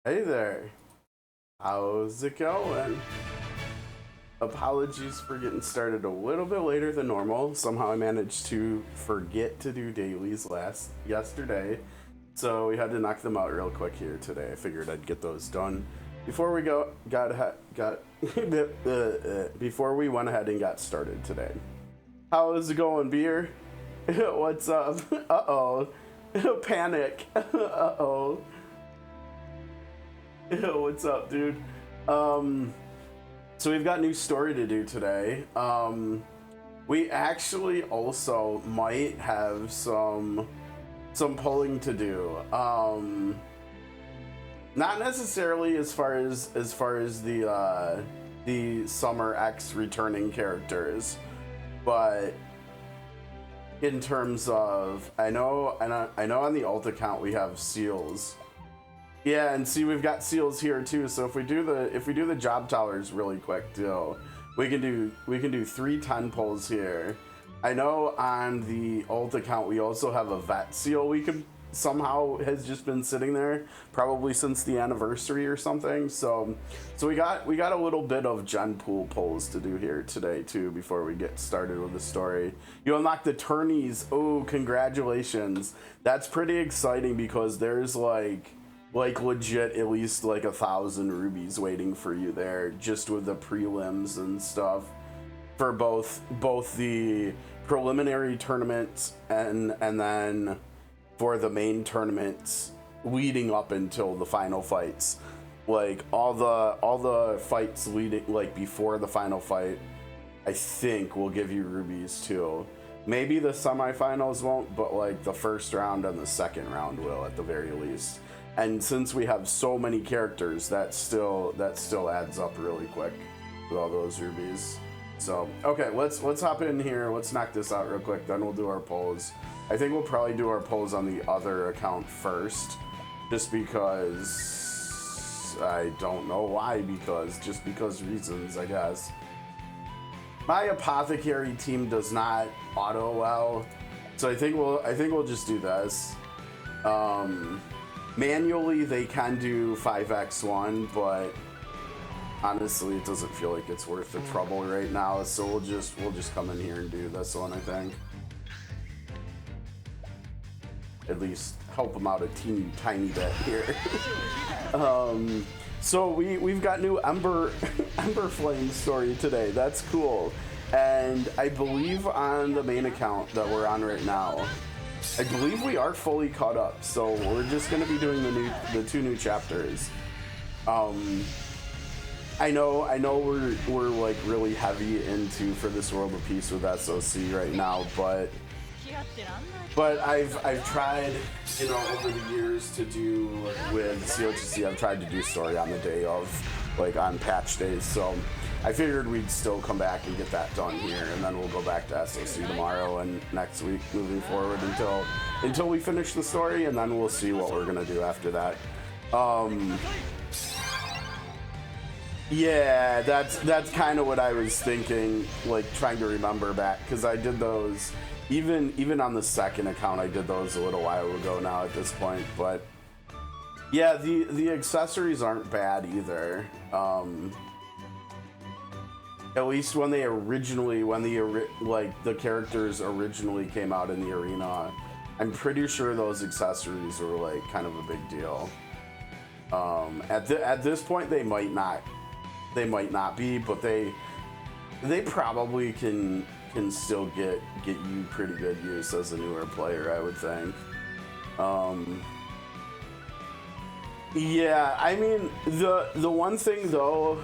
Hey there. How's it going? Apologies for getting started a little bit later than normal. Somehow I managed to forget to do dailies yesterday, so we had to knock them out real quick here today. I figured I'd get those done before we before we went ahead and got started today. How's it going, Beer? What's up? Uh-oh. Panic. Uh-oh. What's up, dude? So we've got new story to do today. We actually also might have some polling to do. Not necessarily as far as the Summer X returning characters, but in terms of I know on the alt account we have seals. Yeah, and see we've got seals here too. So if we do the job towers really quick too, we can do 3 10 polls here. I know on the alt account we also have a vet seal we can somehow has just been sitting there probably since the anniversary or something. So we got a little bit of gen pool polls to do here today too before we get started with the story. You unlock the tourneys. Oh, congratulations. That's pretty exciting because there's like legit at least like 1,000 rubies waiting for you there just with the prelims and stuff for both the preliminary tournaments and then for the main tournaments leading up until the final fights. Like all the fights leading like before the final fight I think will give you rubies too. Maybe the semifinals won't, but like the first round and the second round will at the very least. And since we have so many characters, that still adds up really quick with all those rubies. So okay, let's hop in here. Let's knock this out real quick. Then we'll do our polls. I think we'll probably do our polls on the other account first, just because I don't know why. Just because reasons, I guess. My apothecary team does not auto well, so I think we'll just do this. Manually, they can do 5x1, but honestly, it doesn't feel like it's worth the trouble right now. So we'll just come in here and do this one. I think at least help them out a teeny tiny bit here. So we've got new Emberflame Story today. That's cool, and I believe on the main account that we're on right now, I believe we are fully caught up, so we're just going to be doing the 2 new chapters. I know we're like really heavy into For This World of Peace with SOC right now, but I've tried, over the years to do with ch.13-14, I've tried to do story on the day of, like on patch days, so I figured we'd still come back and get that done here, and then we'll go back to SOC tomorrow and next week moving forward until we finish the story, and then we'll see what we're gonna do after that. Yeah, that's kind of what I was thinking, like trying to remember back, because I did those even on the second account. I did those a little while ago now at this point, but yeah, the accessories aren't bad either. At least when the characters originally came out in the arena, I'm pretty sure those accessories were like kind of a big deal. At this point, they might not be, but they probably can still get you pretty good use as a newer player, I would think. Yeah, I mean, the one thing though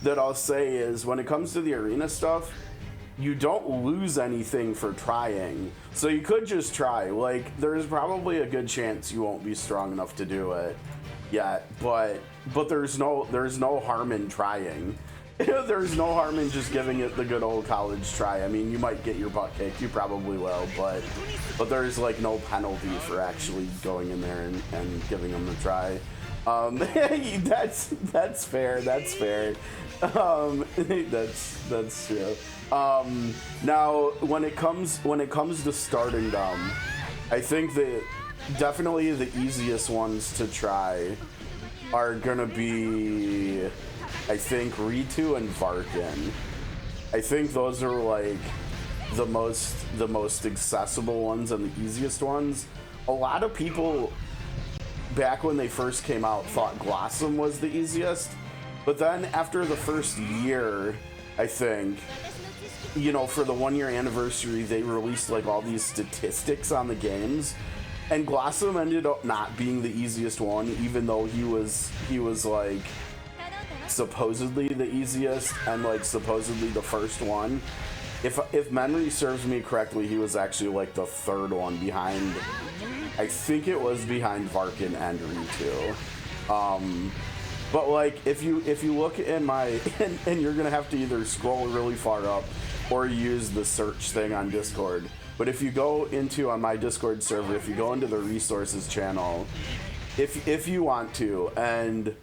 that I'll say is when it comes to the arena stuff, you don't lose anything for trying. So you could just try. Like, there's probably a good chance you won't be strong enough to do it yet, but there's no harm in trying. There's no harm in just giving it the good old college try. I mean, you might get your butt kicked, you probably will, but there's like no penalty for actually going in there and giving them a try. That's fair. That's fair. That's true. Now, when it comes to stardom, I think that definitely the easiest ones to try are gonna be, I think, Ritu and Varkin. I think those are like the most accessible ones and the easiest ones. A lot of people back when they first came out thought Blossom was the easiest, but then after the first year, I think, you know, for the 1-year anniversary, they released like all these statistics on the games, and Blossom ended up not being the easiest one, even though he was like supposedly the easiest and like supposedly the first one. If memory serves me correctly, he was actually like the third one behind. I think it was behind Varkin and Ritu. But like if you look in my and you're gonna have to either scroll really far up or use the search thing on Discord. But if you go into on my Discord server, if you go into the resources channel, if you want to, and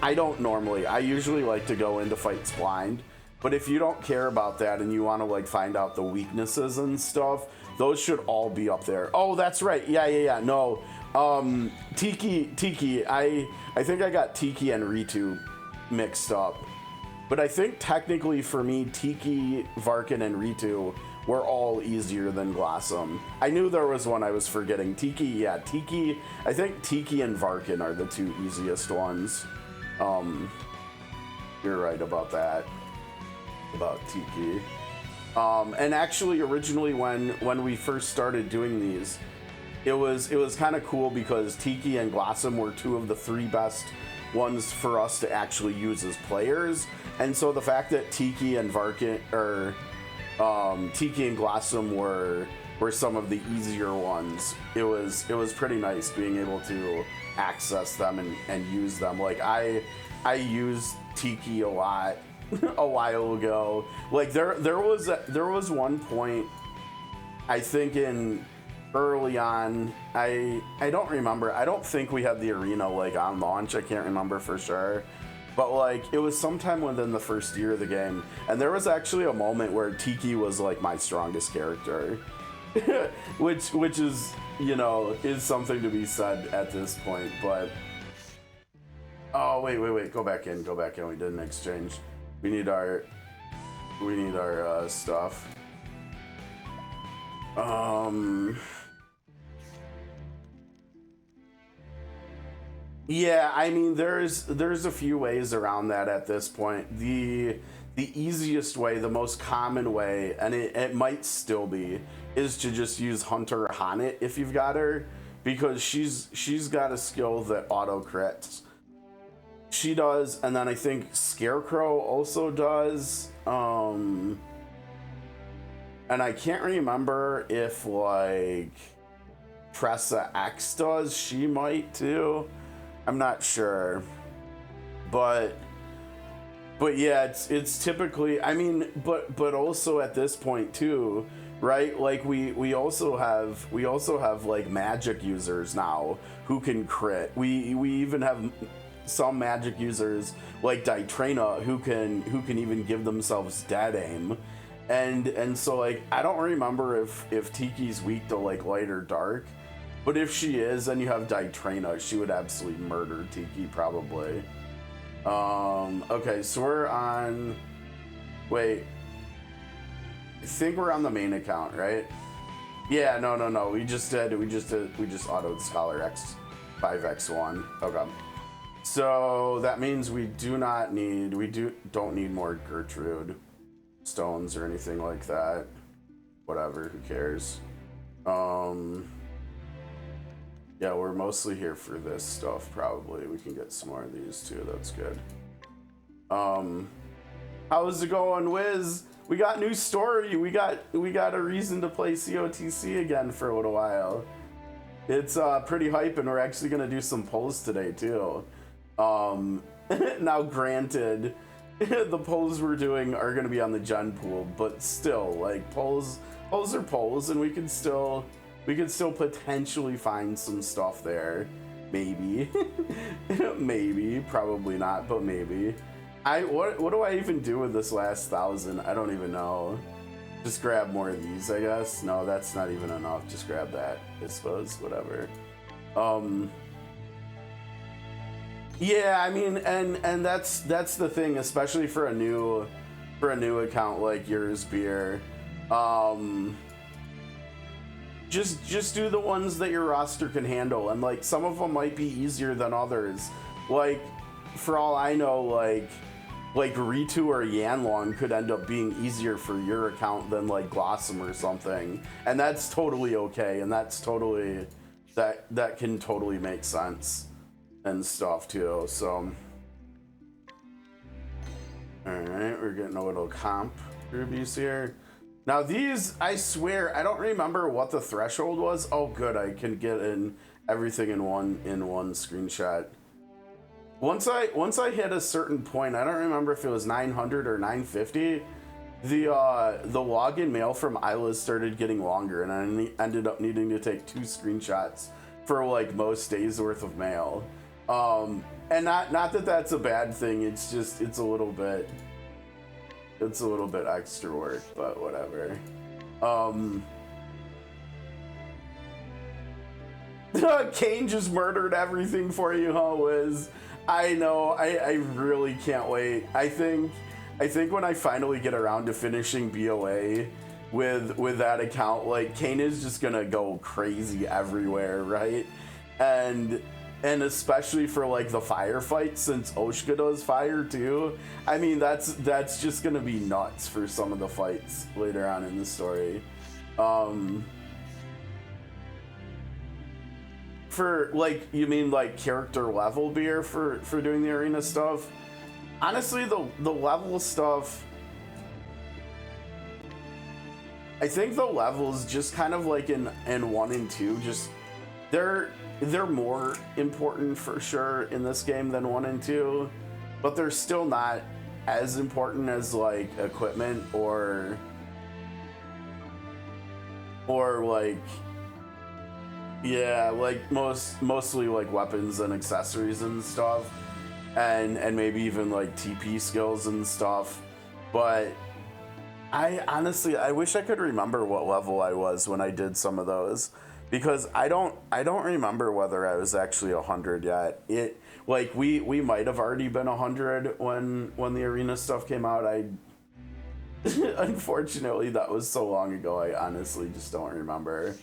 I don't normally, I usually like to go into fights blind. But if you don't care about that and you want to like find out the weaknesses and stuff, those should all be up there. Oh, that's right. Yeah. No, Tiki. I think I got Tiki and Ritu mixed up. But I think technically for me, Tiki, Varkin, and Ritu were all easier than Blossom. I knew there was one I was forgetting. Tiki. I think Tiki and Varkin are the two easiest ones. You're right about that. About Tiki. And actually originally when we first started doing these, it was kind of cool because Tiki and Blossom were two of the 3 best ones for us to actually use as players. And so the fact that Tiki and Varkin or Tiki and Blossom were some of the easier ones, it was pretty nice being able to access them and use them. Like I used Tiki a lot a while ago. Like there was one point, I think in early on, I don't remember, I don't think we had the arena like on launch, I can't remember for sure, but like it was sometime within the first year of the game, and there was actually a moment where Tiki was like my strongest character. which is, you know, is something to be said at this point. But oh wait, go back in, we did an exchange. We need our stuff. Yeah, I mean there's a few ways around that at this point. The easiest way, the most common way, and it might still be, is to just use Hunter Honnett if you've got her, because she's got a skill that auto crits. She does, and then I think Scarecrow also does. And I can't remember if like Tressa X does. She might too. I'm not sure. But yeah, it's typically, I mean, but also at this point too, right? Like we also have like magic users now who can crit. We even have some magic users like Ditrena who can even give themselves dead aim, and so like I don't remember if Tiki's weak to like light or dark, but if she is, and you have Ditrena, she would absolutely murder Tiki probably. Okay, so we're on, wait, I think we're on the main account, right? Yeah, no, we just autoed Scholar X 5x1. Okay. So that means we don't need more Gertrude stones or anything like that. Whatever, who cares? Yeah, we're mostly here for this stuff probably. We can get some more of these too, that's good. How's it going, Wiz? We got new story. We got a reason to play COTC again for a little while. It's pretty hype, and we're actually gonna do some polls today too. Now granted, the polls we're doing are gonna be on the gen pool, but still, like polls are polls, and we can still potentially find some stuff there. Maybe. Maybe, probably not, but maybe. What do I even do with this last 1,000? I don't even know. Just grab more of these, I guess. No, that's not even enough. Just grab that, I suppose. Whatever. Yeah, I mean, and that's the thing, especially for a new account like yours, Beer. Just do the ones that your roster can handle, and like some of them might be easier than others. Like for all I know, like Ritu or Yanlong could end up being easier for your account than like Blossom or something, and that's totally okay, and that's totally that can totally make sense and stuff too. So all right, we're getting a little comp rubies here. Now these, I swear, I don't remember what the threshold was. Oh good, I can get in everything in one screenshot. Once I hit a certain point, I don't remember if it was 900 or 950, the login mail from Isla started getting longer, and I ended up needing to take 2 screenshots for like most days worth of mail. And not that that's a bad thing. It's just it's a little bit extra work, but whatever. Kane just murdered everything for you, huh, Wiz? I know. I really can't wait. I think when I finally get around to finishing BOA with that account, like Kane is just gonna go crazy everywhere, right? And especially for like the firefight, since Oshka does fire too. I mean, that's just gonna be nuts for some of the fights later on in the story. For like, you mean like character level, Beer, for doing the arena stuff? Honestly, the level stuff, I think the levels just kind of like in 1 and 2, just they're more important for sure in this game than 1 and 2, but they're still not as important as like equipment or like, yeah, like mostly like weapons and accessories and stuff, and maybe even like TP skills and stuff. But I honestly, I wish I could remember what level I was when I did some of those, because I don't remember whether I was actually 100 yet. It like we might have already been 100 when the arena stuff came out. I unfortunately, that was so long ago, I honestly just don't remember.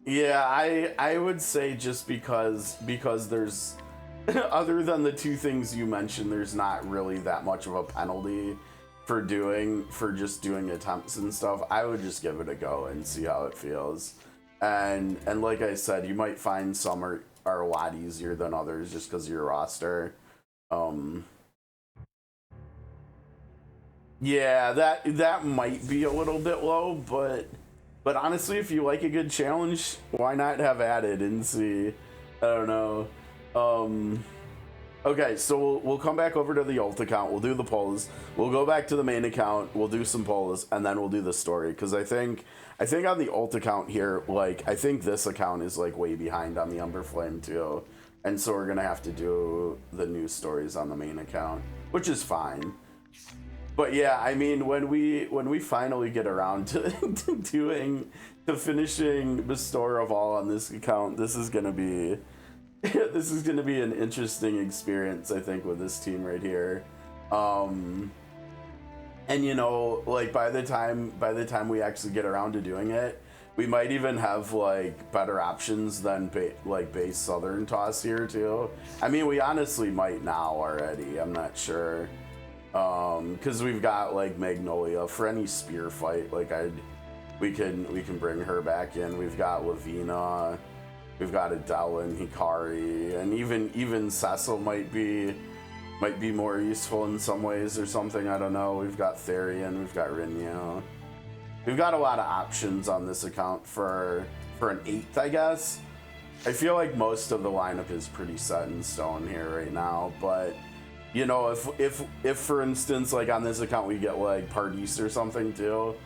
Yeah, I would say just because there's other than the 2 things you mentioned, there's not really that much of a penalty for just doing attempts and stuff. I would just give it a go and see how it feels. And like I said, you might find some are a lot easier than others just because of your roster. Yeah, that might be a little bit low, but honestly, if you like a good challenge, why not have at it and see? I don't know. Okay, so we'll come back over to the ult account. We'll do the polls. We'll go back to the main account. We'll do some polls, and then we'll do the story. Because I think on the ult account here, like I think this account is like way behind on the Emberflame too, and so we're gonna have to do the new stories on the main account, which is fine. But yeah, I mean, when we finally get around to finishing Bestower of All on this account, this is gonna be an interesting experience, I think, with this team right here. And you know, like by the time we actually get around to doing it, we might even have like better options than base Southern Toss here too. I mean, we honestly might now already. I'm not sure. Because we've got like Magnolia for any spear fight. Like we can bring her back in. We've got Lavina, we've got Adele and Hikari, and even Cecil might be more useful in some ways or something. I don't know. We've got Therian, we've got Rinyo. We've got a lot of options on this account for an 8th, I guess. I feel like most of the lineup is pretty set in stone here right now, but you know, if for instance, like on this account we get like Pardis or something too,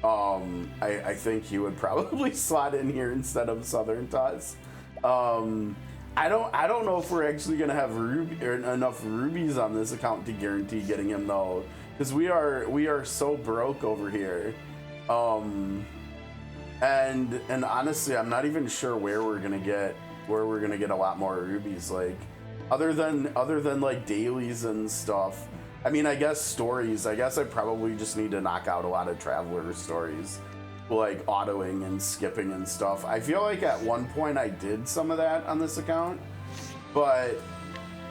I think he would probably slot in here instead of Southern Toss. I don't know if we're actually gonna have enough rubies on this account to guarantee getting him though, because we are so broke over here. And honestly, I'm not even sure where we're gonna get a lot more rubies, like other than like dailies and stuff. I mean, I guess stories. I guess I probably just need to knock out a lot of traveler stories, like autoing and skipping and stuff. I feel like at one point I did some of that on this account, but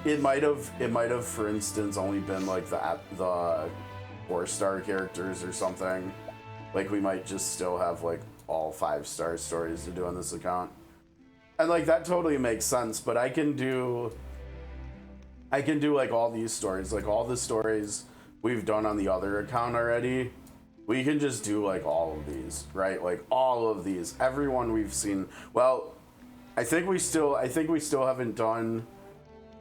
it might have, for instance, only been like the 4-star characters or something. Like we might just still have like all 5-star stories to do on this account, and like that totally makes sense. But I can do like all these stories, like all the stories we've done on the other account already. We can just do like all of these, right? Like all of these, everyone we've seen. Well, I think we still haven't done,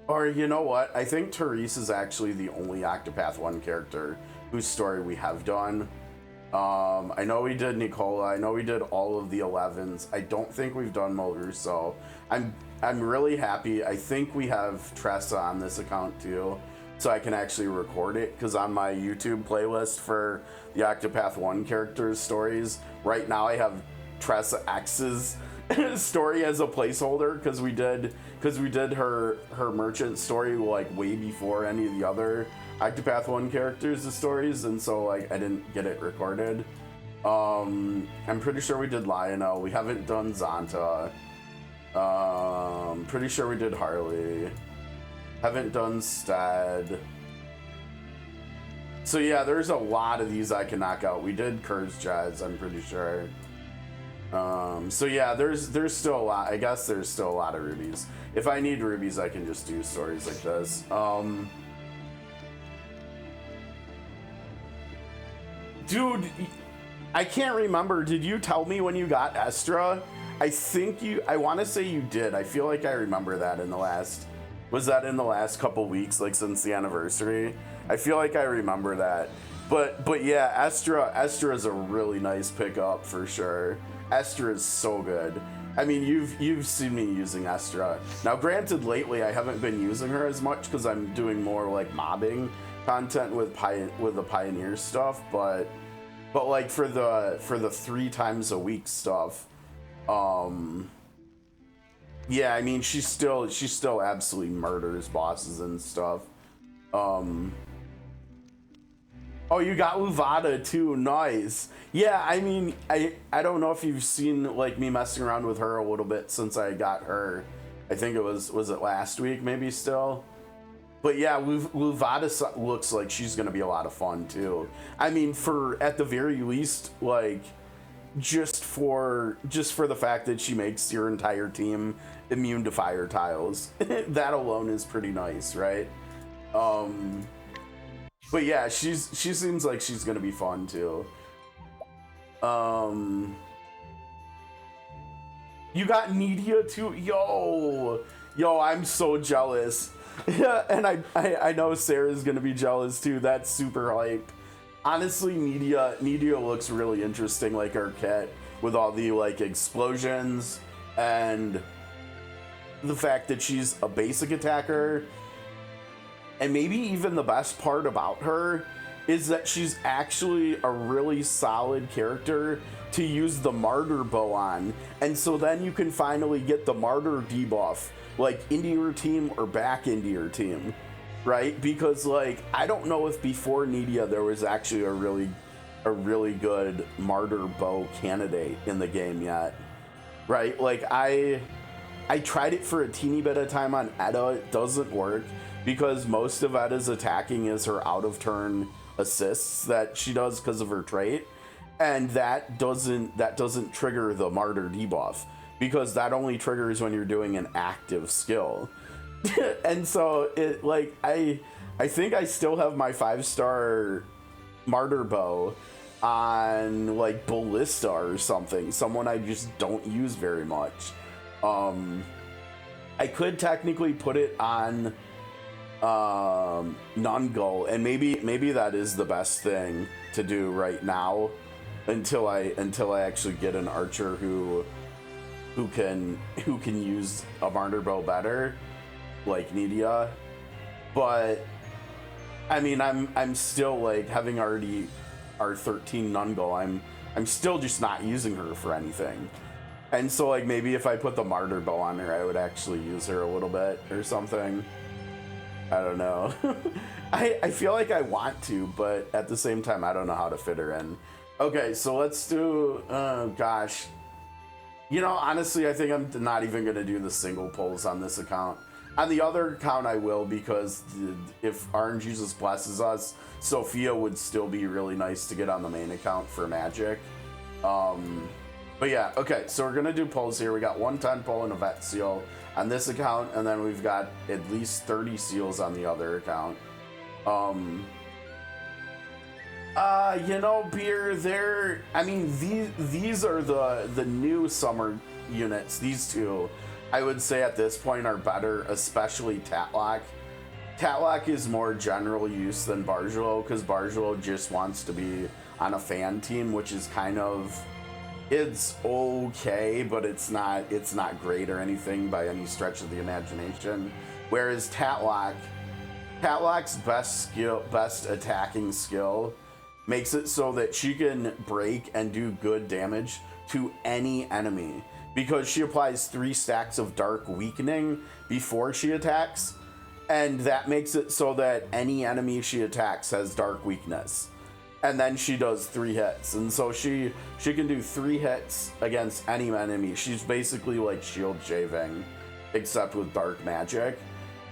or you know what? I think Therese is actually the only Octopath 1 character whose story we have done. I know we did Nicola. I know we did all of the 11s. I don't think we've done Moruso. I'm really happy. I think we have Tressa on this account too, so I can actually record it, because on my YouTube playlist for the Octopath 1 characters stories, right now I have Tressa X's story as a placeholder, because we did her merchant story like way before any of the other Octopath 1 characters' stories, and so like I didn't get it recorded. I'm pretty sure we did Lionel. We haven't done Zonta. Pretty sure we did Harley. Haven't done Stead. So yeah, there's a lot of these I can knock out. We did Curse Jazz, I'm pretty sure. So yeah, there's still a lot. I guess there's still a lot of rubies. If I need rubies, I can just do stories like this. Dude, I can't remember. Did you tell me when you got Estra? I want to say you did. I feel like I remember that was that in the last couple weeks, like since the anniversary? I feel like I remember that. But yeah, Estra is a really nice pickup for sure. Estra is so good. I mean, you've seen me using Estra. Now, granted, lately I haven't been using her as much because I'm doing more like mobbing content with the Pioneer stuff, but like for the 3 times a week stuff, yeah, I mean, she still absolutely murders bosses and stuff. Oh, you got Luvada too, nice. Yeah, I mean, I don't know if you've seen like me messing around with her a little bit since I got her. I think it was it last week, maybe still. But yeah, Luvada looks like she's gonna be a lot of fun too. I mean, for at the very least, like just for the fact that she makes your entire team immune to fire tiles, that alone is pretty nice, right? But yeah, she seems like she's gonna be fun too. You got Nidia too, yo, I'm so jealous. Yeah, and I know Sarah's gonna be jealous too. That's super hype. Honestly, Nidia looks really interesting, like her kit with all the like explosions and the fact that she's a basic attacker. And maybe even the best part about her is that she's actually a really solid character to use the Martyr Bow on. And so then you can finally get the Martyr debuff, like into your team or back into your team, right? Because like, I don't know if before Nidia there was actually a really good Martyr Bow candidate in the game yet, right? Like I tried it for a teeny bit of time on Edda. It doesn't work, because most of Edda's attacking is her out of turn assists that she does because of her trait, and that doesn't trigger the Martyr debuff, because that only triggers when you're doing an active skill. And so it like I think I still have my 5-star Martyr Bow on like Ballista or something, someone I just don't use very much. I could technically put it on Nungull, and maybe that is the best thing to do right now until I actually get an archer who can use a Martyr Bow better, like Nidia. But I mean, I'm still like, having already R13 Nungle, I'm still just not using her for anything. And so like maybe if I put the Martyr Bow on her, I would actually use her a little bit or something. I don't know. I feel like I want to, but at the same time, I don't know how to fit her in. Okay, so let's do, gosh. You know, honestly, I think I'm not even going to do the single pulls on this account. On the other account, I will, because if RNGesus blesses us, Sophia would still be really nice to get on the main account for Magic. But yeah, okay, so we're going to do pulls here. We got 1 10 pull and a vet seal on this account, and then we've got at least 30 seals on the other account. You know, Beer, I mean, these are the new summer units. These two, I would say at this point, are better, especially Tatlock. Tatlock is more general use than Bargello, because Bargello just wants to be on a fan team, which is kind of, it's okay, but it's not great or anything by any stretch of the imagination. Whereas Tatlock's best attacking skill makes it so that she can break and do good damage to any enemy, because she applies 3 stacks of Dark Weakening before she attacks, and that makes it so that any enemy she attacks has Dark Weakness. And then she does 3 hits, and so she can do 3 hits against any enemy. She's basically like shield shaving, except with dark magic.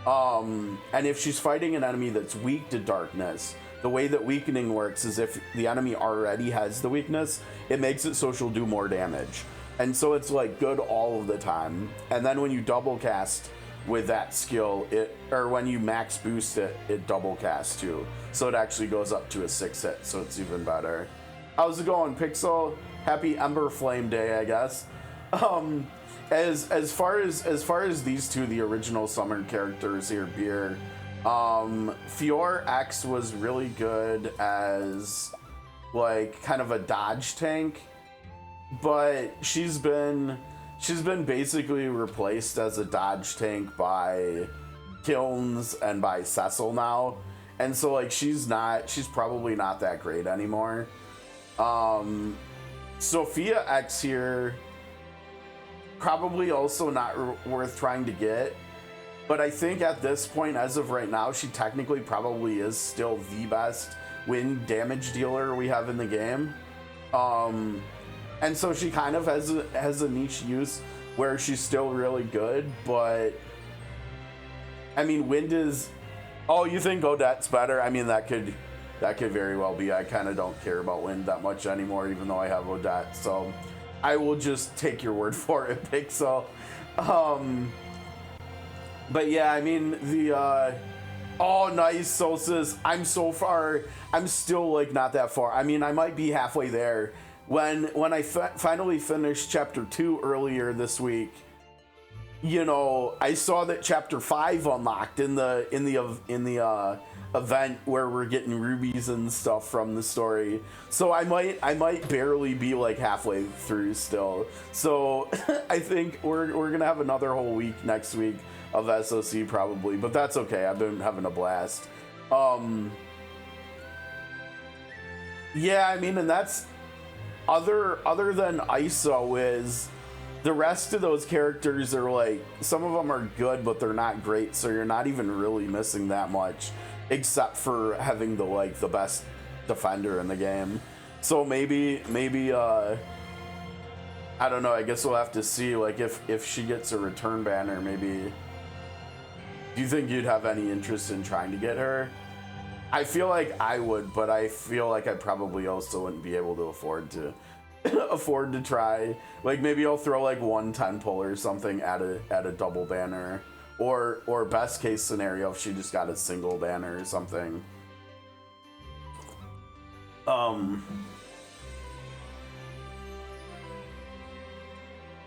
And if she's fighting an enemy that's weak to darkness, the way that weakening works is if the enemy already has the weakness, it makes it so she'll do more damage. And so it's like good all of the time. And then when you double cast with that skill, or when you max boost it, it double casts too. So it actually goes up to a 6 hit, so it's even better. How's it going, Pixel? Happy Emberflame Day, I guess. As far as these two, the original summer characters here, Beer, Fior X was really good as like kind of a dodge tank, but she's been basically replaced as a dodge tank by Kilns and by Cecil now, and so like she's probably not that great anymore. Sophia X here, probably also not worth trying to get, but I think at this point, as of right now, she technically probably is still the best wind damage dealer we have in the game. And so she kind of has a niche use where she's still really good, but I mean, wind is, oh, you think Odette's better? I mean, that could very well be. I kind of don't care about wind that much anymore, even though I have Odette, so I will just take your word for it, Pixel. But yeah, I mean, oh, nice, Solstice. I'm still like not that far. I mean, I might be halfway there. When I finally finished chapter 2 earlier this week, you know, I saw that chapter 5 unlocked in the event where we're getting rubies and stuff from the story. So I might barely be like halfway through still. So I think we're gonna have another whole week next week of SOC probably, but that's okay. I've been having a blast. Yeah, I mean, and that's other than ISO is the rest of those characters are like, some of them are good, but they're not great, so you're not even really missing that much, except for having the best defender in the game. So maybe I don't know, I guess we'll have to see, like, if she gets a return banner, maybe. Do you think you'd have any interest in trying to get her? I feel like I would, but I feel like I probably also wouldn't be able to afford to try. Like, maybe I'll throw like 1 10 pull or something at a double banner, or best case scenario if she just got a single banner or something.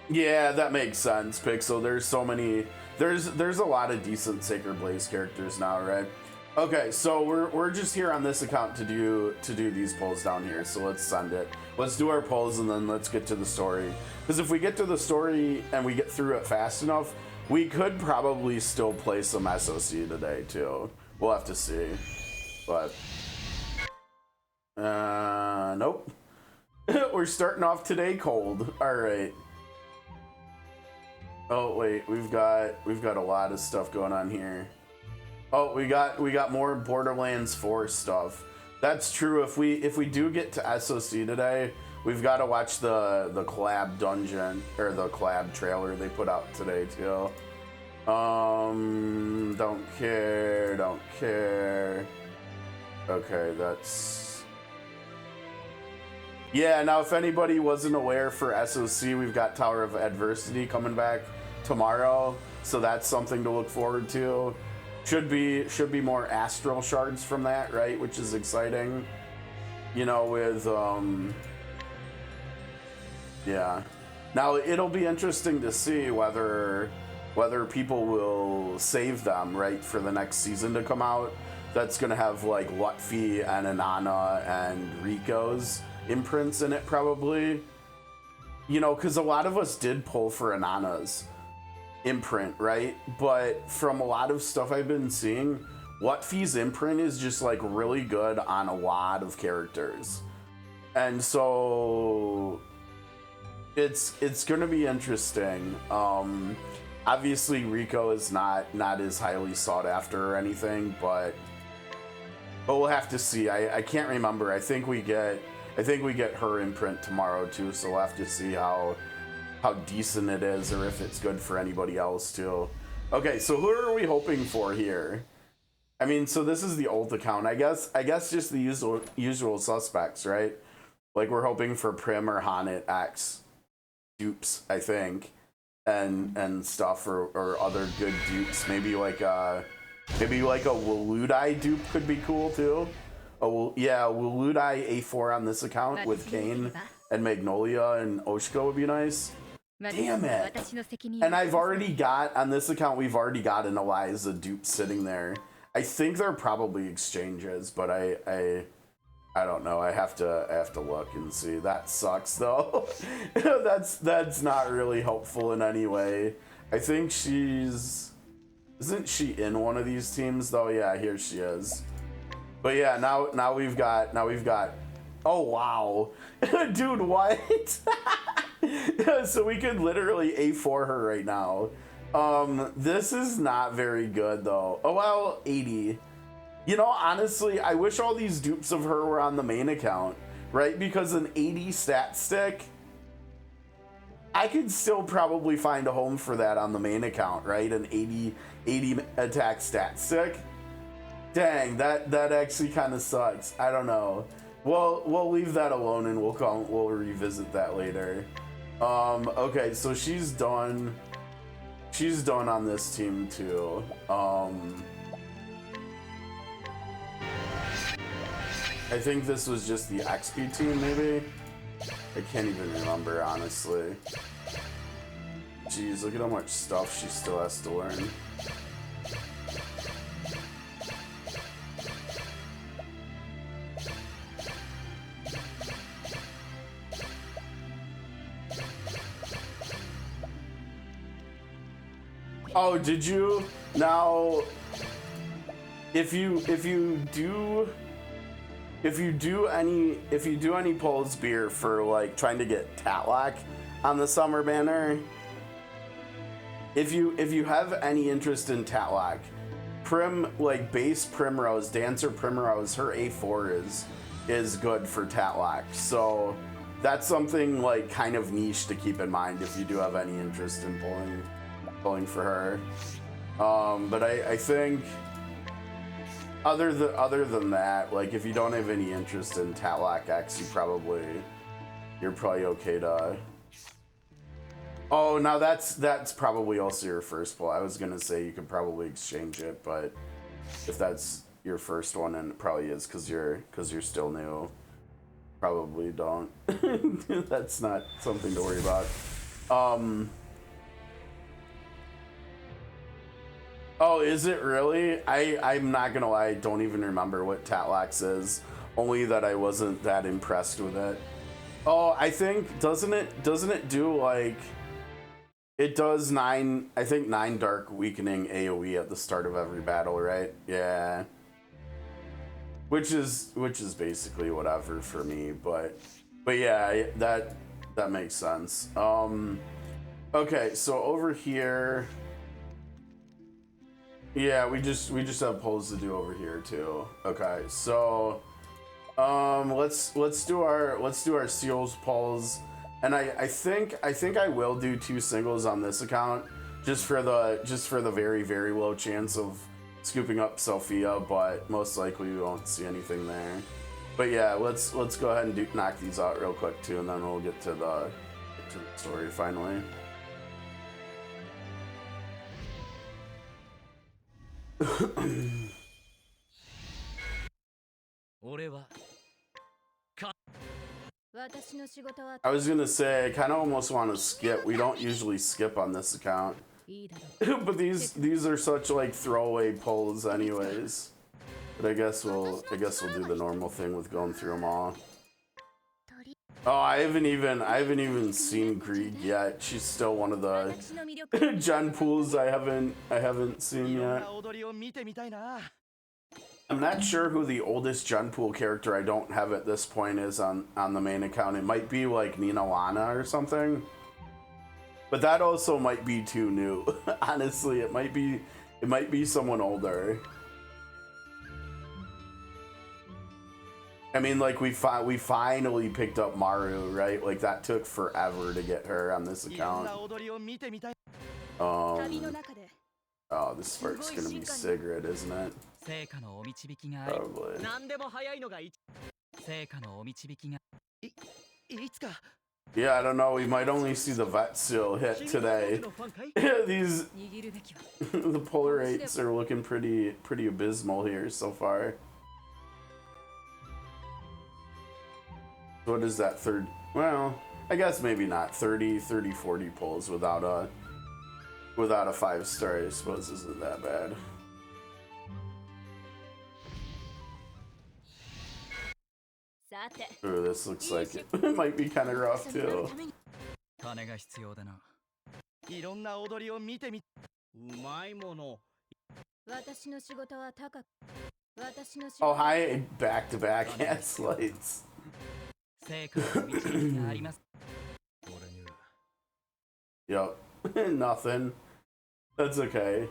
Yeah, that makes sense, Pixel. There's so many. There's a lot of decent Sacred Blaze characters now, right? Okay, so we're just here on this account to do these polls down here. So let's send it. Let's do our polls and then let's get to the story. Because if we get to the story and we get through it fast enough, we could probably still play some SOC today too. We'll have to see, but. Nope. We're starting off today cold. All right. Oh wait, we've got a lot of stuff going on here. Oh, we got more Borderlands 4 stuff. That's true. If we do get to SOC today, we've got to watch the collab dungeon or the collab trailer they put out today too. Don't care. Okay, that's... Yeah, now if anybody wasn't aware, for SOC, we've got Tower of Adversity coming back tomorrow, so that's something to look forward to. Should be more astral shards from that, right? Which is exciting. You know, with yeah. Now it'll be interesting to see whether people will save them, right, for the next season to come out. That's gonna have like Lutfi and Anana and Rico's imprints in it probably. You know, because a lot of us did pull for Anana's imprint, right? But from a lot of stuff I've been seeing, Lutfi's imprint is just like really good on a lot of characters. And so it's gonna be interesting. Obviously Rico is not as highly sought after or anything, but we'll have to see. I can't remember. I think we get her imprint tomorrow too, so we'll have to see how decent it is, or if it's good for anybody else too. Okay, so who are we hoping for here? I mean, so this is the old account. I guess just the usual suspects, right? Like we're hoping for Prim or Hanet X dupes, I think, and stuff, or other good dupes. Maybe like a Wuludai dupe could be cool too. Oh yeah, Wuludai A4 on this account with Kane and Magnolia and Oshko would be nice. Damn it! And I've already got, on this account, we've already got an Eliza dupe sitting there. I think they're probably exchanges, but I don't know. I have to look and see. That sucks though. that's not really helpful in any way. I think isn't she in one of these teams though? Yeah, here she is. But yeah, now we've got. Oh wow, dude, what? So we could literally A4 her right now. This is not very good though. Oh well, 80. You know, honestly, I wish all these dupes of her were on the main account, right? Because an 80 stat stick, I could still probably find a home for that on the main account, right? An 80 attack stat stick. Dang, that actually kind of sucks. I don't know. We'll leave that alone and we'll revisit that later. Okay, so she's done on this team too. I think this was just the XP team, maybe? I can't even remember, honestly. Jeez, look at how much stuff she still has to learn. Oh, did you? Now, if you do any pulls beer for like trying to get Tatlock on the summer banner, if you have any interest in Tatlock, like base Primrose, Dancer Primrose, her A4 is good for Tatlock. So that's something like kind of niche to keep in mind if you do have any interest in pulling for her. But I think other than that, like if you don't have any interest in Tatlock X, you're probably okay to. Oh, now that's probably also your first pull. I was gonna say you could probably exchange it, but if that's your first one, and it probably is because you're still new, probably don't. That's not something to worry about. Oh, is it really? I'm not gonna lie, I don't even remember what Tatlax is. Only that I wasn't that impressed with it. Oh, I think doesn't it do like it does 9 dark weakening AoE at the start of every battle, right? Yeah. which is basically whatever for me. But yeah, that makes sense. Okay, so over here, yeah, we just have polls to do over here too. Okay, so let's do our seals polls, and I think I will do 2 singles on this account just for the very, very low chance of scooping up Sophia, but most likely we won't see anything there. But yeah, let's go ahead and knock these out real quick too, and then we'll get to the story finally. I was gonna say I kind of almost want to skip. We don't usually skip on this account, but these are such like throwaway polls anyways. But I guess we'll do the normal thing with going through them all. Oh, I haven't even seen Greed yet. She's still one of the gen pools I haven't seen yet. I'm not sure who the oldest gen pool character I don't have at this point is on the main account. It might be like Nina Lana or something. But that also might be too new. Honestly, it might be someone older. I mean, like we finally picked up Maru, right? Like that took forever to get her on this account. Oh, this part's gonna be Sigrid, isn't it? Probably. Yeah, I don't know. We might only see the vet seal hit today. These the polar rates are looking pretty abysmal here so far. What is that third? Well, I guess maybe not. 30, 40 pulls without a 5-star, I suppose, isn't that bad. Ooh, this looks like it might be kind of rough too. Oh, hi, back-to-back ass lights. Yep, nothing. That's okay.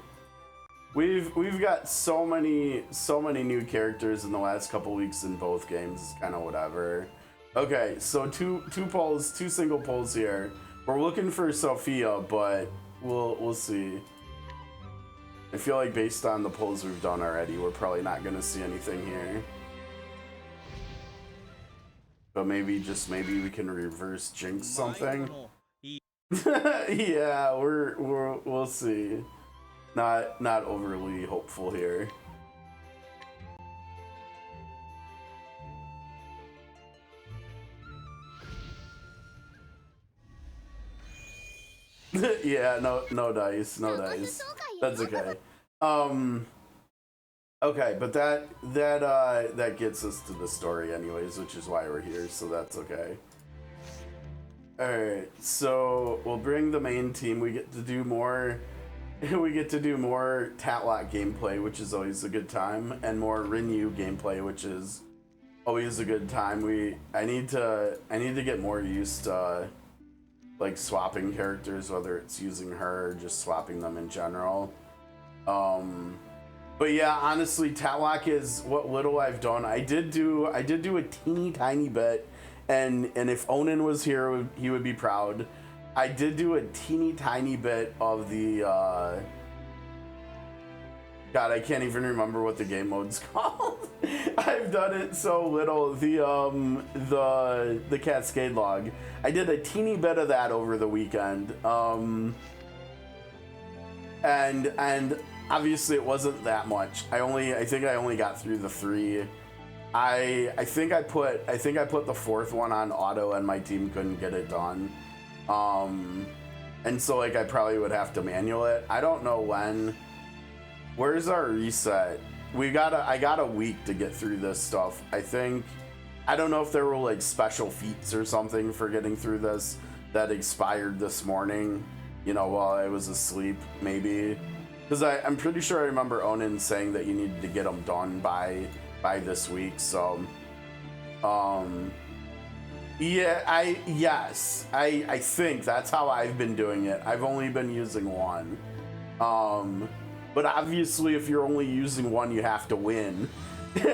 We've got so many new characters in the last couple weeks in both games. It's kind of whatever. Okay, so two single polls here. We're looking for Sophia, but we'll see. I feel like based on the polls we've done already, we're probably not gonna see anything here. But maybe we can reverse jinx something. Yeah, we'll see. Not overly hopeful here. Yeah, no dice. That's okay. Okay, but that gets us to the story anyways, which is why we're here, so that's okay. Alright, so we'll bring the main team. We get to do more Tatlock gameplay, which is always a good time, and more Rinyu gameplay, which is always a good time. I need to get more used to like swapping characters, whether it's using her or just swapping them in general. But yeah, honestly, Tatlock is what little I've done. I did do a teeny tiny bit, and if Onan was here, he would be proud. I did do a teeny tiny bit of the God, I can't even remember what the game mode's called. I've done it so little. The Cascade log. I did a teeny bit of that over the weekend. And obviously it wasn't that much. I think I only got through the 3. I think I put the 4th one on auto and my team couldn't get it done. And so like I probably would have to manual it. I don't know when. Where's our reset? I got a week to get through this stuff. I don't know if there were like special feats or something for getting through this that expired this morning, while I was asleep, maybe. Because I'm pretty sure I remember Onan saying that you needed to get them done by by this week. So, yeah, I think that's how I've been doing it. I've only been using one. But obviously, if you're only using one, you have to win.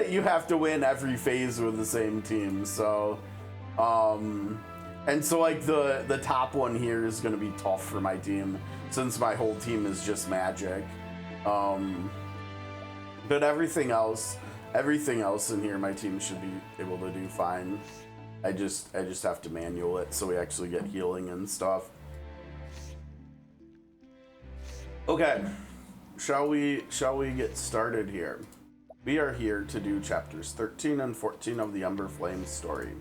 You have to win every phase with the same team. So, and so like the top one here is going to be tough for my team since my whole team is just magic. But everything else in here, my team should be able to do fine. I just have to manual it so we actually get healing and stuff. Okay, shall we get started here? We are here to do chapters 13 and 14 of the Emberflame Story.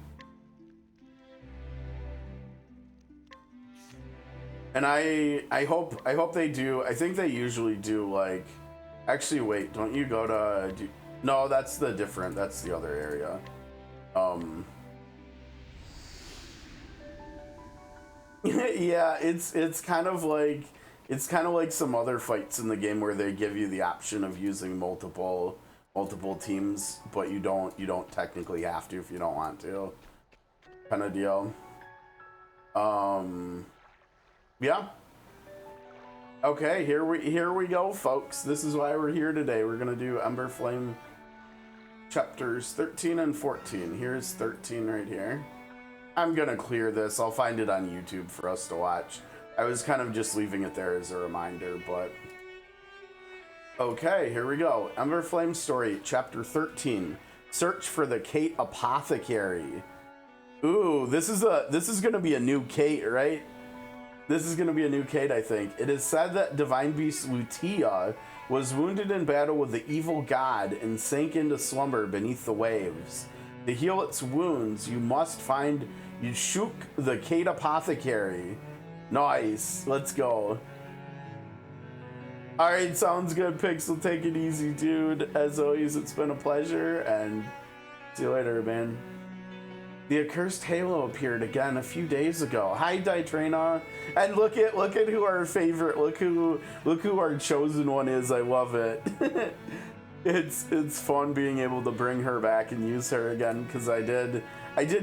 And I hope they do. I think they usually do, like, actually wait, don't you go to no, that's the other area. Yeah, it's kind of like some other fights in the game where they give you the option of using multiple teams, but you don't technically have to if you don't want to, kind of deal. Yeah. Okay, here we go, folks. This is why we're here today. We're gonna do Emberflame chapters 13 and 14. Here's 13 right here. I'm gonna clear this. I'll find it on YouTube for us to watch. I was kind of just leaving it there as a reminder, but okay, here we go. Emberflame Story, chapter 13. Search for the Kate Apothecary. Ooh, this is gonna be a new Kate, right? This is gonna be a new Kate, I think. It is said that divine beast Lutia was wounded in battle with the evil god and sank into slumber beneath the waves. To heal its wounds, you must find Yshuk the Kate Apothecary. Nice, let's go. Alright, sounds good, Pixel. Take it easy, dude. As always, it's been a pleasure, and see you later, man. The accursed halo appeared again a few days ago. Hi, Ditrana. And look at who our favorite, look who our chosen one is. I love it. It's fun being able to bring her back and use her again, because I did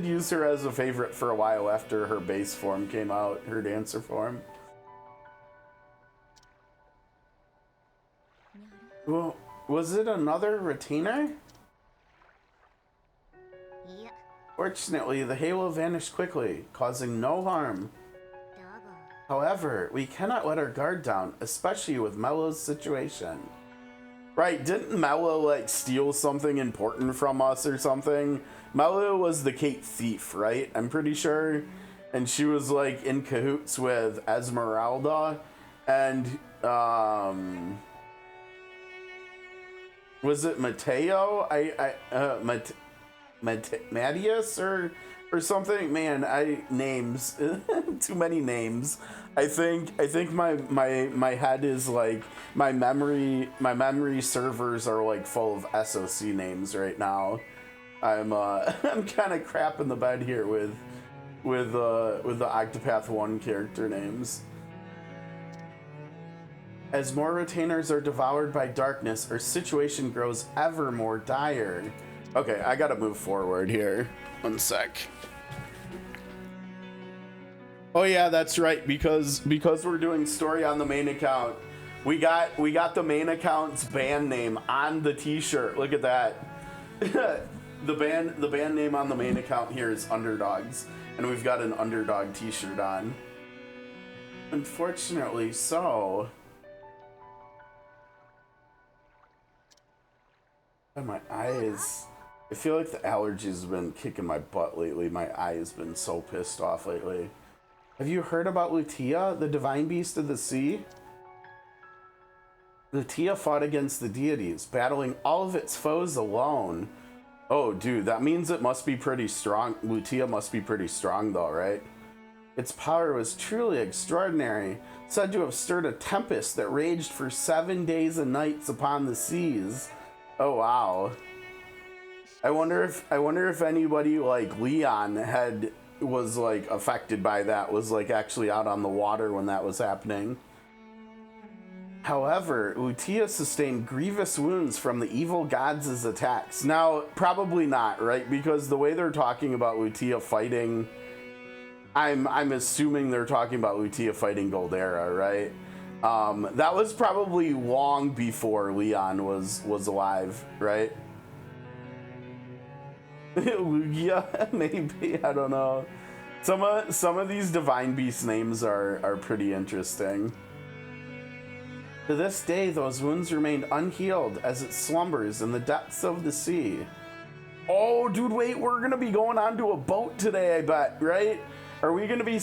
use her as a favorite for a while after her base form came out, her dancer form. Well, was it another retainer? Yeah. Fortunately, the halo vanished quickly, causing no harm. However, we cannot let our guard down, especially with Mellow's situation. Right, didn't Mellow, like, steal something important from us or something? Mellow was the Kate thief, right? I'm pretty sure. And she was, like, in cahoots with Esmeralda. And, was it Mateo? Mattias or something? Man, names. Too many names. I think my head is like my memory servers are like full of SOC names right now. I'm kind of crap in the bed here with the Octopath 1 character names. As more retainers are devoured by darkness, our situation grows ever more dire. Okay, I gotta move forward here. One sec. Oh yeah, that's right, because we're doing story on the main account. We got the main account's band name on the t-shirt. Look at that. The band name on the main account here is Underdogs, and we've got an Underdog t-shirt on. Unfortunately, so. And my eyes. I feel like the allergies have been kicking my butt lately. My eye has been so pissed off lately. Have you heard about Lutia, the divine beast of the sea? Lutia fought against the deities, battling all of its foes alone. Oh, dude, that means it must be pretty strong. Lutia must be pretty strong, though, right? Its power was truly extraordinary, said to have stirred a tempest that raged for 7 days and nights upon the seas. Oh, wow. I wonder if anybody like Leon was like affected by that, was like actually out on the water when that was happening. However, Utia sustained grievous wounds from the evil gods' attacks. Now, probably not, right? Because the way they're talking about Utia fighting, I'm assuming they're talking about Utia fighting Goldera, right? That was probably long before Leon was alive, right? Lugia, maybe, I don't know. Some of these Divine Beast names are pretty interesting. To this day, those wounds remained unhealed as it slumbers in the depths of the sea. Oh, dude, wait, we're gonna be going onto a boat today, I bet, right? Are we gonna be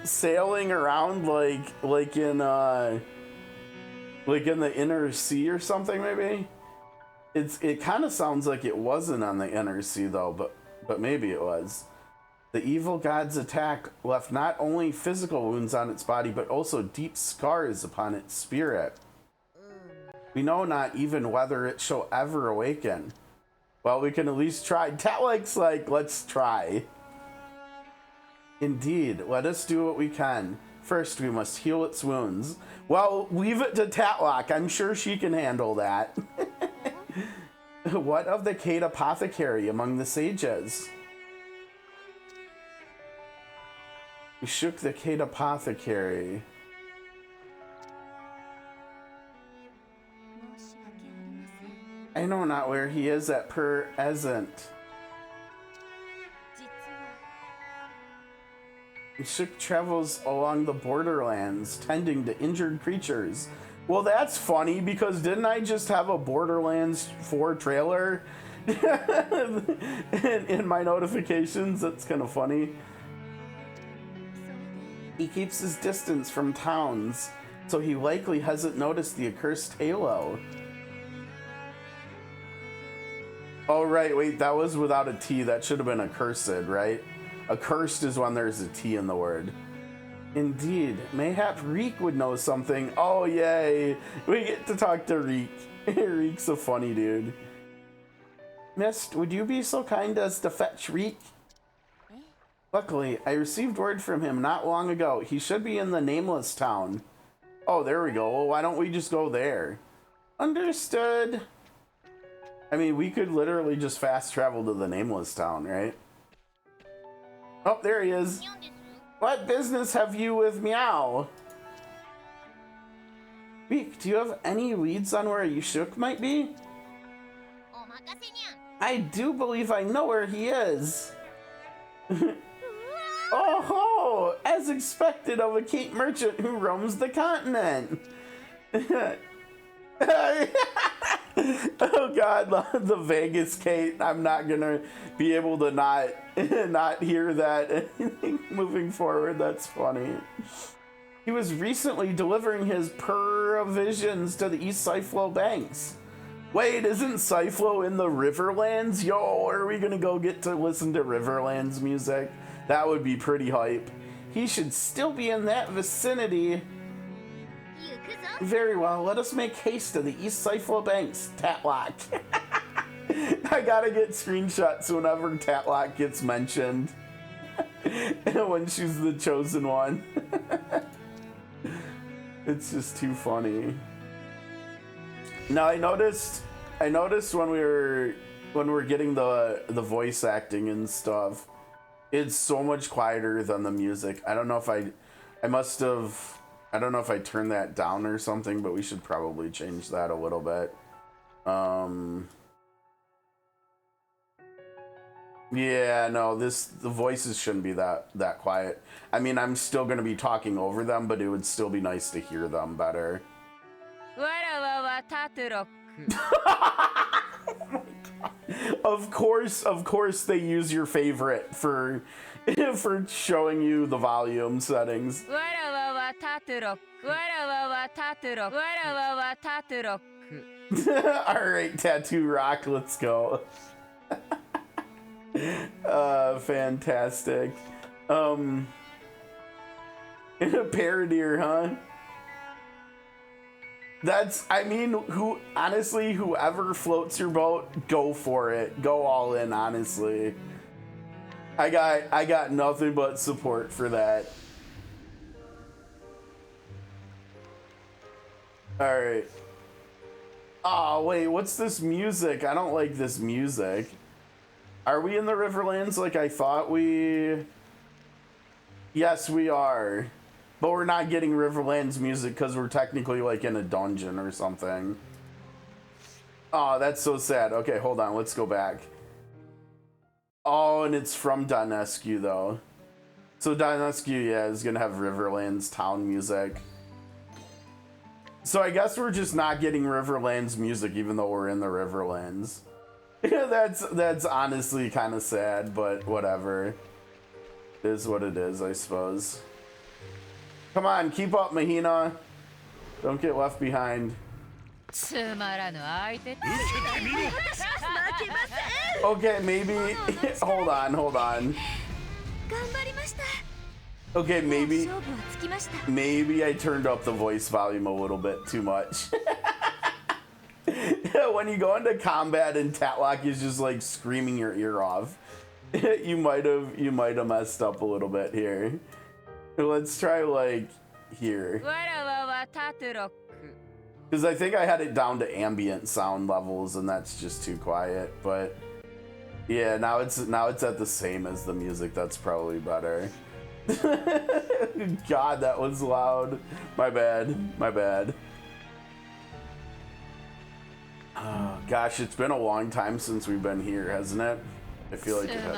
sailing around like in the inner sea or something, maybe? It kind of sounds like it wasn't on the inner sea though, but maybe it was. The evil god's attack left not only physical wounds on its body, but also deep scars upon its spirit. We know not even whether it shall ever awaken. Well, we can at least try. Tatlack's like, let's try. Indeed, let us do what we can. First, we must heal its wounds. Well, leave it to Tatlack. I'm sure she can handle that. What of the Cade Apothecary among the sages? We shook the Cade Apothecary. I know not where he is at present. Shook travels along the borderlands, tending to injured creatures. Well, that's funny, because didn't I just have a Borderlands 4 trailer in my notifications? That's kind of funny. He keeps his distance from towns, so he likely hasn't noticed the accursed halo. Oh, right, wait, that was without a T. That should have been accursed, right? Accursed is when there's a T in the word. Indeed, mayhap Reek would know something. Oh, yay. We get to talk to Reek. Reek's a funny dude. Mist, would you be so kind as to fetch Reek? Luckily, I received word from him not long ago. He should be in the Nameless Town. Oh, there we go. Well, why don't we just go there? Understood. I mean, we could literally just fast travel to the Nameless Town, right? Oh, there he is. What business have you with Meow? Reek, do you have any leads on where Yushuk might be? I do believe I know where he is. Oh ho! As expected of a Cape merchant who roams the continent. Oh god, the Vegas Kate. I'm not gonna be able to not hear that moving forward. That's funny. He was recently delivering his provisions to the East Cyflow banks. Wait, isn't Cyflow in the Riverlands? Yo, are we gonna go get to listen to Riverlands music? That would be pretty hype. He should still be in that vicinity. Very well, let us make haste to the East Cyflow banks, Tatlock. I gotta get screenshots whenever Tatlock gets mentioned. When she's the chosen one. It's just too funny. Now I noticed when we're getting the voice acting and stuff, it's so much quieter than the music. I don't know if I don't know if I turned that down or something, but we should probably change that a little bit. Yeah, no, the voices shouldn't be that quiet. I mean, I'm still going to be talking over them, but it would still be nice to hear them better. Of course they use your favorite for showing you the volume settings. Alright, Tattoo Rock, let's go. Fantastic. Parodier, huh? Honestly, whoever floats your boat, go for it. Go all in, honestly. I got nothing but support for that. All right. Oh, wait, what's this music? I don't like this music. Are we in the Riverlands like I thought we... Yes, we are. But we're not getting Riverlands music because we're technically like in a dungeon or something. Oh, that's so sad. Okay, hold on. Let's go back. Oh, and it's from Donescu, though. So Donescu, yeah, is going to have Riverlands town music. So I guess we're just not getting Riverlands music even though we're in the Riverlands. That's honestly kind of sad, but whatever. It is what it is, I suppose. Come on, keep up, Mahina. Don't get left behind. Okay, maybe... hold on. Okay, maybe I turned up the voice volume a little bit too much. When you go into combat and Tatlock is just like screaming your ear off, you might have messed up a little bit here. Let's try like here. Because I think I had it down to ambient sound levels and that's just too quiet, but yeah, now it's at the same as the music. That's probably better. God, that was loud. My bad. Oh, gosh, it's been a long time since we've been here, hasn't it? I feel like it has.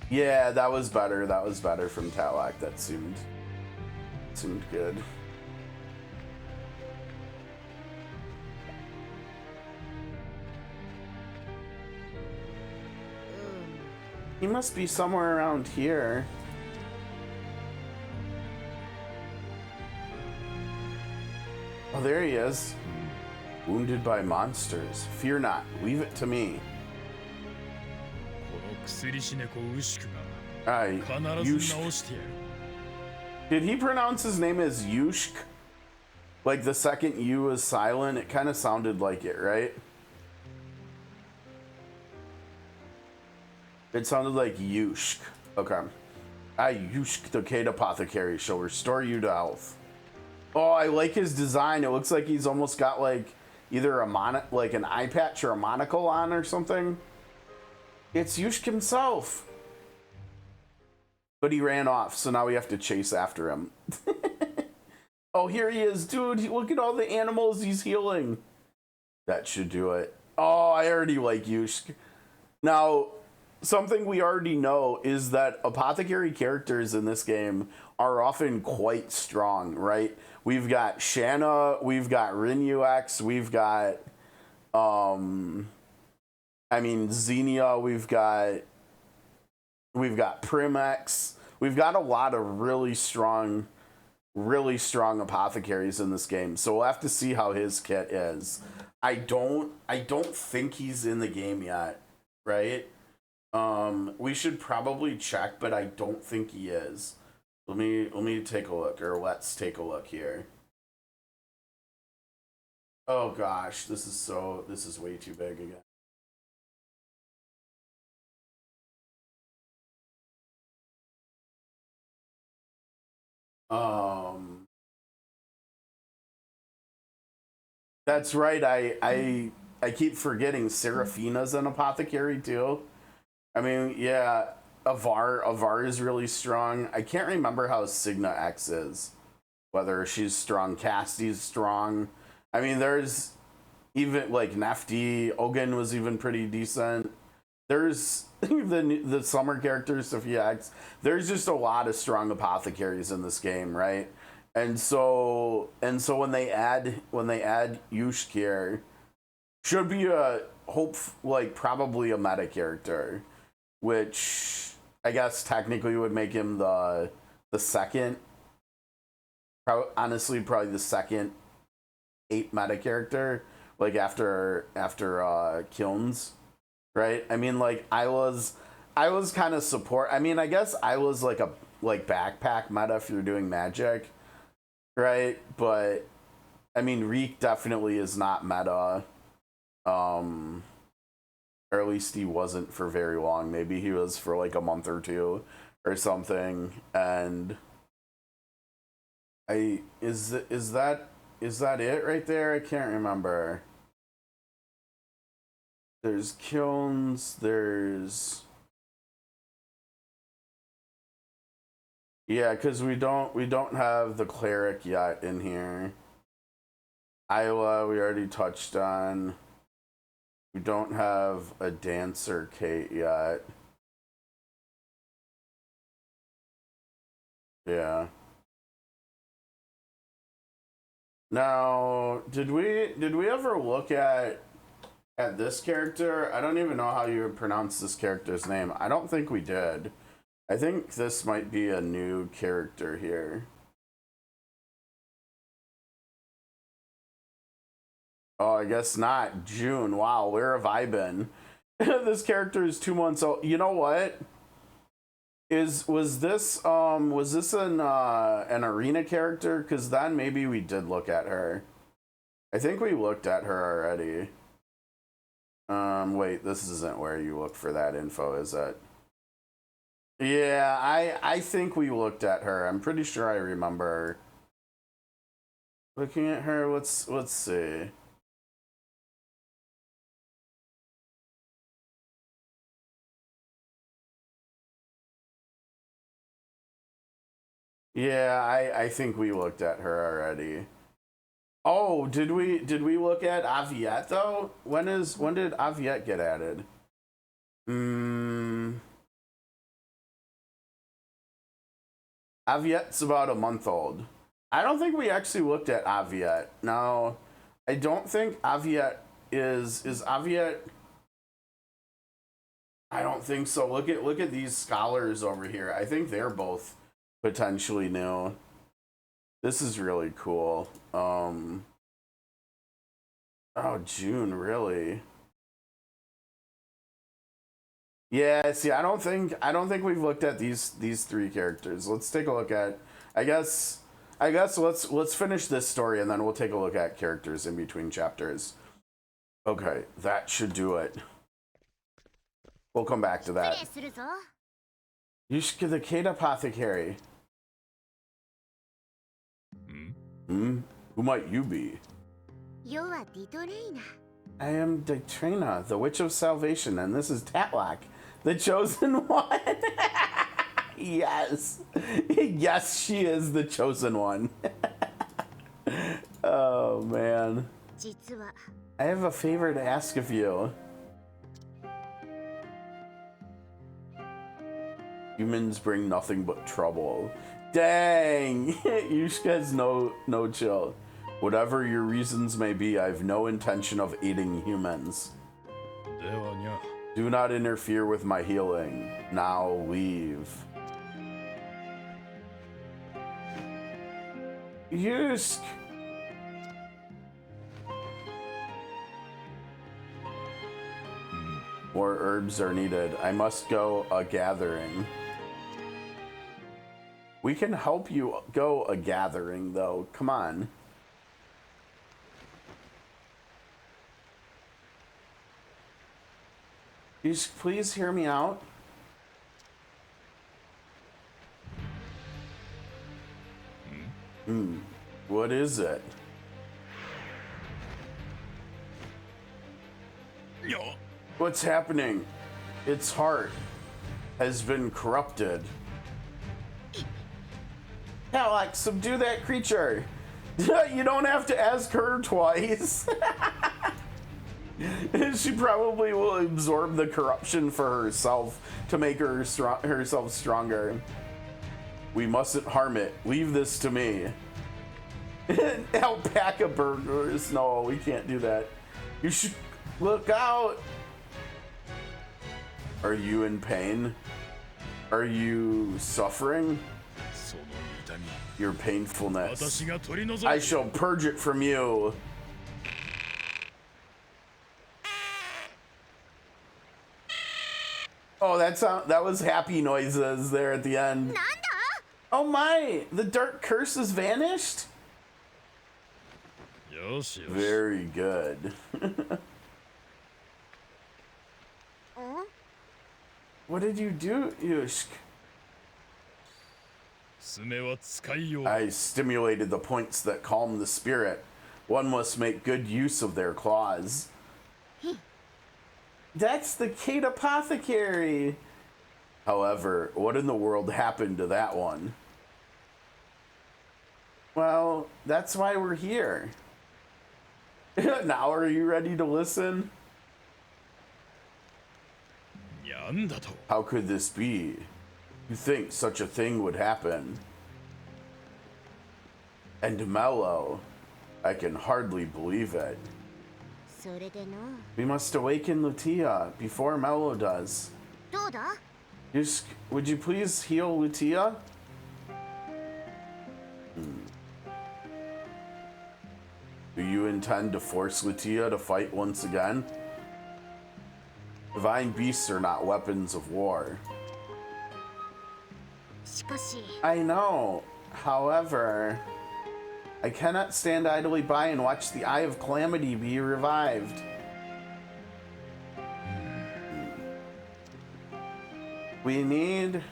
Yeah, that was better. That was better from Talak. That seemed good. He must be somewhere around here. Oh, there he is. Wounded by monsters. Fear not. Leave it to me. Aye, Yushk. Did he pronounce his name as Yushk? Like the second U is silent? It kind of sounded like it, right? It sounded like Yushk. Okay. Yushk, the Kate Apothecary, shall restore you to health. Oh, I like his design. It looks like he's almost got like either like an eye patch or a monocle on or something. It's Yushk himself. But he ran off, so now we have to chase after him. Oh, here he is. Dude, look at all the animals he's healing. That should do it. Oh, I already like Yushk. Now, something we already know is that apothecary characters in this game are often quite strong, right? We've got Shanna, we've got Rinux, we've got, Xenia, we've got Primex. We've got a lot of really strong apothecaries in this game. So we'll have to see how his kit is. I don't think he's in the game yet, right? We should probably check, but I don't think he is. Let me take a look, or let's take a look here. Oh gosh, this is way too big again. That's right. I keep forgetting Seraphina's an apothecary too. I mean, yeah, Avar is really strong. I can't remember how Signa X is. Whether she's strong, Cassie's strong. I mean, there's even like Nefty, Ogun was even pretty decent. There's the summer characters, Sophia X. There's just a lot of strong apothecaries in this game, right? And so when they add Yushk here, should be a probably a meta character, which I guess technically would make him the second. Honestly, probably the second 8 meta character, like after Kilns, right? I mean, like I was kind of support. I mean, I guess I was like a backpack meta if you're doing magic, right? But I mean, Reek definitely is not meta. Or at least he wasn't for very long. Maybe he was for like a month or two or something. And is that is that it right there? I can't remember. There's kilns, there's... Yeah, because we don't have the cleric yet in here. Isla, we already touched on. We don't have a dancer Kate yet. Yeah. Now, did we ever look at this character? I don't even know how you would pronounce this character's name. I don't think we did. I think this might be a new character here. Oh, I guess not. June. Wow, where have I been? This character is 2 months old. You know what? Was this an arena character? Because then maybe we did look at her. I think we looked at her already. Wait, this isn't where you look for that info, is it? Yeah, I think we looked at her. I'm pretty sure I remember looking at her. Let's see. Yeah, I think we looked at her already. Oh, did we look at Aviette though? When did Aviette get added? Aviette's about a month old. I don't think we actually looked at Aviette. No, I don't think Aviette is Aviette. I don't think so. Look at these scholars over here. I think they're both potentially new. This is really cool. Oh, June, really? Yeah, see, I don't think we've looked at these three characters. Let's take a look at I guess let's finish this story and then we'll take a look at characters in between chapters. Okay, that should do it. We'll come back to that. You should get the Kate Apothecary. Who might you be? I am Detrina, the Witch of Salvation, and this is Tatlock, the Chosen One. Yes. Yes, she is the Chosen One. Oh, man. I have a favor to ask of you. Humans bring nothing but trouble. Dang! Yushka has no chill. Whatever your reasons may be, I have no intention of aiding humans. Do not interfere with my healing. Now leave. Yusk! More herbs are needed. I must go a gathering. We can help you go a gathering, though. Come on. Please hear me out. What is it? What's happening? Its heart has been corrupted. Yeah, like, subdue that creature. You don't have to ask her twice. She probably will absorb the corruption for herself to make herself stronger. We mustn't harm it. Leave this to me. Alpaca burgers. No, we can't do that. You should look out. Are you in pain? Are you suffering? Your painfulness. I shall purge it from you. Oh, that was happy noises there at the end. Oh my, the dark curse has vanished? Very good. What did you do, Yushk? I stimulated the points that calm the spirit. One must make good use of their claws. That's the Kate Apothecary! However, what in the world happened to that one? Well, that's why we're here. Now are you ready to listen? How could this be? You think such a thing would happen? And Mello, I can hardly believe it. We must awaken Lutia before Mello does. Would you please heal Lutia? Do you intend to force Lutia to fight once again? Divine beasts are not weapons of war. I know. However, I cannot stand idly by and watch the Eye of Calamity be revived. We need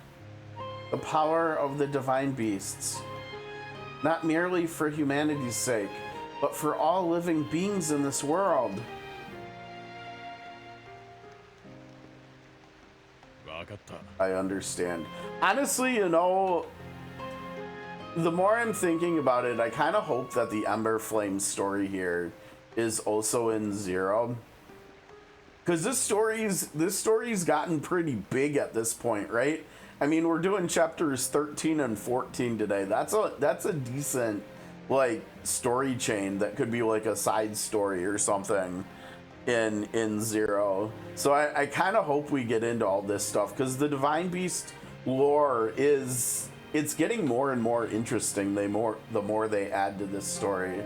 the power of the divine beasts, not merely for humanity's sake, but for all living beings in this world. I understand. Honestly, you know, the more I'm thinking about it, I kind of hope that the Emberflame story here is also in Zero. Because this story's gotten pretty big at this point, right? I mean, we're doing chapters 13 and 14 today. That's a decent, like, story chain that could be like a side story or something in Zero. So I kind of hope we get into all this stuff, because the Divine Beast lore it's getting more and more interesting the more they add to this story.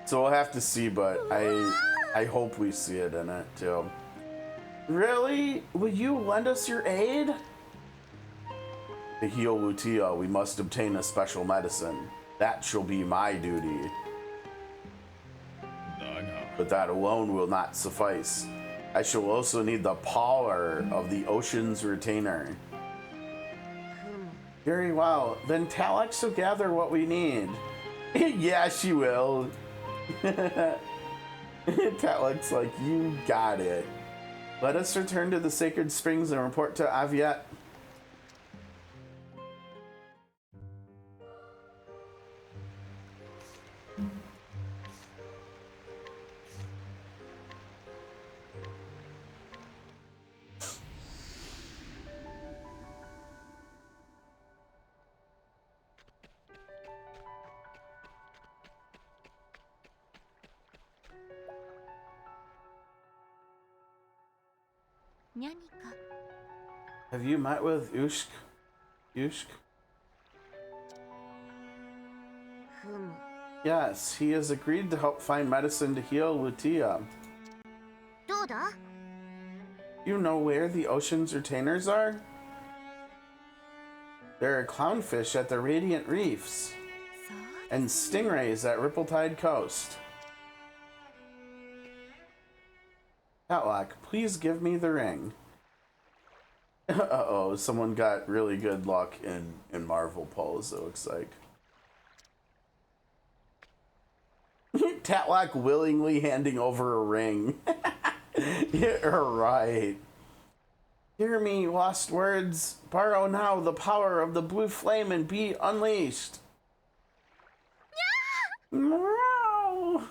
So we'll have to see, but I hope we see it in it too. Really? Will you lend us your aid? To heal Lutia, we must obtain a special medicine. That shall be my duty. But that alone will not suffice. I shall also need the power of the ocean's retainer. Very well. Then Talix will gather what we need. Yeah, she will. Talix, like, you got it. Let us return to the Sacred Springs and report to Aviette. Have you met with Ushk? Yes, he has agreed to help find medicine to heal Lutia. You know where the ocean's retainers are? There are clownfish at the Radiant Reefs and stingrays at Rippletide Coast. Outlock, please give me the ring. Uh-oh, someone got really good luck in Marvel polls, it looks like. Tatlock willingly handing over a ring. You're right. Hear me, lost words. Borrow now the power of the blue flame and be unleashed. Meow.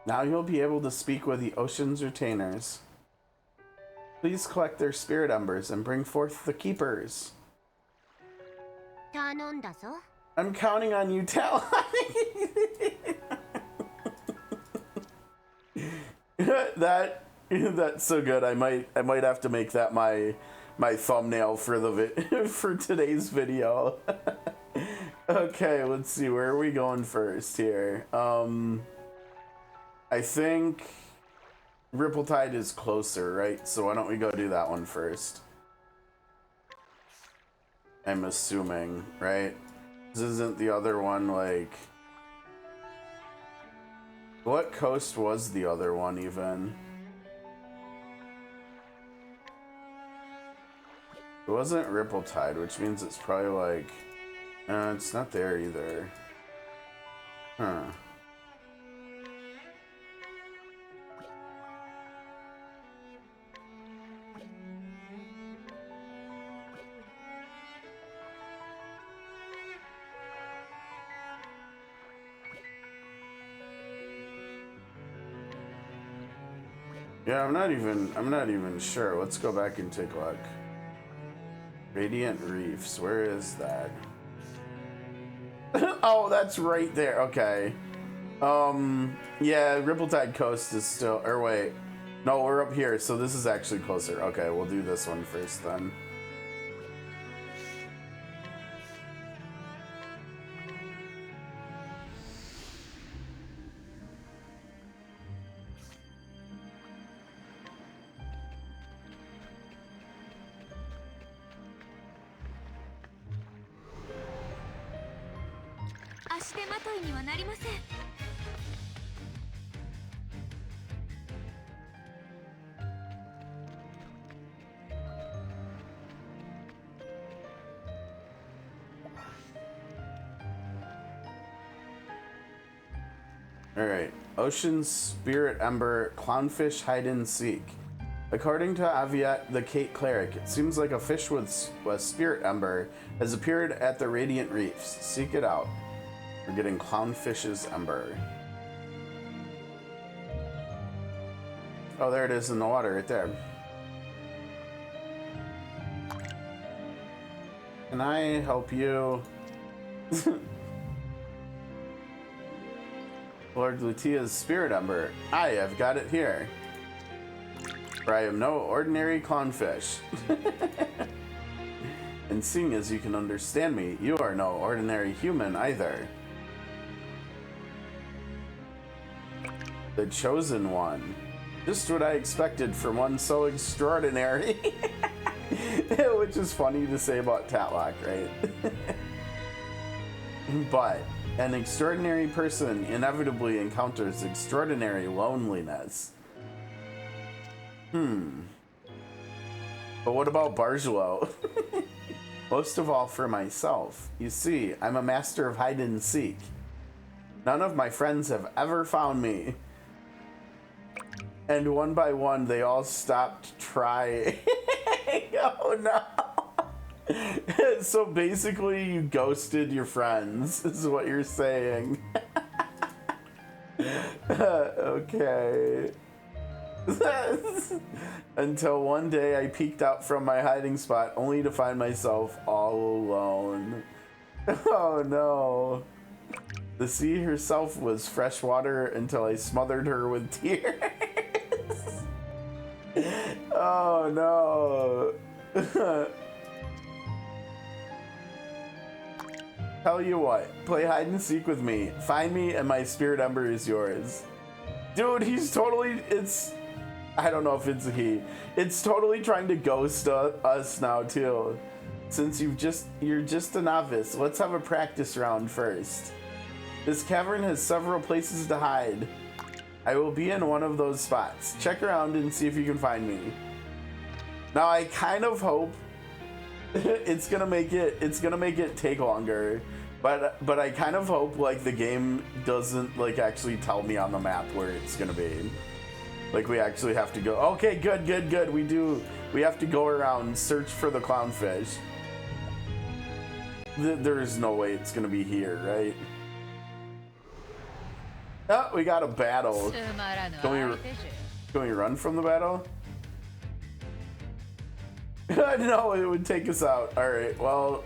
Now you'll be able to speak with the ocean's retainers. Please collect their spirit embers and bring forth the keepers. I'm counting on you, Tal. That's so good. I might have to make that my thumbnail for for today's video. Okay, let's see, where are we going first here? I think Rippletide is closer, right? So why don't we go do that one first? I'm assuming, right? Isn't the other one like... What coast was the other one even? It wasn't Ripple-Tide, which means it's probably like... it's not there either. Huh. Yeah, I'm not even sure. Let's go back and take a look. Radiant Reefs, where is that? Oh, that's right there. Okay. Yeah, Ripple-Tide Coast is still, or wait. No, we're up here, so this is actually closer. Okay, we'll do this one first then. Alright, Ocean Spirit Ember, Clownfish Hide and Seek. According to Aviat, the Kate Cleric, it seems like a fish with Spirit Ember has appeared at the Radiant Reefs. Seek it out. We're getting Clownfish's Ember. Oh, there it is in the water right there. Can I help you? Lord Lutia's Spirit Ember. I have got it here. For I am no ordinary clownfish. And seeing as you can understand me, you are no ordinary human either. The Chosen One. Just what I expected from one so extraordinary. Which is funny to say about Tatlock, right? But an extraordinary person inevitably encounters extraordinary loneliness. But what about Bargello? Most of all for myself. You see, I'm a master of hide and seek. None of my friends have ever found me. And one by one, they all stopped trying. Oh no. So basically, you ghosted your friends, is what you're saying. Okay. Until one day I peeked out from my hiding spot only to find myself all alone. Oh no. The sea herself was fresh water until I smothered her with tears. Oh no. Tell you what, play hide and seek with me. Find me and my Spirit Ember is yours. Dude, he's totally, I don't know if it's a he. It's totally trying to ghost us now too. Since you're just a novice, let's have a practice round first. This cavern has several places to hide. I will be in one of those spots. Check around and see if you can find me. Now I kind of hope it's gonna make it take longer, but I kind of hope like the game doesn't like actually tell me on the map where it's gonna be. Like we actually have to go. Okay, good. We have to go around, search for the clownfish. There's no way it's gonna be here, right? Oh, we got a battle. Can we run from the battle? No, it would take us out. All right, well,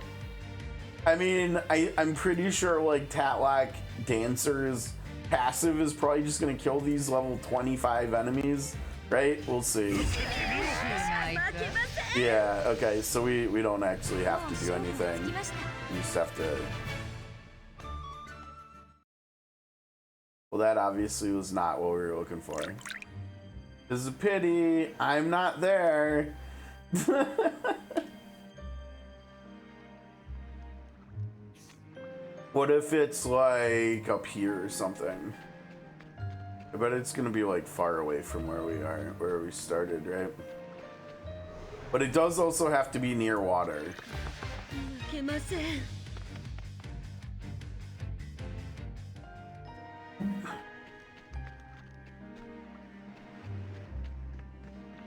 I mean, I'm pretty sure like Tatlock Dancer's passive is probably just gonna kill these level 25 enemies, right? We'll see. Yeah, okay, so we don't actually have to do anything. We just have to... Well, that obviously was not what we were looking for. This is a pity. I'm not there. What if it's like up here or something? I bet it's gonna be like far away from where we are, where we started, right? But it does also have to be near water.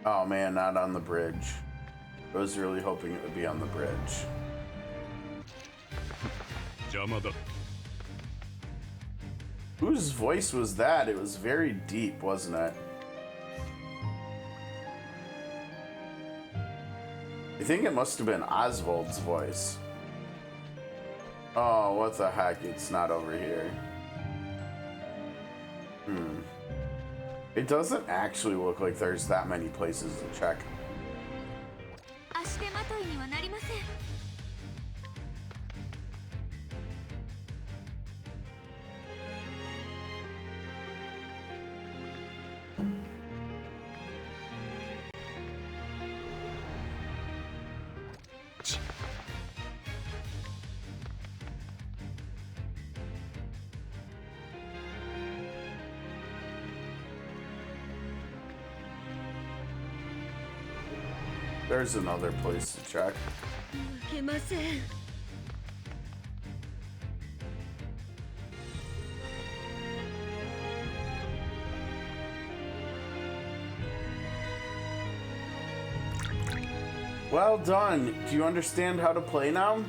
Oh man, not on the bridge. I was really hoping it would be on the bridge. Whose voice was that? It was very deep, wasn't it? I think it must have been Oswald's voice. Oh, what the heck? It's not over here. It doesn't actually look like there's that many places to check. There's another place to check. Well done. Do you understand how to play now?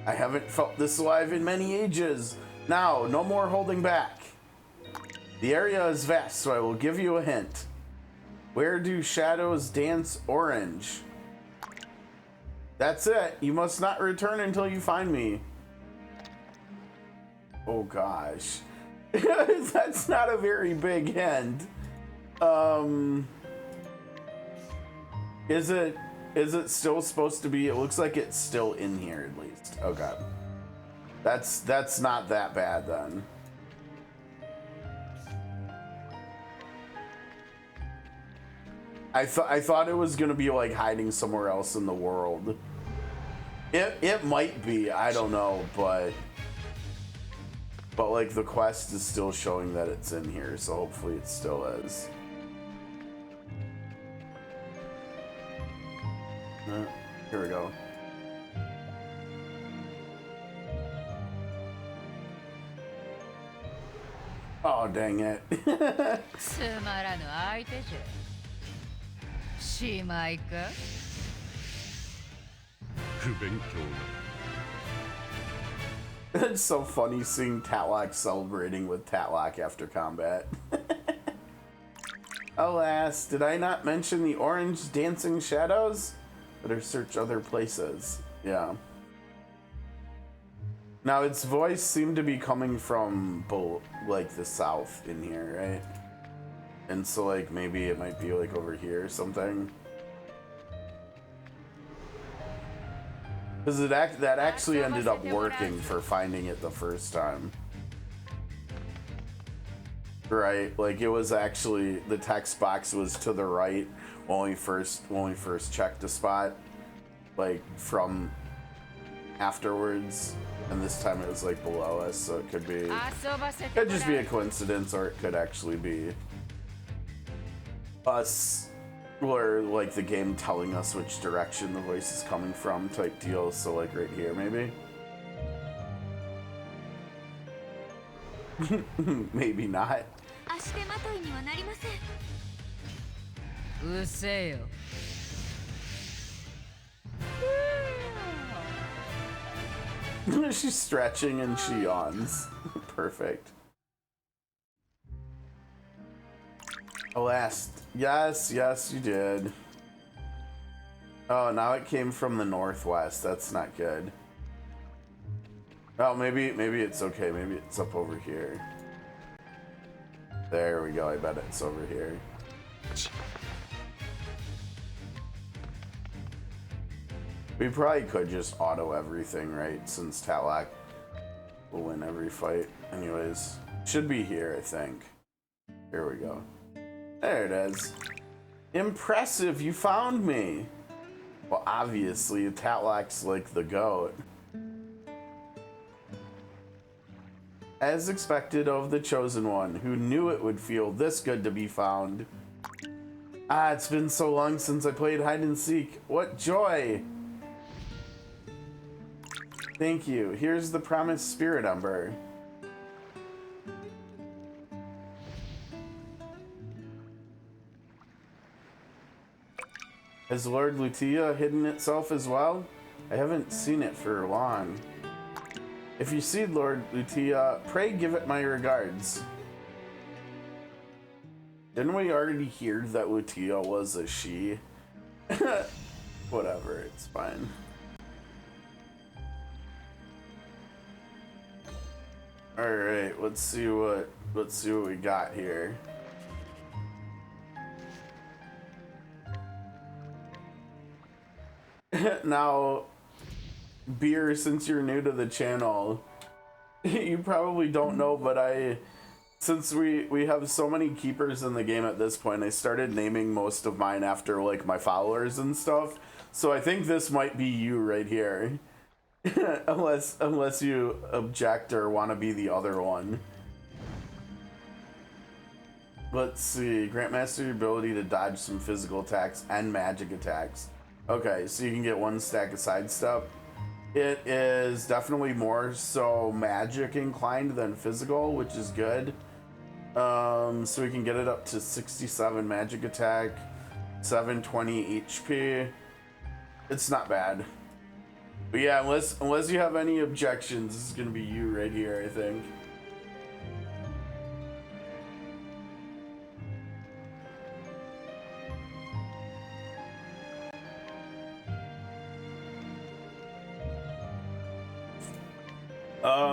I haven't felt this alive in many ages. Now, no more holding back. The area is vast, so I will give you a hint. Where do shadows dance orange? That's it. You must not return until you find me. Oh gosh. That's not a very big hint. Is it still supposed to be? It looks like it's still in here at least. Okay. That's not that bad then. I thought it was gonna be like hiding somewhere else in the world. It might be, I don't know, but like the quest is still showing that it's in here, so hopefully it still is. Here we go. Oh, dang it. It's so funny seeing Tatlock celebrating with Tatlock after combat. Alas, did I not mention the orange dancing shadows? Better search other places. Yeah. Now its voice seemed to be coming from like the south in here, right? And so like maybe it might be like over here or something. Because that actually ended up working for finding it the first time. Right, like it was actually, the text box was to the right when we first checked the spot, like from afterwards, and this time it was like below us, so it could just be a coincidence, or it could actually be us, or like the game telling us which direction the voice is coming from type deal. So like right here maybe. Maybe not. She's stretching and she yawns. Perfect. Alas, yes, you did. Oh, now it came from the northwest. That's not good. Oh, maybe it's okay. Maybe it's up over here. There we go. I bet it's over here. We probably could just auto everything, right? Since Tatlock will win every fight. Anyways, should be here, I think. Here we go. There it is. Impressive, you found me. Well, obviously, Tatlock's like the GOAT. As expected of the chosen one, who knew it would feel this good to be found. Ah, it's been so long since I played hide and seek. What joy! Thank you. Here's the promised spirit ember. Has Lord Lutia hidden itself as well? I haven't seen it for long. If you see Lord Lutia, pray give it my regards. Didn't we already hear that Lutia was a she? Whatever, it's fine. All right, let's see what we got here. Now, Beer, since you're new to the channel, you probably don't know, but since we have so many keepers in the game at this point, I started naming most of mine after like my followers and stuff. So I think this might be you right here. unless you object or want to be the other one. Let's see. Grant master your ability to dodge some physical attacks and magic attacks. Okay, so you can get one stack of sidestep. It is definitely more so magic inclined than physical, which is good. So we can get it up to 67 magic attack, 720 HP. It's not bad. But yeah, unless you have any objections, this is gonna be you right here, I think.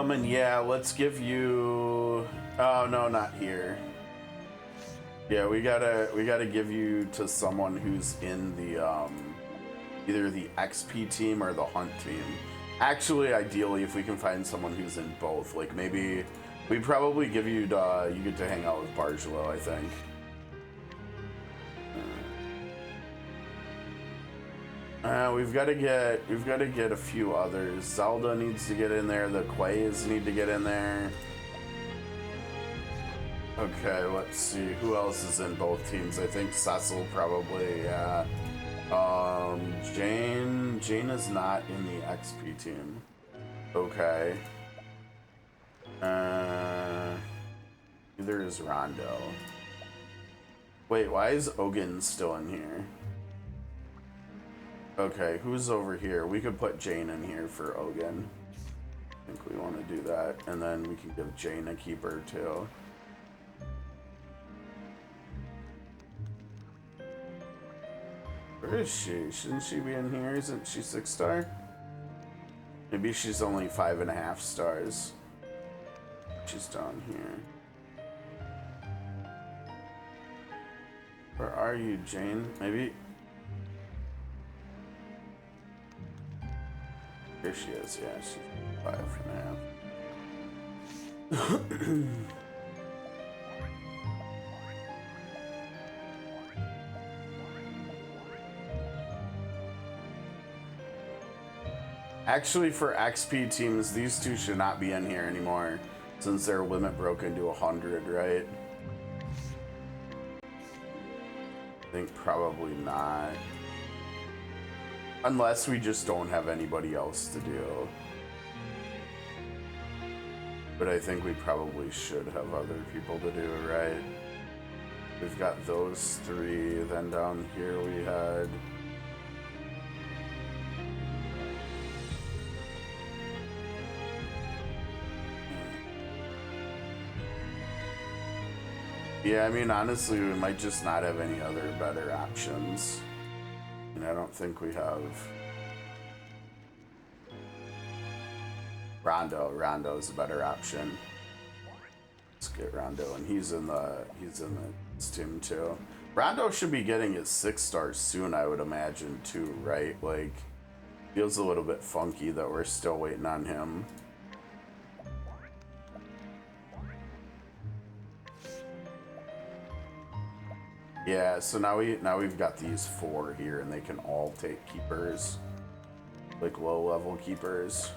And yeah, let's give you. Oh no, not here. Yeah, we gotta give you to someone who's in the either the XP team or the hunt team. Actually, ideally, if we can find someone who's in both, like maybe we probably give you to you get to hang out with Bargelo, I think. We've got to get a few others. Zelda needs to get in there. The Quays need to get in there. Okay, let's see who else is in both teams. I think Cecil probably. Yeah. Jane is not in the XP team. Okay. Neither is Rondo. Wait, why is Ogun still in here? Okay, who's over here? We could put Jane in here for Ogun. I think we want to do that. And then we can give Jane a keeper too. Where is she? Shouldn't she be in here? Isn't she 6-star? Maybe she's only 5.5 stars. She's down here. Where are you, Jane? Maybe... Here she is, yeah, she's 5.5. Actually, for XP teams, these two should not be in here anymore, since their limit broke into 100, right? I think probably not. Unless we just don't have anybody else to do. But I think we probably should have other people to do, right? We've got those three, then down here we had... Yeah, I mean, honestly, we might just not have any other better options. And I don't think we have... Rondo. Rondo's a better option. Let's get Rondo, and he's in this team too. Rondo should be getting his 6 stars soon, I would imagine, too, right? Like, feels a little bit funky that we're still waiting on him. Yeah, so now we've got these 4 here, and they can all take keepers, like low-level keepers.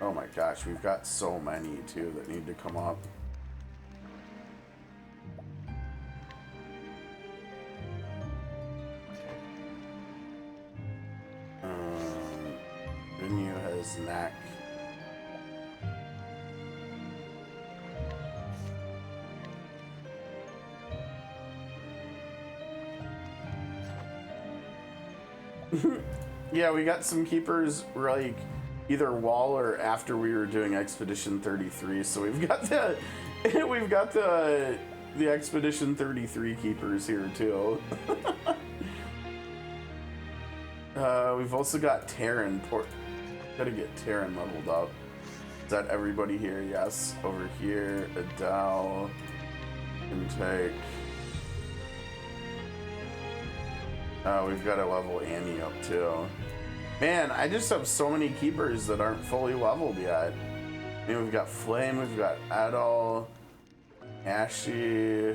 Oh my gosh, we've got so many too that need to come up. Venue has neck. Yeah, we got some keepers like either wall or after we were doing Expedition 33. So we've got the the Expedition 33 keepers here too. We've also got Terran. Gotta get Terran leveled up. Is that everybody here? Yes. Over here, Adele, intake. We've got to level Annie up too. Man, I just have so many keepers that aren't fully leveled yet. I mean, we've got Flame, we've got Adele, Ashy,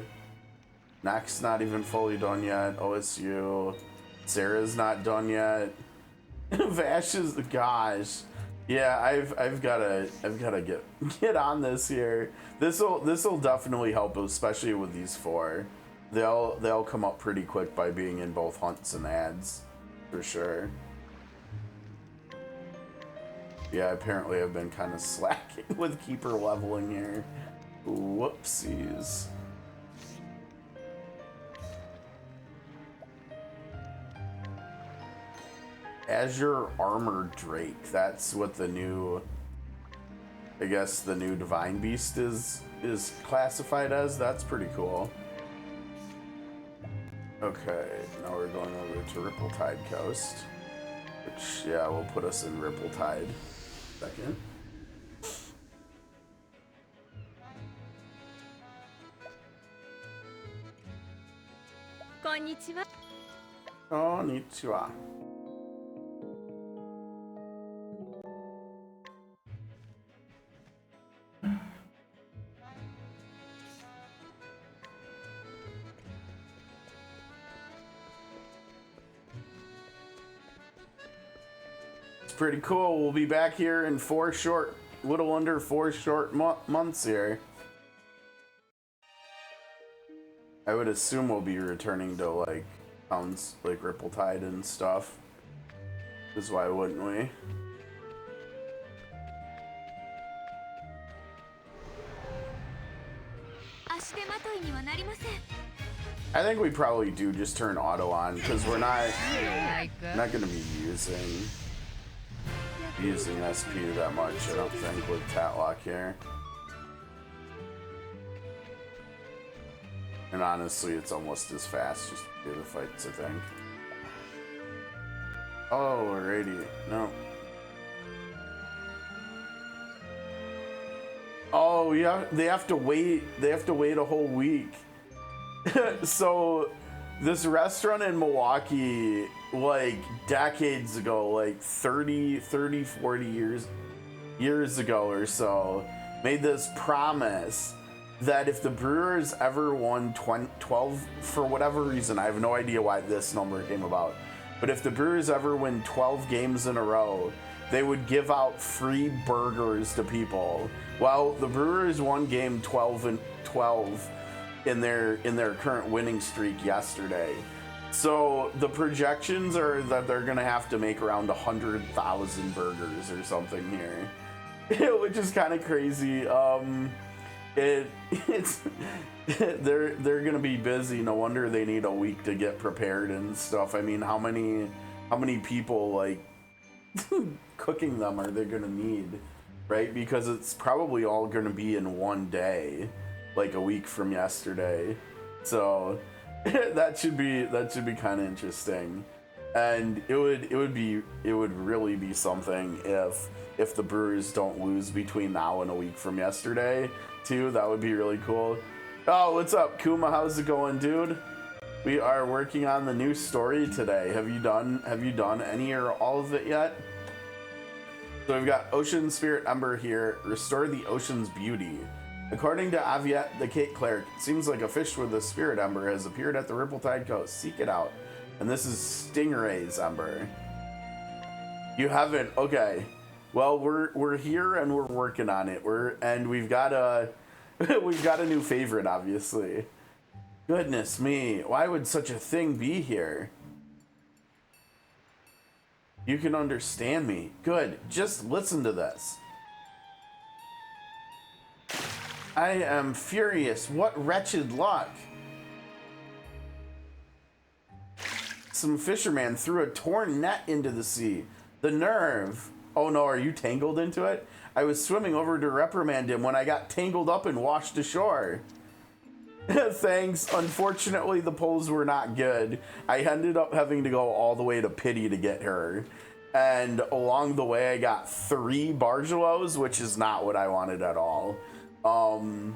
Neck's not even fully done yet. OSU, Sarah's not done yet. Vash is, gosh, yeah. I've gotta get on this here. This'll definitely help, especially with these four. They'll come up pretty quick by being in both hunts and ads, for sure. Yeah, apparently I've been kind of slacking with keeper leveling here. Whoopsies. Azure Armor Drake. That's what the new, I guess the new Divine Beast is classified as. That's pretty cool. Okay, now we're going over to Rippletide Coast, which, yeah, will put us in Rippletide. Second. Konnichiwa. Konnichiwa. Pretty cool. We'll be back here in little under four short months here. I would assume we'll be returning to like towns like Rippletide and stuff. Because why wouldn't we? I think we probably do just turn auto on because we're not going to be using SP that much, I don't think, with Tatlock here. And honestly, it's almost as fast just to do the fights, I think. Oh, alrighty. No. Oh, yeah, they have to wait a whole week. So this restaurant in Milwaukee, like decades ago, like 30, 40 years ago or so, made this promise that if the Brewers ever won 12, for whatever reason, I have no idea why this number came about, but if the Brewers ever win 12 games in a row, they would give out free burgers to people. Well, the Brewers won game 12 in their current winning streak yesterday. So the projections are that they're gonna have to make around 100,000 burgers or something here, which is kind of crazy. It's they're gonna be busy. No wonder they need a week to get prepared and stuff. I mean, how many people like cooking them are they gonna need, right? Because it's probably all gonna be in one day, like a week from yesterday. So that should be kind of interesting, and it would really be something if the Brewers don't lose between now and a week from yesterday too. That would be really cool. Oh, what's up, Kuma? How's it going, dude? We are working on the new story today. Have you done any or all of it yet? So we've got Ocean Spirit Ember here. Restore the ocean's beauty. According to Aviette, the Cake Cleric, it seems like a fish with a spirit ember has appeared at the Rippletide Coast. Seek it out. And this is Stingray's Ember. You haven't? Okay. Well, we're here and we're working on it. We've got a we've got a new favorite, obviously. Goodness me, why would such a thing be here? You can understand me. Good. Just listen to this. I am furious. What wretched luck. Some fisherman threw a torn net into the sea. The nerve. Oh no, are you tangled into it? I was swimming over to reprimand him when I got tangled up and washed ashore. Thanks. Unfortunately, the pulls were not good. I ended up having to go all the way to Pity to get her. And along the way, I got 3 Bargelows, which is not what I wanted at all. And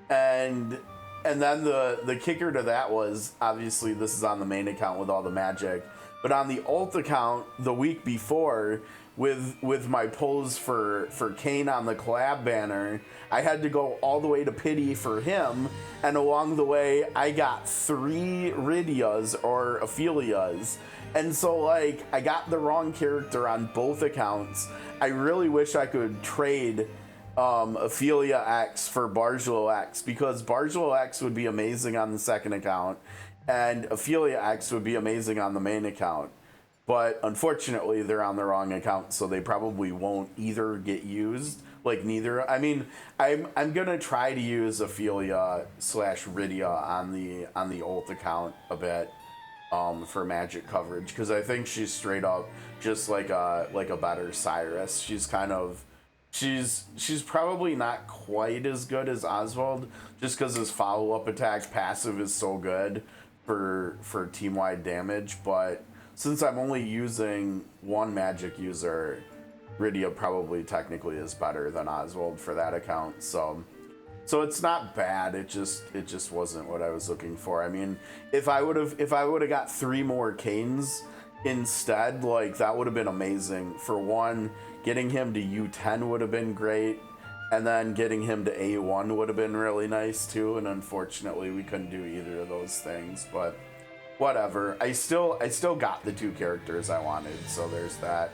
then the kicker to that was, obviously, this is on the main account with all the magic. But on the alt account, the week before, with my pulls for Kane on the collab banner, I had to go all the way to Pity for him, and along the way I got 3 Rydias or Ophelias, and so like I got the wrong character on both accounts. I really wish I could trade Ophelia X for Bargelo X, because Bargelo X would be amazing on the second account and Ophelia X would be amazing on the main account. But unfortunately, they're on the wrong account, so they probably won't either get used. Like neither. I mean, I'm gonna try to use Ophelia / Rydia on the ult account a bit, for magic coverage, because I think she's straight up just like a better Cyrus. She's kind of, she's probably not quite as good as Oswald, just because his follow up attack passive is so good for team wide damage, but since I'm only using one magic user, Rydia probably technically is better than Oswald for that account. So it's not bad. It just wasn't what I was looking for. I mean, if I would have got 3 more Canes instead, like that would have been amazing. For one, getting him to U10 would have been great, and then getting him to A1 would have been really nice too. And unfortunately, we couldn't do either of those things, but whatever. I still got the 2 characters I wanted, so there's that.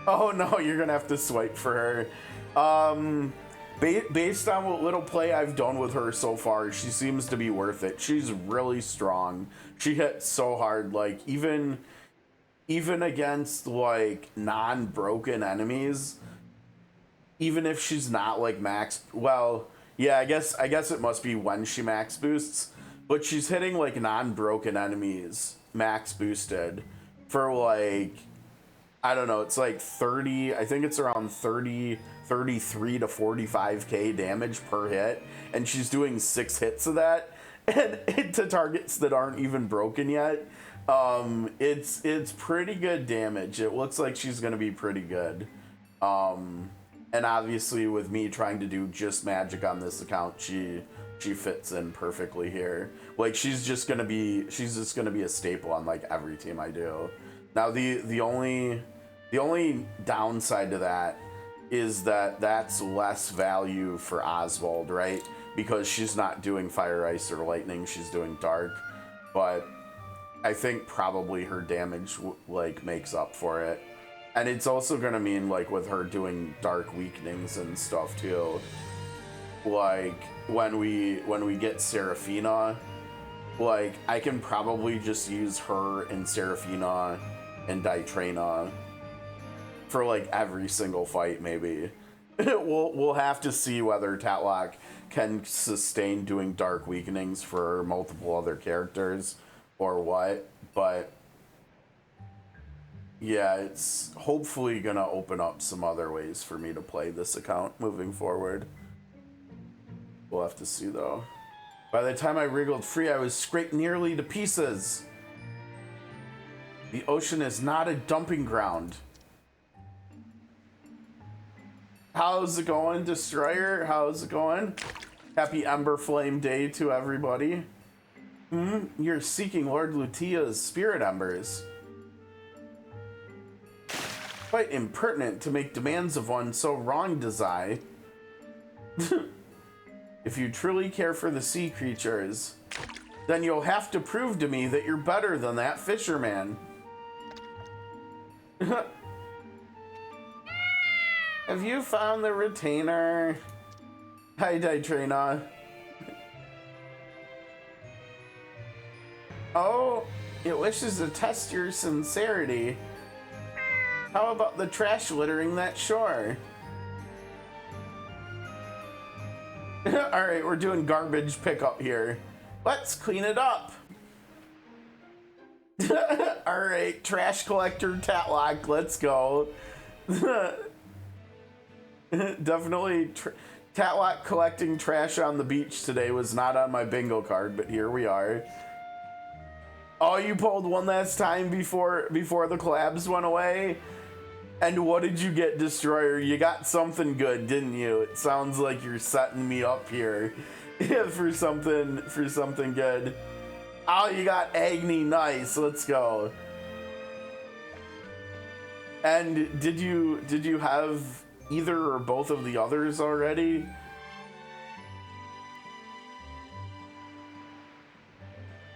Oh no, you're gonna have to swipe for her. Based on what little play I've done with her so far, she seems to be worth it. She's really strong. She hits so hard, like even against like non-broken enemies, even if she's not like max, well, yeah, I guess it must be when she max boosts. But she's hitting like non-broken enemies max boosted for like, I don't know, it's like 30, I think it's around 33 to 45k damage per hit, and she's doing 6 hits of that, and to targets that aren't even broken yet. It's pretty good damage. It looks like she's gonna be pretty good. And obviously with me trying to do just magic on this account, she fits in perfectly here. Like she's just gonna be a staple on like every team I do. Now the only downside to that is that that's less value for Oswald, right? Because she's not doing fire, ice, or lightning, she's doing dark. But I think probably her damage like makes up for it. And it's also gonna mean like with her doing dark weakenings and stuff too, like when we get Seraphina, like I can probably just use her and Seraphina and Ditrana for like every single fight. Maybe we'll have to see whether Tatlock can sustain doing dark weakenings for multiple other characters or what, but yeah, it's hopefully gonna open up some other ways for me to play this account moving forward. We'll have to see though. By the time I wriggled free, I was scraped nearly to pieces. The ocean is not a dumping ground. How's it going, Destroyer? How's it going? Happy Emberflame Day to everybody. You're seeking Lord Lutia's spirit embers. Quite impertinent to make demands of one so wrong, Desai. If you truly care for the sea creatures, then you'll have to prove to me that you're better than that fisherman. Have you found the retainer? Hi, Ditrina. Oh, it wishes to test your sincerity. How about the trash littering that shore? Alright, we're doing garbage pickup here. Let's clean it up. Alright, trash collector Tatlock, let's go. Definitely Tatlock collecting trash on the beach today was not on my bingo card, but here we are. Oh, you pulled one last time before the collabs went away? And what did you get, Destroyer? You got something good, didn't you? It sounds like you're setting me up here for something good. Oh, you got Agni, nice. Let's go. And did you have either or both of the others already?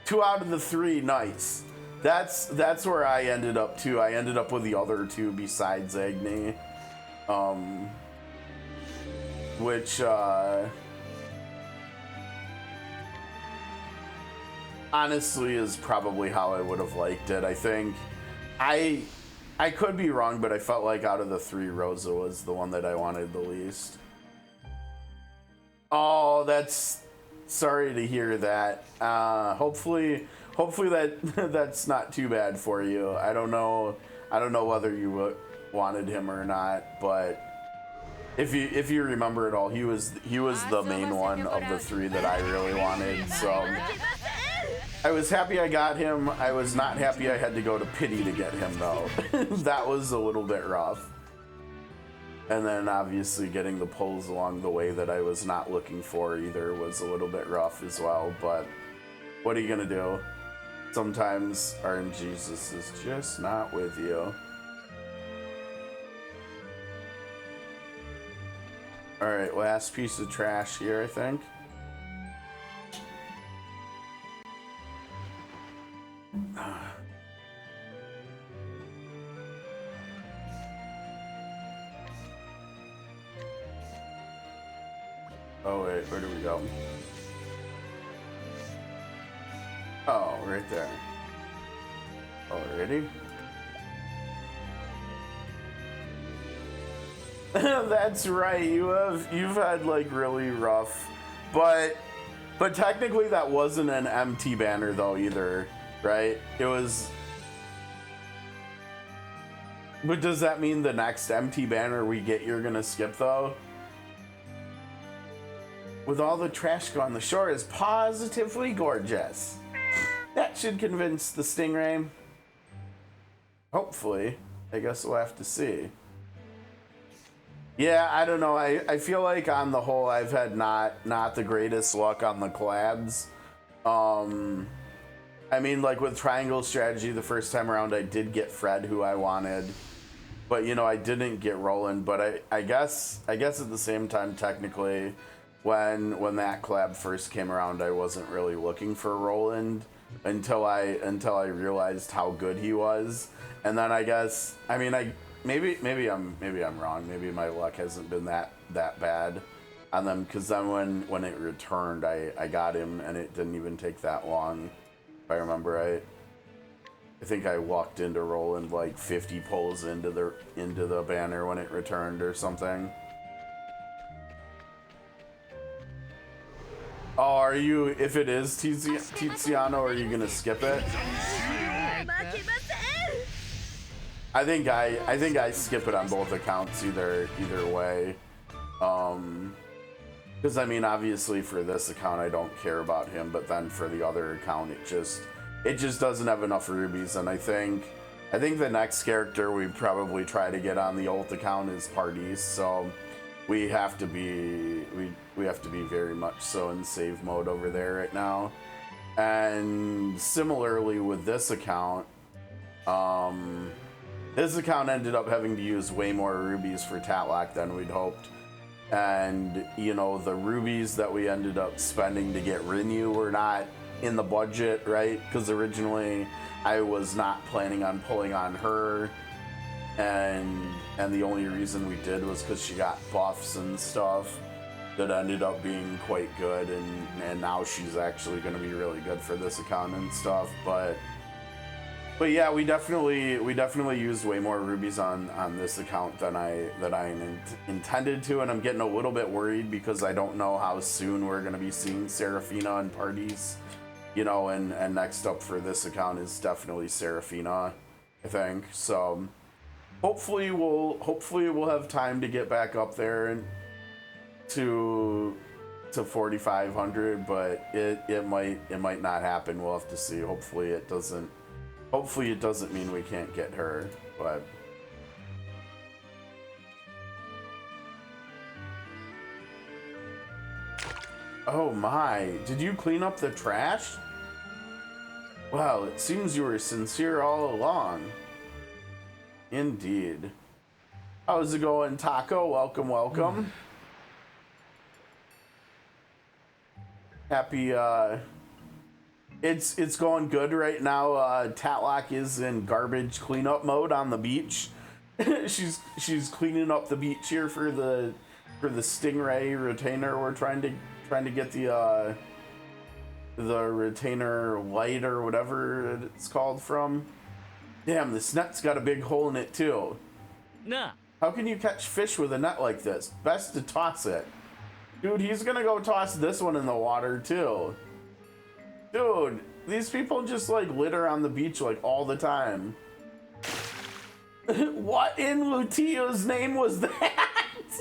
Two out of the three, nice. That's where I ended up too. I ended up with the other two besides Agni, which honestly is probably how I would have liked it. I think I could be wrong, but I felt like out of the three, Rosa was the one that I wanted the least. Oh, that's sorry to hear that. Hopefully that's not too bad for you. I don't know whether you wanted him or not, but if you remember it all, he was the main one of the three that I really wanted. So I was happy I got him. I was not happy I had to go to Pity to get him though. That was a little bit rough. And then obviously getting the pulls along the way that I was not looking for either was a little bit rough as well, but what are you gonna do? Sometimes RNGesus is just not with you. Alright, last piece of trash here, I think. Oh wait, where do we go? Oh, right there. Already? That's right. You've had like really rough, but technically that wasn't an MT banner though either, right? It was. But does that mean the next MT banner we get you're gonna skip though? With all the trash gone, the shore is positively gorgeous. That should convince the Stingray. Hopefully. I guess we'll have to see. Yeah, I don't know. I feel like on the whole I've had not the greatest luck on the collabs. I mean, like with Triangle Strategy the first time around I did get Fred who I wanted. But you know, I didn't get Roland, but I guess at the same time technically when that collab first came around I wasn't really looking for Roland until I realized how good he was. And then I guess maybe I'm wrong. Maybe my luck hasn't been that bad on them, because then when it returned I got him and it didn't even take that long, if I remember right. I think I walked into Roland like 50 pulls into the banner when it returned or something. Oh, are you, if it is Tiziano, are you gonna skip it? I think I skip it on both accounts either way. Because I mean, obviously for this account I don't care about him, but then for the other account it just doesn't have enough rubies. And I think the next character we probably try to get on the ult account is Parties, so we have to be very much so in save mode over there right now. And similarly with this account ended up having to use way more rubies for Tatlock than we'd hoped. And you know, the rubies that we ended up spending to get Rinyu were not in the budget, right? Because originally I was not planning on pulling on her and the only reason we did was because she got buffs and stuff that ended up being quite good, and now she's actually going to be really good for this account and stuff. But yeah, we definitely used way more rubies on this account than I intended to, and I'm getting a little bit worried because I don't know how soon we're going to be seeing Seraphina in parties, you know, and next up for this account is definitely Seraphina, I think. So hopefully we'll have time to get back up there and to 4,500, but it might not happen. We'll have to see. Hopefully it doesn't mean we can't get her, but oh my, did you clean up the trash? Well, it seems you were sincere all along. Indeed. How's it going, Taco? Welcome. Happy, it's going good right now. Tatlock is in garbage cleanup mode on the beach. she's cleaning up the beach here for the stingray retainer. We're trying to get the retainer light or whatever it's called from. Damn, this net's got a big hole in it too. Nah. How can you catch fish with a net like this? Best to toss it. Dude, he's gonna go toss this one in the water too. Dude, these people just like litter on the beach like all the time. What in Lutillo's name was that?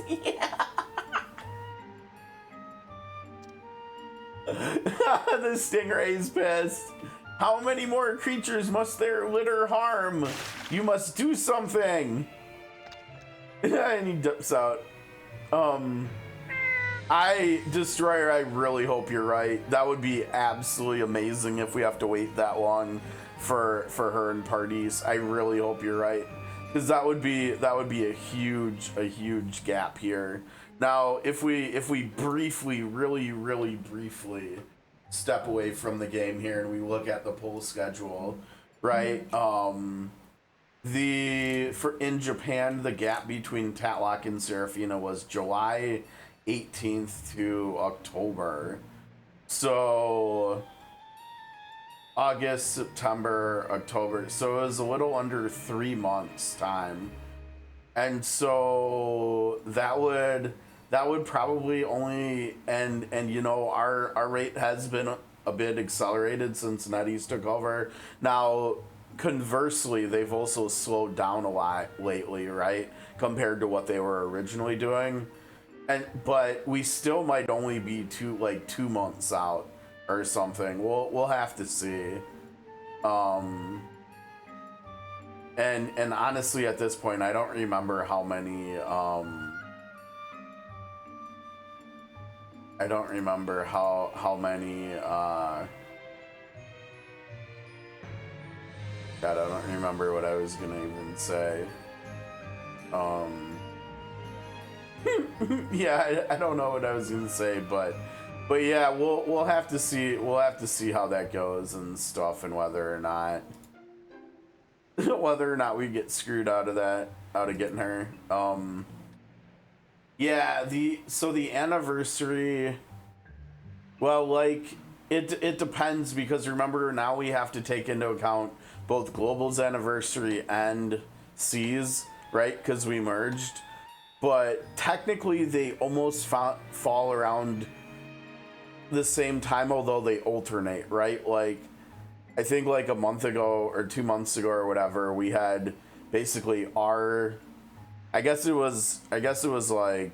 Yeah. The stingray's pissed. How many more creatures must their litter harm? You must do something. And he dips out. Destroyer, I really hope you're right. That would be absolutely amazing if we have to wait that long for her in parties. I really hope you're right, because that would be a huge gap here. Now, if we briefly, really briefly step away from the game here and we look at the poll schedule, right? In Japan, the gap between Tatlock and Seraphina was July 18th to October. So August, September, October. So it was a little under 3 months time. And so that would probably only, and you know, our rate has been a bit accelerated since NetEase took over. Now, conversely, they've also slowed down a lot lately, right? Compared to what they were originally doing. But we still might only be 2 months out or something. We'll have to see. And honestly, at this point, I don't remember how many. I don't remember how many. God, I don't remember what I was gonna even say. Yeah, I don't know what I was gonna say, but yeah, we'll have to see. We'll have to see how that goes and stuff, and whether or not we get screwed out of getting her. Yeah, the anniversary. Well, like it depends, because remember, now we have to take into account both Global's anniversary and C's, right? Because we merged. But technically, they almost fall around the same time, although they alternate, right? Like, I think like a month ago or 2 months ago or whatever, we had basically I guess it was like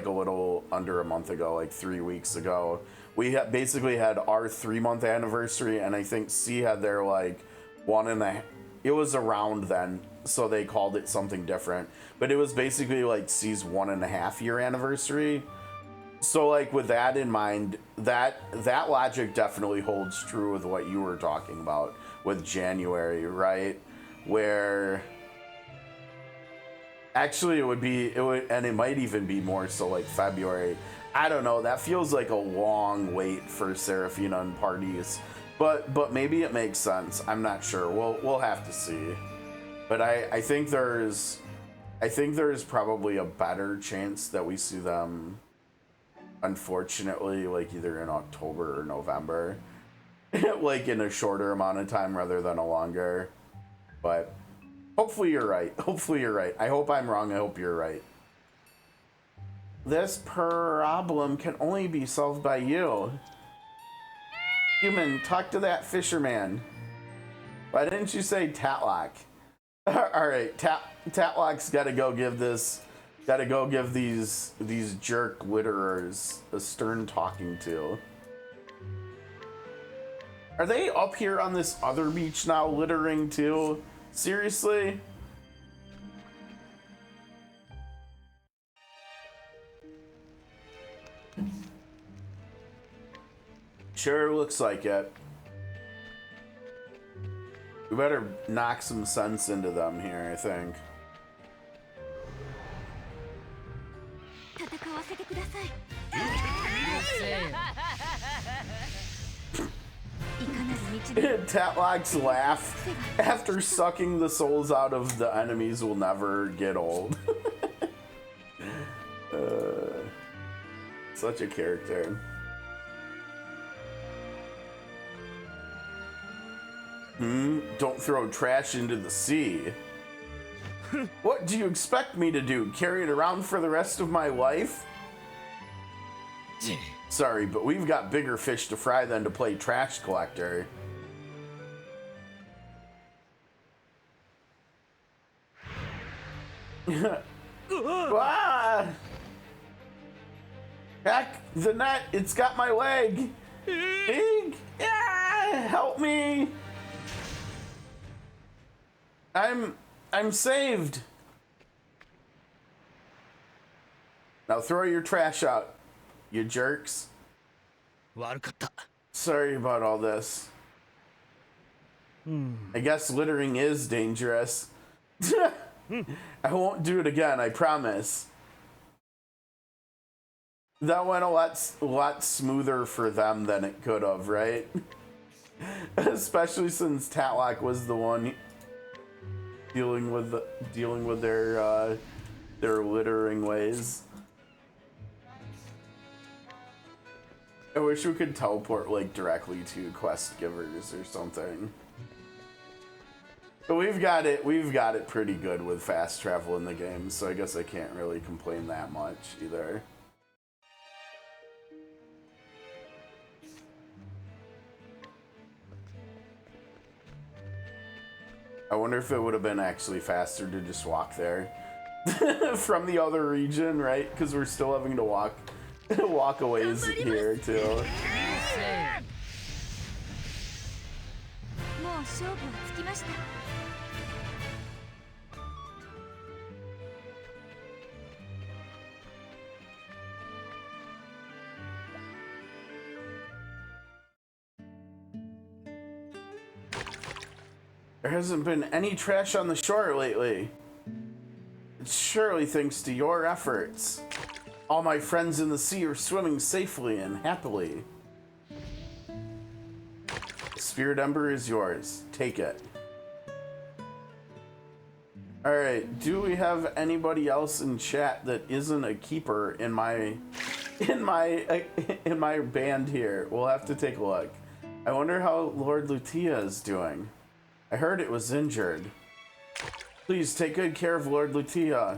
a little under a month ago, like 3 weeks ago. We basically had our 3-month anniversary, and I think C had their like 1.5. It was around then, so they called it something different. But it was basically like C's 1.5 year anniversary. So like with that in mind, that logic definitely holds true with what you were talking about with January, right? Where actually it would, and it might even be more so like February. I don't know. That feels like a long wait for Seraphina and parties, but maybe it makes sense. I'm not sure. We'll have to see. But I think there's probably a better chance that we see them, unfortunately, like either in October or November, like in a shorter amount of time rather than a longer. But hopefully you're right. Hopefully you're right. I hope I'm wrong. I hope you're right. This problem can only be solved by you. Human, talk to that fisherman. Why didn't you say Tatlock? All right, Tatlock's got to go give these jerk litterers a stern talking to. Are they up here on this other beach now littering too? Seriously? Sure looks like it. We better knock some sense into them here, I think. Tatlock's laugh after sucking the souls out of the enemies will never get old. Such a character. Don't throw trash into the sea. What do you expect me to do? Carry it around for the rest of my life? Sorry, but we've got bigger fish to fry than to play trash collector. Ah! Heck, the net, it's got my leg. Help me. I'm saved. Now throw your trash out, you jerks. Sorry about all this. I guess littering is dangerous. I won't do it again, I promise. That went a lot smoother for them than it could have, right? Especially since Tatlock was the one dealing with their littering ways. I wish we could teleport like directly to quest givers or something. But we've got it pretty good with fast travel in the game, so I guess I can't really complain that much either. I wonder if it would have been actually faster to just walk there from the other region, right? Because we're still having to walk a ways here too. There hasn't been any trash on the shore lately. It's surely thanks to your efforts. All my friends in the sea are swimming safely and happily. The Spirit Ember is yours. Take it. Alright, do we have anybody else in chat that isn't a keeper in my band here? We'll have to take a look. I wonder how Lord Lutia is doing. I heard it was injured. Please take good care of Lord Lutia.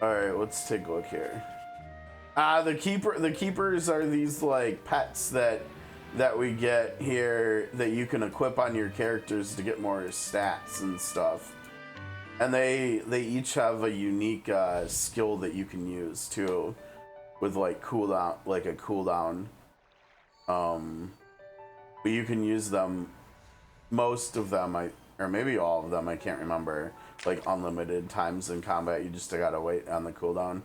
Alright, let's take a look here. The keepers are these like pets that we get here that you can equip on your characters to get more stats and stuff. And they each have a unique skill that you can use too, with like cooldown, like a cooldown. But you can use them, most of them, or maybe all of them, I can't remember, like unlimited times in combat. You just gotta wait on the cooldown.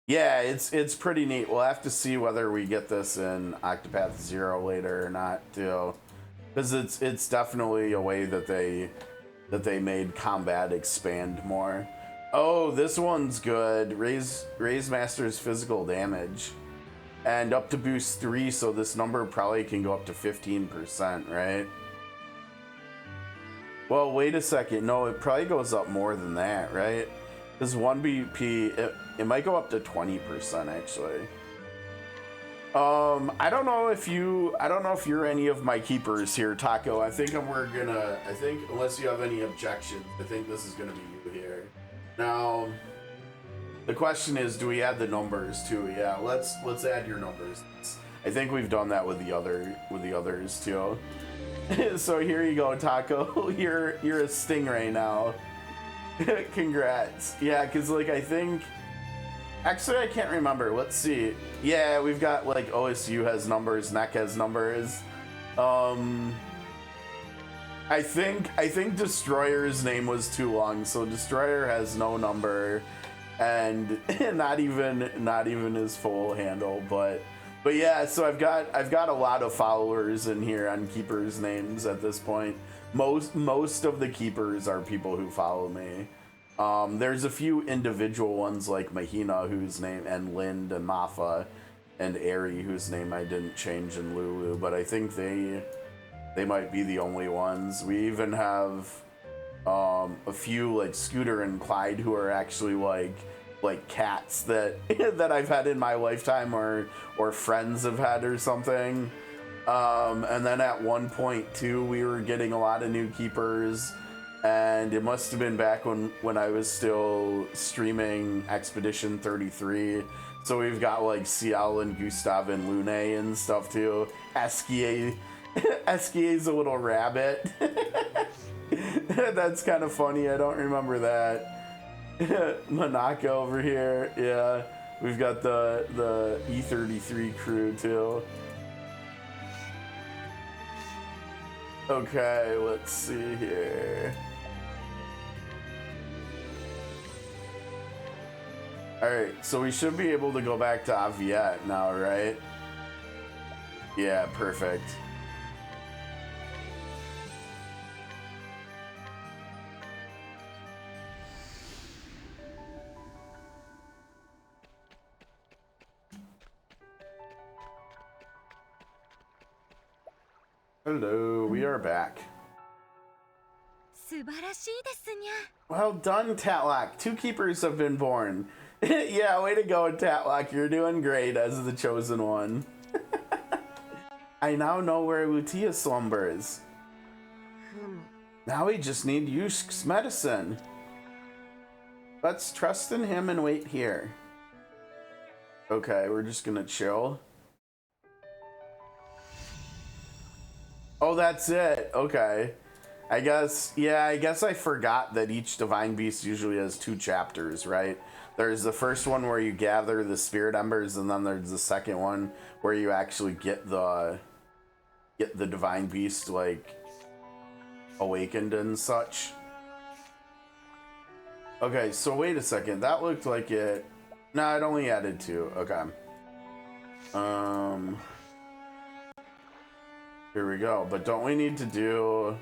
Yeah, it's pretty neat. We'll have to see whether we get this in Octopath Zero later or not too, because it's definitely a way that they that they made combat expand more. Oh, this one's good. Raise Master's physical damage. And up to boost 3, so this number probably can go up to 15%, right? Well, wait a second. No, it probably goes up more than that, right? Because 1 BP, it might go up to 20%, actually. I don't know if you're any of my keepers here, Taco. I think unless you have any objections, I think this is gonna be you here. Now, the question is, do we add the numbers too? Yeah, let's add your numbers. I think we've done that with the others too. So here you go, Taco. You're a stingray now. Congrats. Yeah, because like I think, actually I can't remember. Let's see. Yeah, we've got like OSU has numbers, NEC has numbers. I think Destroyer's name was too long, so Destroyer has no number, and not even his full handle. But yeah, so I've got a lot of followers in here on keepers' names at this point. Most of the keepers are people who follow me. There's a few individual ones like Mahina, whose name, and Lind and Mafa and Ari, whose name I didn't change in Lulu, but I think they might be the only ones. We even have a few like Scooter and Clyde who are actually like cats that that I've had in my lifetime or friends have had or something. And then at one point too, we were getting a lot of new keepers, and it must have been back when I was still streaming Expedition 33. So we've got like Ciel and Gustav and Lune and stuff too. Esquier. Esquier's a little rabbit. That's kind of funny. I don't remember that. Monaco over here. Yeah. We've got the E33 crew too. Okay, let's see here. Alright, so we should be able to go back to Aviette now, right? Yeah, perfect. Hello, we are back. Well done, Tatlock. 2 keepers have been born. Yeah, way to go, Tatlock. You're doing great as the chosen one. I now know where Lutia slumbers. Now we just need Yushk's medicine. Let's trust in him and wait here. Okay, we're just gonna chill. Oh, that's it. Okay. I guess I forgot that each Divine Beast usually has 2 chapters, right? There's the first one where you gather the Spirit Embers, and then there's the second one where you actually get the Divine Beast, like, awakened and such. Okay, so wait a second. That looked like it... No, it only added 2. Okay. Here we go. But don't we need to do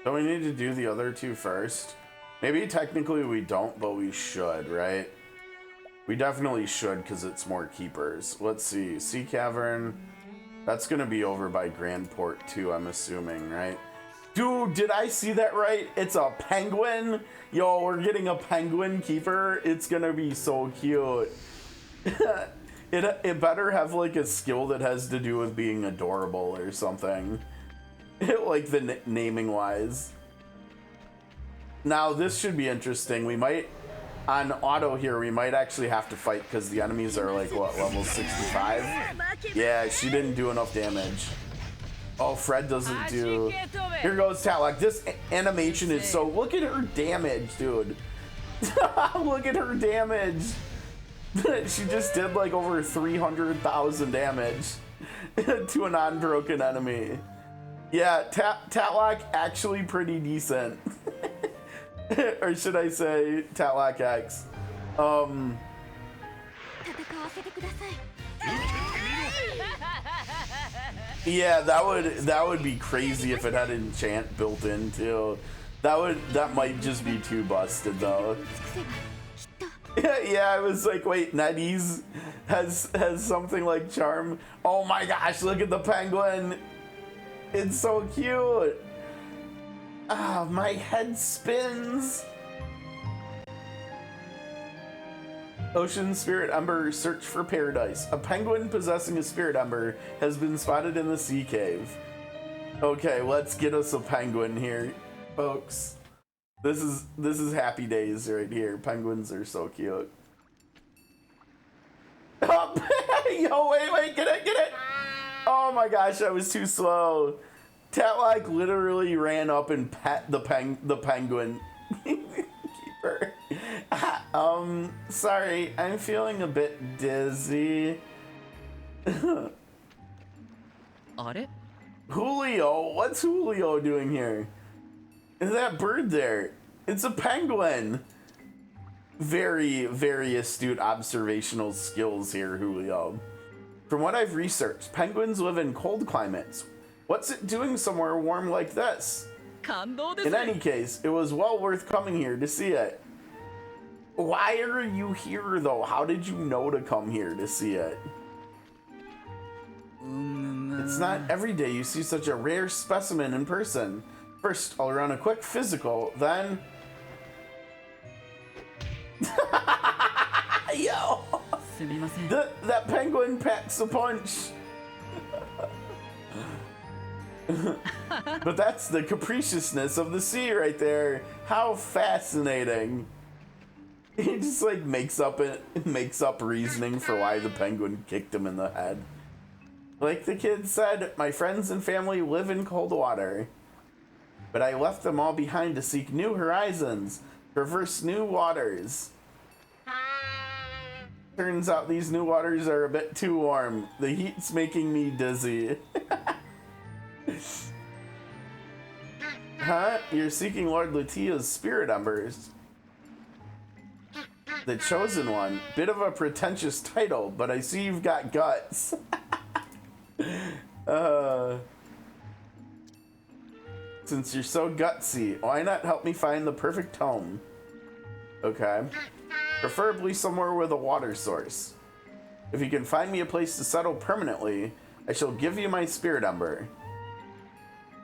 the other 2 first? Maybe technically we don't, but we should, right? We definitely should, because it's more keepers. Let's see. Sea Cavern. That's going to be over by Grand Port too, I'm assuming, right? Dude, did I see that right? It's a penguin? Yo, we're getting a penguin keeper. It's going to be so cute. It better have like a skill that has to do with being adorable or something. Like the naming wise. Now this should be interesting. We might, on auto here, we might actually have to fight because the enemies are like, what, level 65? Yeah, she didn't do enough damage. Oh, Fred doesn't do... Here goes Talak. This animation is so... Look at her damage, dude. Look at her damage. She just did like over 300,000 damage to a non-broken enemy. Yeah, Tatlock actually pretty decent. Or should I say Tatlock X? Yeah, that would be crazy if it had enchant built in too. That might just be too busted though. Yeah, I was like, wait, Nettie's has something like charm. Oh my gosh, look at the penguin. It's so cute. Ah, my head spins. Ocean Spirit Ember, search for paradise. A penguin possessing a Spirit Ember has been spotted in the sea cave. Okay, let's get us a penguin here, folks. This is happy days right here. Penguins are so cute. Oh, yo, wait, get it! Oh my gosh, I was too slow. Tatlike literally ran up and pet the penguin. Keeper. Sorry, I'm feeling a bit dizzy. Julio, what's Julio doing here? Is that bird there? It's a penguin. Very, very astute observational skills here, Julio. From what I've researched, penguins live in cold climates. What's it doing somewhere warm like this? In any case, it was well worth coming here to see it. Why are you here though? How did you know to come here to see it? It's not every day you see such a rare specimen in person. First, I'll run a quick physical, then... Yo! That penguin packs a punch. But that's the capriciousness of the sea right there. How fascinating. He just like makes up reasoning for why the penguin kicked him in the head. Like the kid said, my friends and family live in cold water. But I left them all behind to seek new horizons, traverse new waters. Turns out these new waters are a bit too warm. The heat's making me dizzy. Huh? You're seeking Lord Lutia's spirit embers. The Chosen One. Bit of a pretentious title, but I see you've got guts. Since you're so gutsy, why not help me find the perfect home? Okay. Preferably somewhere with a water source. If you can find me a place to settle permanently, I shall give you my spirit ember.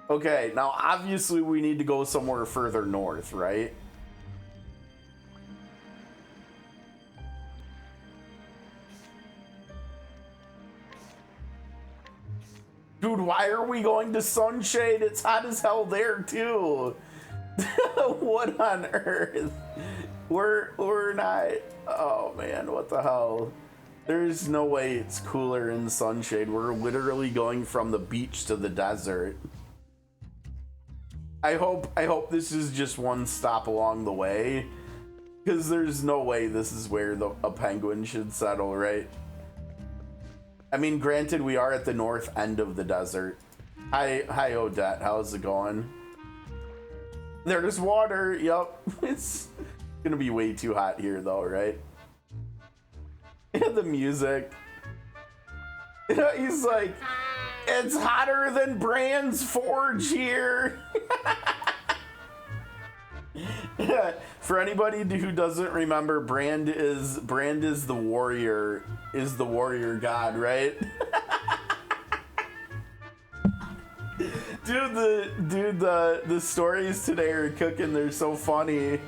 Okay, now obviously we need to go somewhere further north, right? Dude, why are we going to Sunshade? It's hot as hell there too. What on earth? We're not. Oh man, what the hell? There's no way it's cooler in Sunshade. We're literally going from the beach to the desert. I hope this is just one stop along the way, because there's no way this is where a penguin should settle, right? I mean, granted, we are at the north end of the desert. Hi, Odette. How's it going? There's water. Yup. It's gonna be way too hot here, though, right? And the music. He's like, it's hotter than Brand's Forge here. For anybody who doesn't remember, Brand is the warrior, god, right? The stories today are cooking. They're so funny.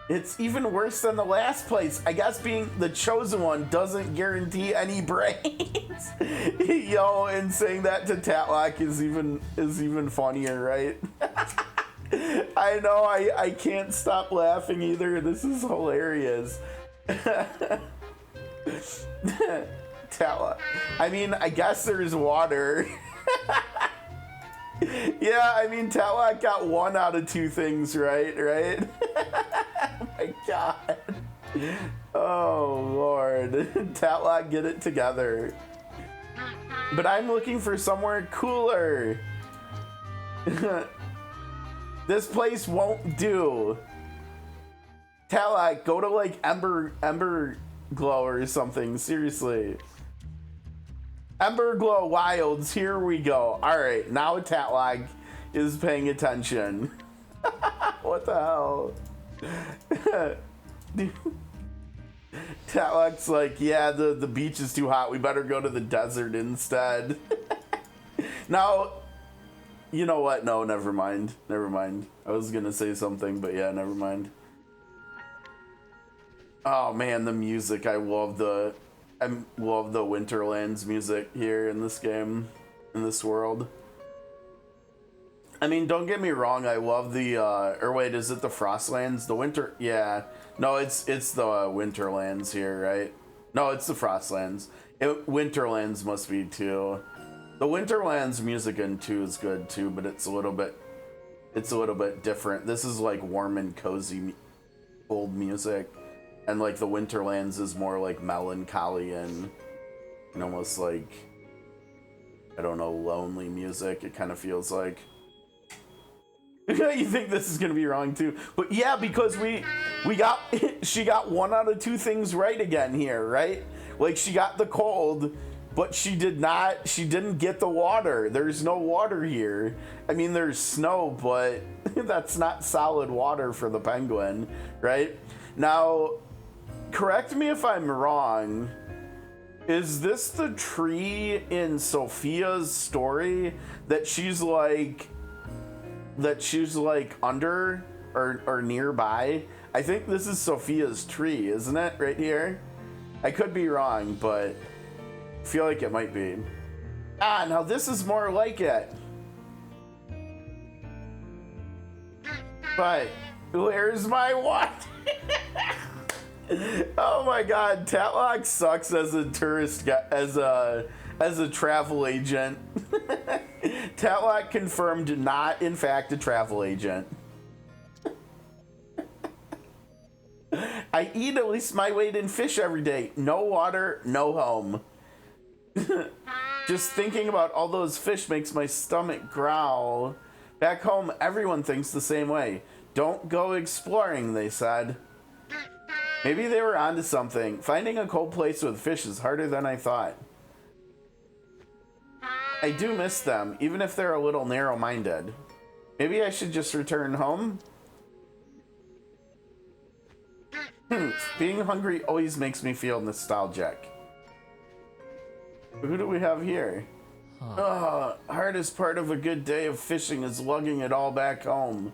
It's even worse than the last place. I guess being the chosen one doesn't guarantee any brains. Yo, and saying that to Tatlock is even funnier, right? I know, I can't stop laughing either. This is hilarious. Tatlock. I mean, I guess there's water. Yeah, I mean, Tatlock got 1 out of 2 things right? Oh my god. Oh lord. Tatlock, get it together. But I'm looking for somewhere cooler. This place won't do. Tatlock, go to like Ember Glow or something, seriously. Emberglow Wilds, here we go. Alright, now Tatlag is paying attention. What the hell? Tatlag's like, yeah, the beach is too hot. We better go to the desert instead. Now, you know what? No, never mind. Never mind. I was gonna say something, but yeah, never mind. Oh man, the music. I love the Winterlands music here in this game, in this world. I mean, don't get me wrong, I love the, or wait, is it the Frostlands? The Winter, yeah. No, it's the Winterlands here, right? No, it's the Frostlands. Winterlands must be too. The Winterlands music in 2 is good too, but it's a little bit different. This is like warm and cozy old music. And like the Winterlands is more like melancholy and almost like, I don't know, lonely music, it kind of feels like. You think this is gonna be wrong too, but yeah, because she got 1 out of 2 things right again here, right? Like she got the cold, but she didn't get the water. There's no water here. I mean, there's snow, but that's not solid water for the penguin, right? Now, correct me if I'm wrong. Is this the tree in Sophia's story that she's like under or nearby? I think this is Sophia's tree, isn't it? Right here? I could be wrong, but I feel like it might be. Ah, now this is more like it. But where's my what? Oh my god, Tatlock sucks as a tourist guy, as a travel agent. Tatlock confirmed not in fact a travel agent. I eat at least my weight in fish every day. No water, no home. Just thinking about all those fish makes my stomach growl. Back home, everyone thinks the same way. Don't go exploring, they said. Maybe they were onto something. Finding a cold place with fish is harder than I thought. I do miss them, even if they're a little narrow-minded. Maybe I should just return home? Being hungry always makes me feel nostalgic. Who do we have here? Hardest part of a good day of fishing is lugging it all back home.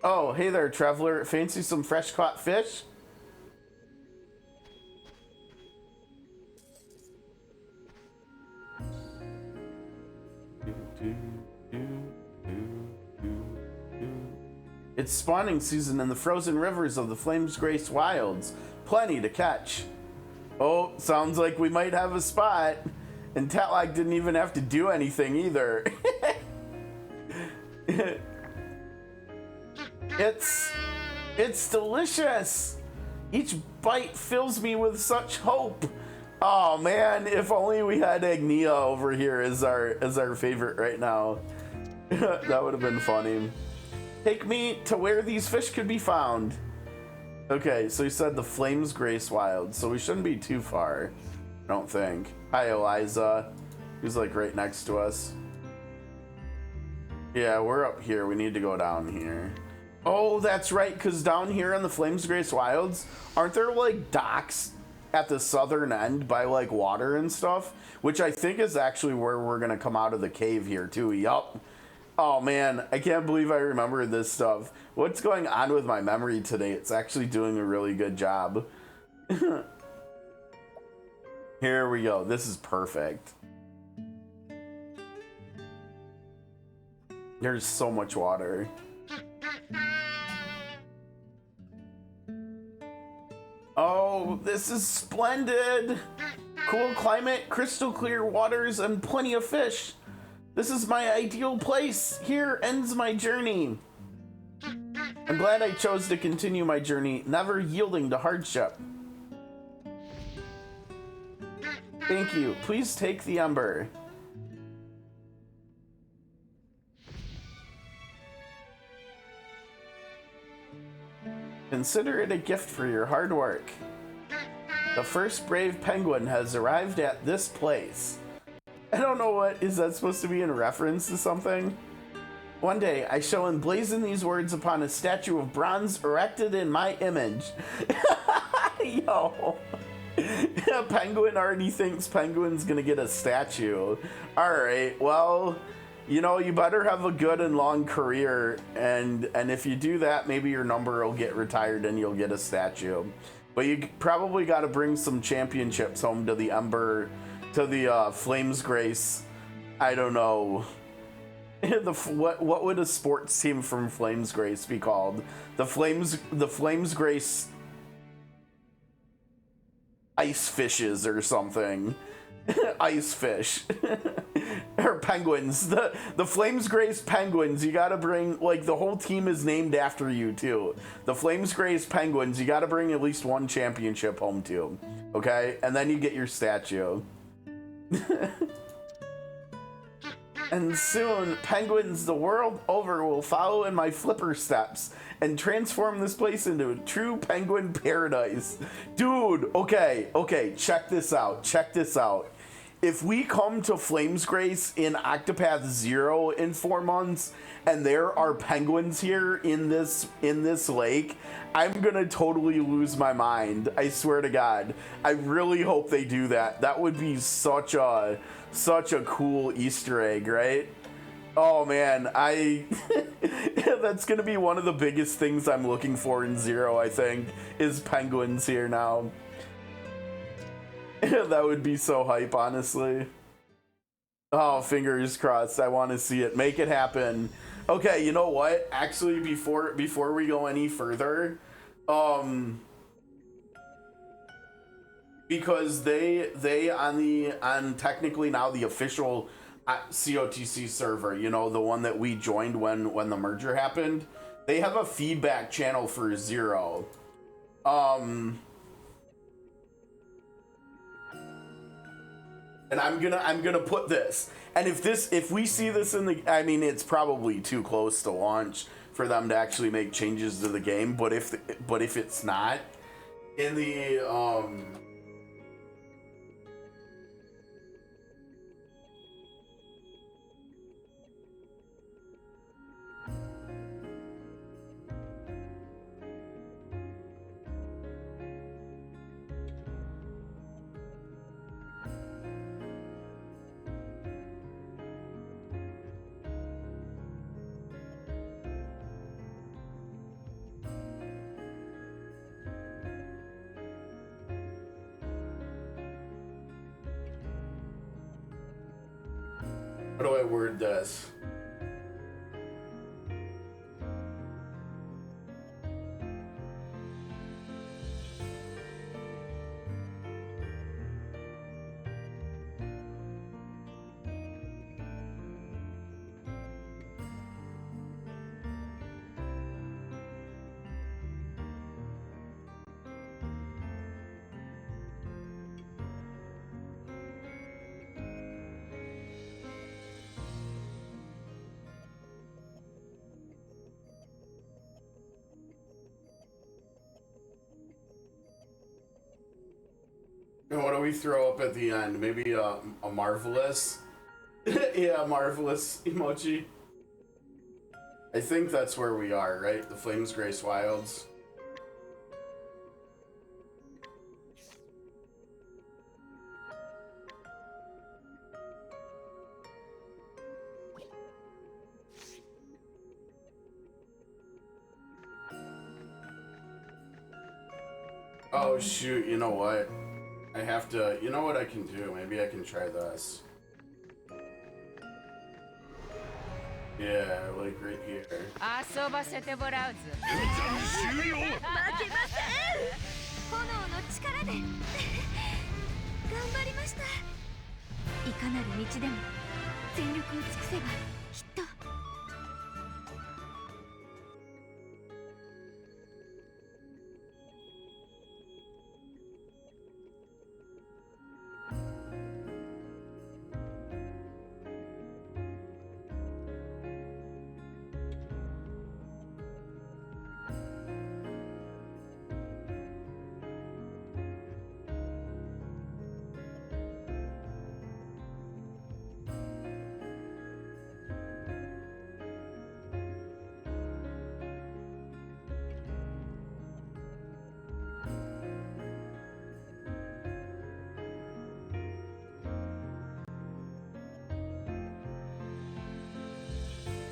Oh, hey there, traveler. Fancy some fresh caught fish? It's spawning season in the frozen rivers of the Flames Grace Wilds. Plenty to catch. Oh, sounds like we might have a spot. And Tatlock didn't even have to do anything either. It's delicious. Each bite fills me with such hope. Oh man, if only we had Agnia over here as our favorite right now. That would have been funny. Take me to where these fish could be found. Okay, so he said the Flames Grace Wild, so we shouldn't be too far, I don't think. Hi, Eliza, who's like right next to us. Yeah, we're up here. We need to go down here. Oh, that's right, because down here in the Flames Grace Wilds, aren't there like docks at the southern end by like water and stuff? Which I think is actually where we're gonna come out of the cave here too. Yup. Oh man, I can't believe I remember this stuff. What's going on with my memory today? It's actually doing a really good job. Here we go. This is perfect. There's so much water. Oh, this is splendid. Cool climate, crystal clear waters, and plenty of fish. This is my ideal place. Here ends my journey. I'm glad I chose to continue my journey, never yielding to hardship. Thank you. Please take the ember. Consider it a gift for your hard work. The first brave penguin has arrived at this place. I don't know what, is that supposed to be in reference to something? One day, I shall emblazon these words upon a statue of bronze erected in my image. Yo. Penguin already thinks Penguin's gonna get a statue. Alright, well, you know, you better have a good and long career, and if you do that, maybe your number will get retired and you'll get a statue. But you probably gotta bring some championships home to the Flames Grace. I don't know. What would a sports team from Flames Grace be called? The Flames Grace Ice Fishes or something. Ice fish. Or penguins. The Flames Grace Penguins, you gotta bring, like, the whole team is named after you too. The Flames Grace Penguins, you gotta bring at least one championship home to. Okay? And then you get your statue. And soon, penguins the world over will follow in my flipper steps and transform this place into a true penguin paradise. Dude, okay, check this out. If we come to Flames Grace in Octopath 0 in 4 months, and there are penguins here in this lake, I'm gonna totally lose my mind. I swear to God. I really hope they do that. That would be such a cool Easter egg, right? Oh man, that's gonna be one of the biggest things I'm looking for in 0, I think, is penguins here now. That would be so hype, honestly. Oh, fingers crossed. I want to see it. Make it happen. Okay, you know what? Actually, before we go any further, because they on technically now the official COTC server, you know, the one that we joined when the merger happened, they have a feedback channel for 0. And I'm gonna put this. And if we see this in the, I mean, it's probably too close to launch for them to actually make changes to the game. But if it's not in the how do I word this? And what do we throw up at the end? Maybe a marvelous? Yeah, marvelous emoji. I think that's where we are, right? The Flames Grace Wilds. Oh shoot, you know what? I have to, you know what I can do? Maybe I can try this. Yeah, like right here.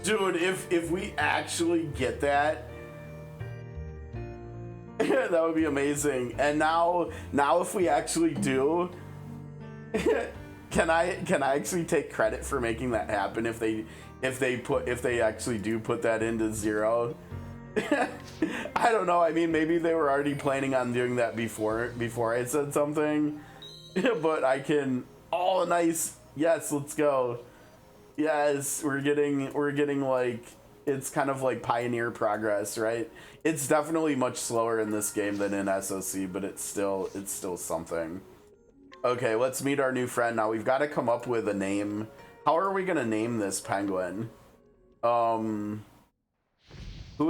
Dude, if we actually get that, that would be amazing. And now if we actually do, can I actually take credit for making that happen if they actually do put that into 0? I don't know. I mean, maybe they were already planning on doing that before I said something. But I can. Oh, nice. Yes, let's go. Yes, we're getting like, it's kind of like pioneer progress, right? It's definitely much slower in this game than in SOC, but it's still something. Okay, let's meet our new friend now. We've got to come up with a name. How are we gonna name this penguin? Who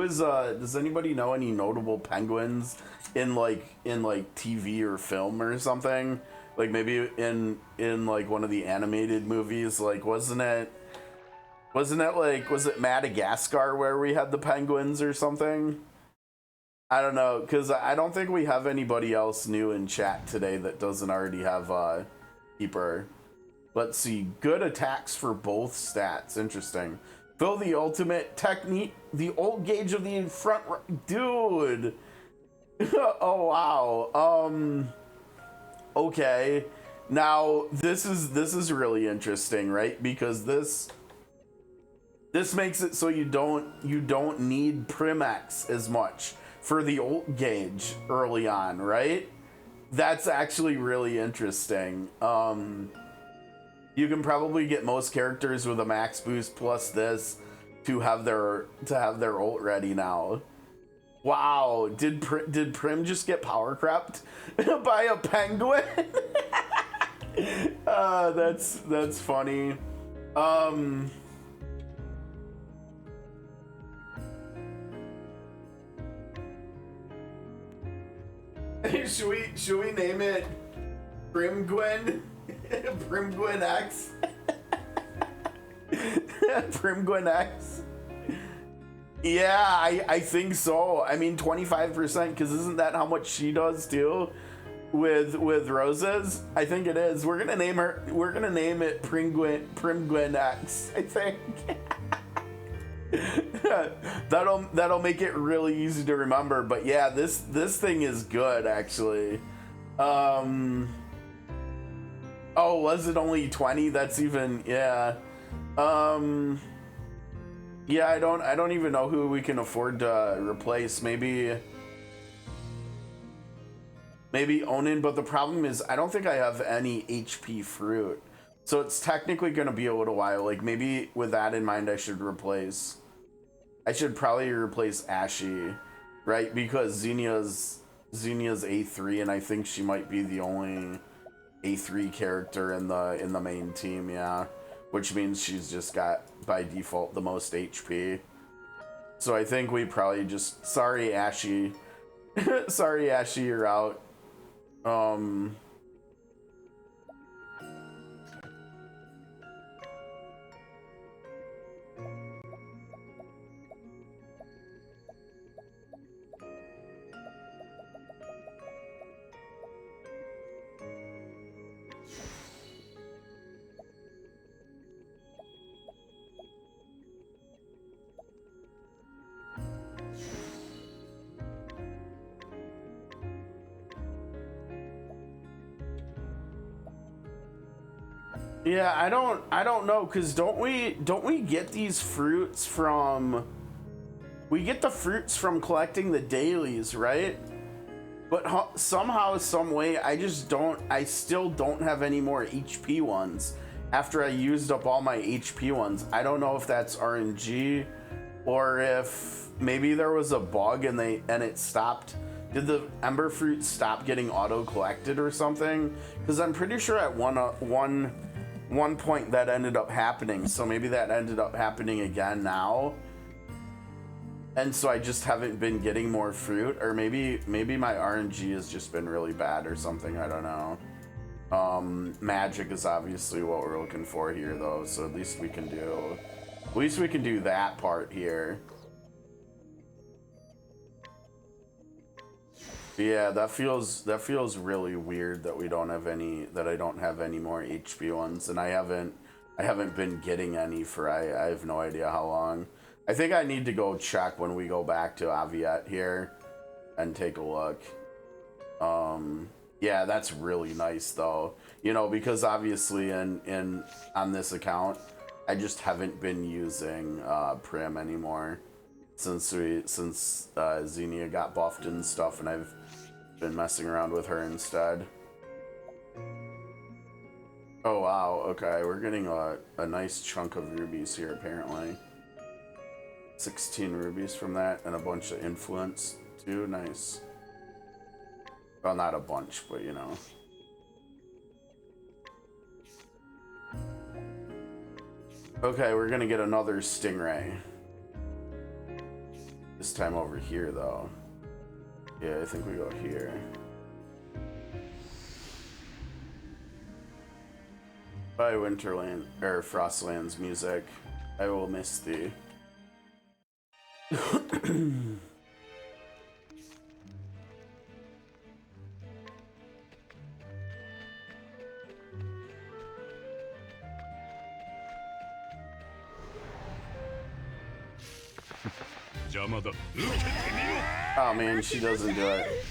is does anybody know any notable penguins in like TV or film or something? Like maybe in like one of the animated movies, like wasn't it like, was it Madagascar where we had the penguins or something? I don't know, because I don't think we have anybody else new in chat today that doesn't already have Keeper. Let's see. Good attacks for both stats. Interesting. Fill the ultimate technique. The old gauge of the front. Dude. Oh, wow. Okay. Now, this is really interesting, right? Because this makes it so you don't need Primex as much for the ult gauge early on, right? That's actually really interesting. You can probably get most characters with a max boost plus this to have their ult ready now. Wow, did Prim just get power crept by a penguin? That's funny. Should we name it Primgwen? Primgwen X? Primgwen X? Yeah, I think so. I mean 25%, because isn't that how much she does too? With roses? I think it is. We're gonna name it Primgwen X, I think. That'll make it really easy to remember. But yeah, this thing is good actually. Oh, was it only 20? That's even, yeah. Yeah, I don't even know who we can afford to replace. Maybe Onin, but the problem is I don't think I have any HP fruit. So it's technically going to be a little while. Like maybe with that in mind, I should probably replace Ashy, right? Because Xenia's A3, and I think she might be the only A3 character in the main team, yeah. Which means she's just got by default the most HP. So I think we probably just, sorry Ashy. Sorry Ashy, you're out. Yeah, I don't know, cause don't we get these fruits from? We get the fruits from collecting the dailies, right? But somehow, some way, I still don't have any more HP ones after I used up all my HP ones. I don't know if that's RNG or if maybe there was a bug and it stopped. Did the Ember fruit stop getting auto collected or something? Because I'm pretty sure at one point that ended up happening, so maybe that ended up happening again now, and so I just haven't been getting more fruit, or maybe my RNG has just been really bad or something. I don't know. Magic is obviously what we're looking for here though, so at least we can do that part here. Yeah, that feels really weird that I don't have any more HP ones, and I I haven't been getting any for I have no idea how long. I think I need to go check when we go back to Aviette here and take a look. Yeah, that's really nice though. You know, because obviously on this account, I just haven't been using Prim anymore since Xenia got buffed and stuff, and I've been messing around with her instead. Oh wow, okay, we're getting a nice chunk of rubies here apparently. 16 rubies from that and a bunch of influence too, nice. Well, not a bunch, but you know. Okay, we're gonna get another stingray. This time over here though. Yeah, I think we go here. By Winterland or Frostland's music, I will miss thee. Oh man, she doesn't do it.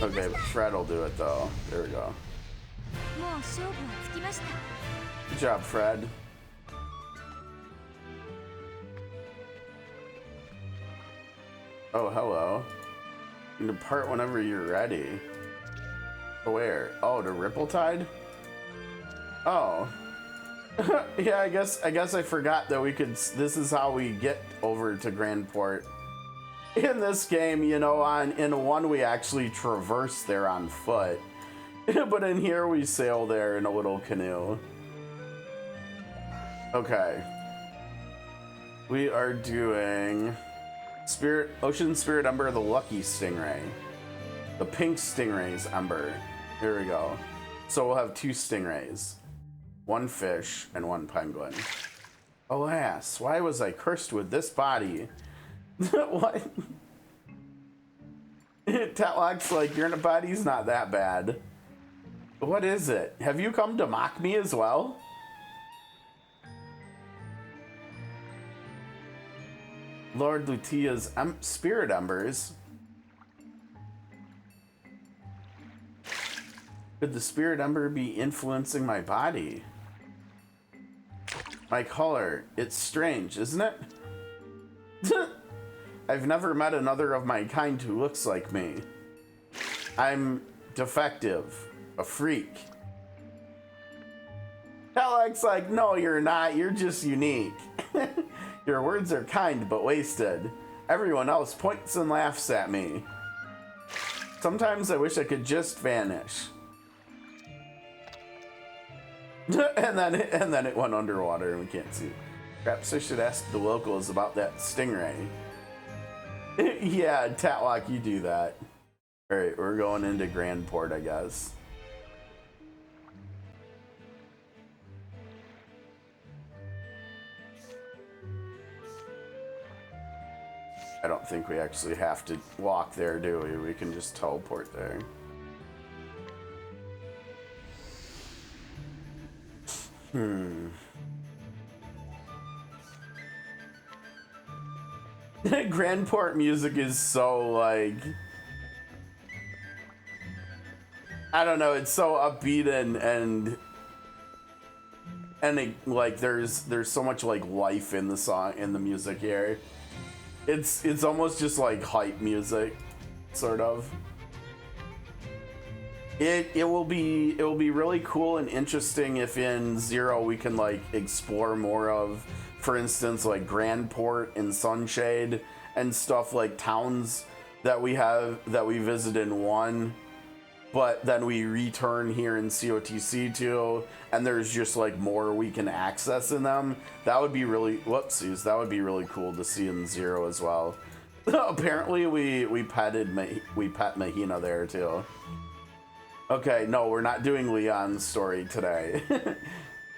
Okay, but Fred will do it though. There we go. Good job, Fred. Oh, hello. You can depart whenever you're ready. Where? Oh, to Ripple-Tide? Oh. Yeah, I guess I forgot that we could. This is how we get over to Grandport. In this game, you know, in one we actually traverse there on foot, but in here we sail there in a little canoe. Okay. We are doing Ocean Spirit Ember, the Lucky Stingray. The pink stingray's Ember. Here we go. So we'll have 2 stingrays. 1 fish and 1 penguin. Alas, why was I cursed with this body? What? Tatlock's like, your body's not that bad. What is it? Have you come to mock me as well? Lord Lutia's Spirit Embers. Could the Spirit Ember be influencing my body? My color. It's strange, isn't it? I've never met another of my kind who looks like me. I'm defective. A freak. Alex like, no, you're not. You're just unique. Your words are kind but wasted. Everyone else points and laughs at me. Sometimes I wish I could just vanish. and then it went underwater and we can't see. Perhaps I should ask the locals about that stingray. Yeah, Tatlock, you do that. All right, we're going into Grandport, I guess. I don't think we actually have to walk there, do we? We can just teleport there. Grandport music is so like, I don't know, it's so upbeat and it, like there's so much like life in the song, in the music here. It's almost just like hype music, sort of. It will be really cool and interesting if in Zero we can like explore more of, for instance, like Grandport and Sunshade and stuff, like towns that we visit in 1, but then we return here in COTC 2, and there's just like more we can access in them. That would be really, whoopsies, that would be really cool to see in 0 as well. Apparently we pet Mahina there too. Okay, no, we're not doing Leon's story today.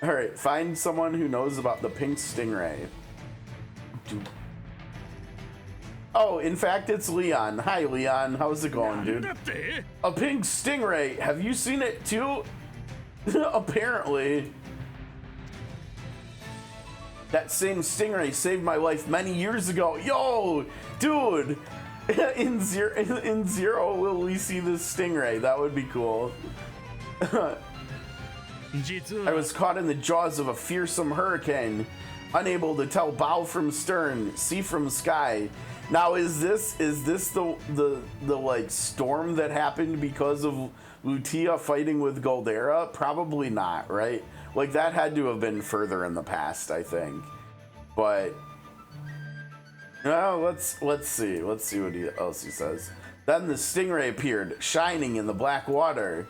All right, find someone who knows about the pink stingray. Oh, in fact, it's Leon. Hi, Leon. How's it going, dude? A pink stingray. Have you seen it too? Apparently. That same stingray saved my life many years ago. Yo, dude, in Zero, will we see this stingray? That would be cool. I was caught in the jaws of a fearsome hurricane, unable to tell bow from stern, sea from sky. Now, is this the like storm that happened because of Lutia fighting with Golderra? Probably not, right? Like, that had to have been further in the past, I think. But no, let's see what else he says. Then the stingray appeared, shining in the black water.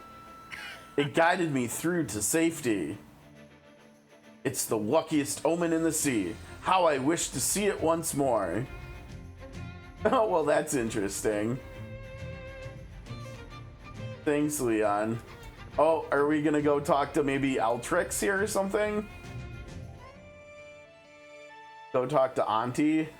It guided me through to safety. It's the luckiest omen in the sea. How I wish to see it once more. Oh, well, that's interesting. Thanks, Leon. Oh, are we gonna go talk to maybe Jrpgs here or something? Go talk to Auntie?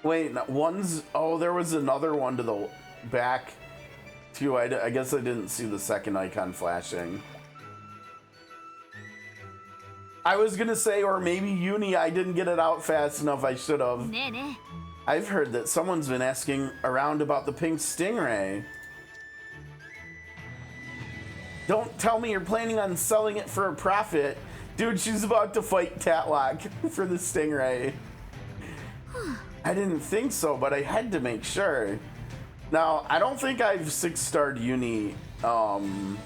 Wait, one's... Oh, there was another one to the back, too. I guess I didn't see the second icon flashing. I was gonna say, or maybe Uni, I didn't get it out fast enough. I should have. I've heard that someone's been asking around about the pink stingray. Don't tell me you're planning on selling it for a profit. Dude, she's about to fight Tatlock for the stingray. I didn't think so, but I had to make sure. Now, I don't think I've 6-starred Uni on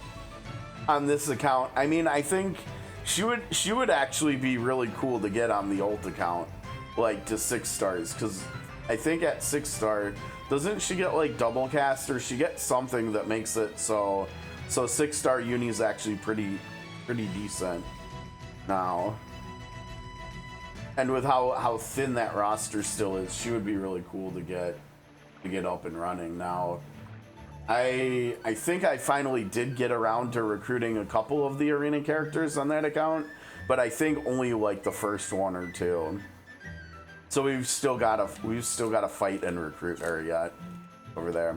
this account. I mean, I think she would actually be really cool to get on the ult account, like to 6 stars, because I think at 6-star, doesn't she get like double cast, or she gets something that makes it so 6-star Uni is actually pretty decent now. And with how thin that roster still is, she would be really cool to get up and running. Now, I think I finally did get around to recruiting a couple of the arena characters on that account, but I think only like the first 1 or 2. So we've still got to fight and recruit her yet over there.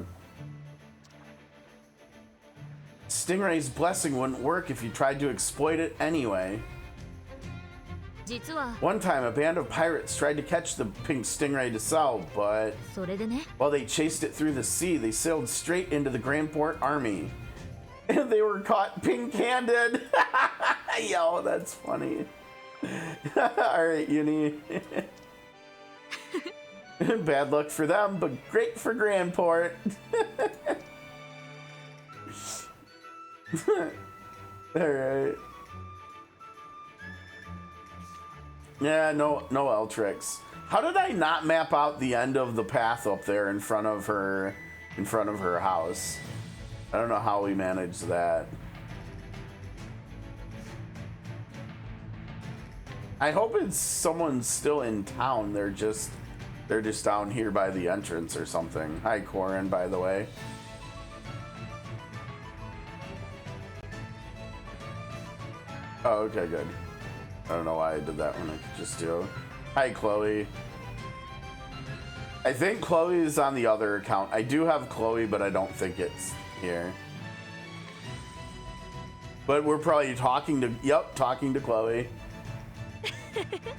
Stingray's blessing wouldn't work if you tried to exploit it anyway. One time, a band of pirates tried to catch the pink stingray to sell, but while they chased it through the sea, they sailed straight into the Grand Port army. And they were caught pink-handed. Yo, that's funny. Alright, Uni. Bad luck for them, but great for Grand Port. Alright. Yeah, no Jrpgs. How did I not map out the end of the path up there in front of her house? I don't know how we managed that. I hope it's someone still in town. They're just down here by the entrance or something. Hi, Corin, by the way. Oh, okay, good. I don't know why I did that one. I could just do. Hi, Chloe. I think Chloe is on the other account. I do have Chloe, but I don't think it's here. But we're probably talking to Chloe.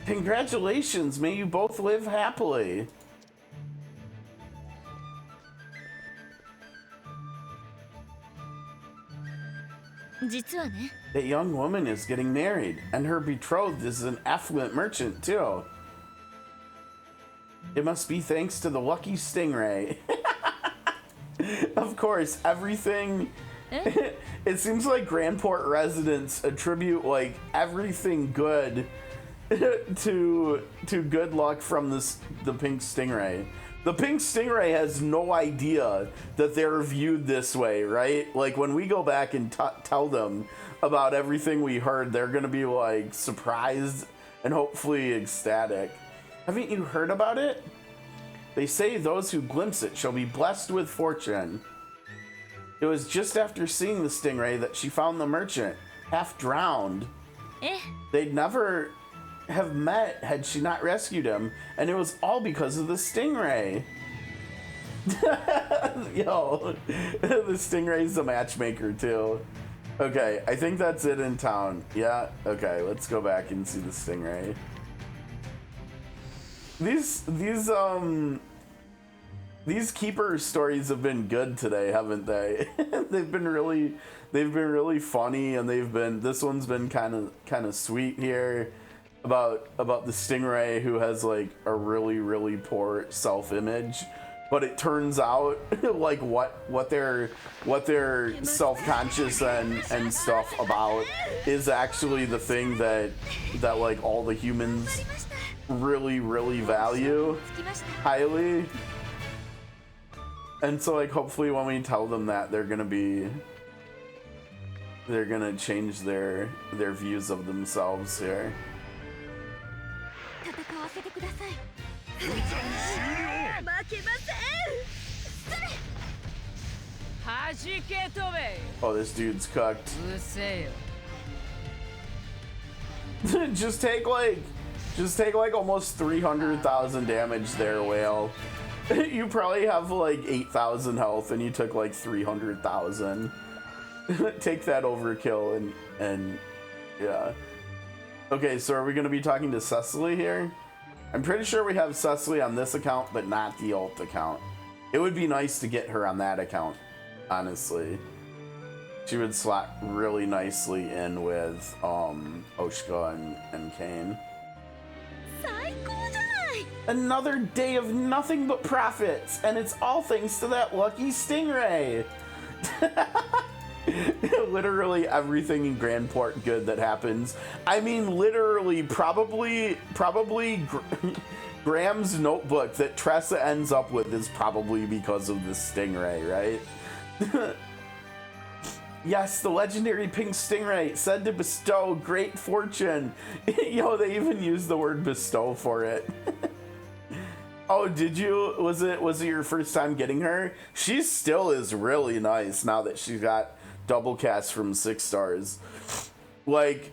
Congratulations, may you both live happily. That young woman is getting married, and her betrothed is an affluent merchant too. It must be thanks to the lucky stingray. Of course, everything... It seems like Grandport residents attribute like everything good to good luck from the pink stingray. The pink stingray has no idea that they're viewed this way, right? Like when we go back and tell them about everything we heard, they're gonna be like surprised and hopefully ecstatic. Haven't you heard about it? They say those who glimpse it shall be blessed with fortune. It was just after seeing the stingray that she found the merchant, half drowned. They'd never have met had she not rescued him, and it was all because of the stingray. Yo, the stingray's a matchmaker too. Okay, I think that's it in town. Yeah, okay, let's go back and see the stingray. These keeper stories have been good today, haven't they? they've been really funny, and this one's been kind of sweet here about the stingray who has like a really poor self-image, but it turns out like what they're self-conscious and stuff about is actually the thing that like all the humans really value highly. And so like hopefully when we tell them that, they're gonna change their views of themselves here. Oh, this dude's cooked. just take like almost 300,000 damage there, Whale. You probably have like 8,000 health and you took like 300,000. Take that overkill and yeah. Okay, so are we gonna be talking to Cecily here? I'm pretty sure we have Cecily on this account, but not the alt account. It would be nice to get her on that account, honestly. She would slot really nicely in with Oshka and Kane. Another day of nothing but profits, and it's all thanks to that lucky stingray. Literally everything in Grandport good that happens. I mean, literally, probably Graham's notebook that Tressa ends up with is probably because of this stingray, right? Yes, the legendary pink stingray said to bestow great fortune. Yo, they even used the word bestow for it. Oh, did you? Was it your first time getting her? She still is really nice now that she's got double cast from 6 stars. Like,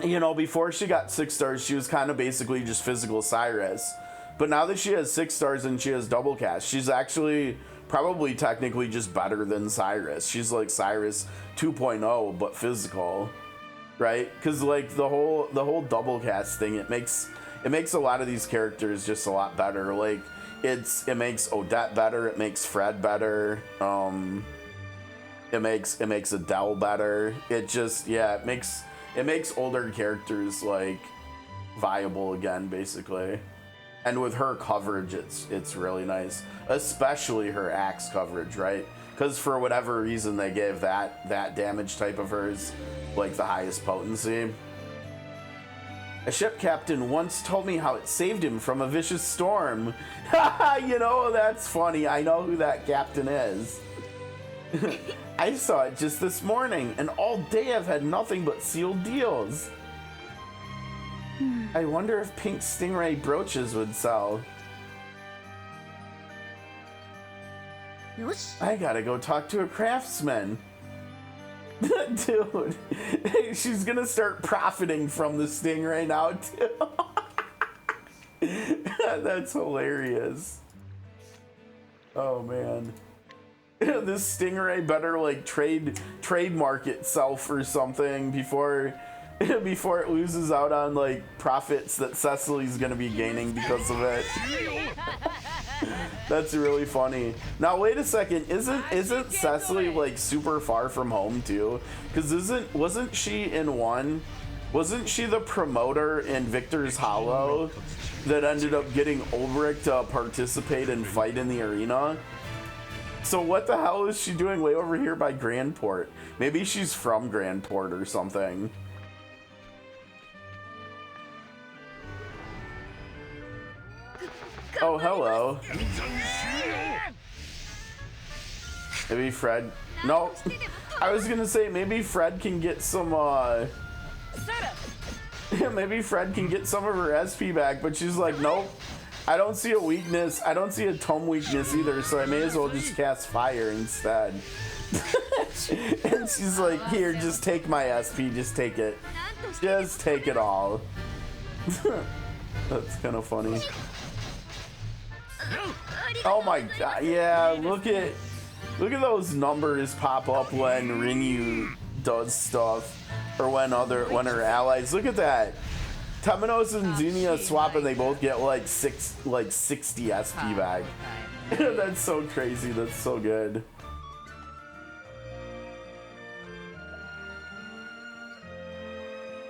you know, before she got 6 stars, she was kind of basically just physical Cyrus. But now that she has 6 stars and she has double cast, she's actually probably technically just better than Cyrus. She's like Cyrus 2.0, but physical, right? Because like the whole double cast thing, it makes a lot of these characters just a lot better. Like it makes Odette better, it makes Fred better, it makes Adele better. It just, yeah, it makes older characters like viable again, basically. And with her coverage, it's really nice, especially her axe coverage, right? Because for whatever reason they gave that damage type of hers like the highest potency. A ship captain once told me how it saved him from a vicious storm. You know, that's funny. I know who that captain is. I saw it just this morning, and all day I've had nothing but sealed deals. I wonder if pink stingray brooches would sell. I gotta go talk to a craftsman. Dude, she's gonna start profiting from the stingray now too. That's hilarious. Oh man. This stingray better like trademark itself or something before it loses out on like profits that Cecily's gonna be gaining because of it. That's really funny. Now wait a second, isn't Cecily like super far from home too? Because wasn't she the promoter in Victor's Hollow that ended up getting Ulrich to participate and fight in the arena? So what the hell is she doing way over here by Grandport? Maybe she's from Grandport or something. Oh, hello. Maybe Fred... No, I was gonna say maybe Fred can get some, maybe Fred can get some of her SP back, but she's like, nope. I don't see a weakness. I don't see a tome weakness either, so I may as well just cast fire instead. And she's like, here, just take my SP, just take it. Just take it all. That's kind of funny. Oh my god, yeah, look at those numbers pop up when Rinyu does stuff, or when her allies. Look at that. Temenos and Zunia swap and they both get like 60 SP back. That's so crazy. That's so good.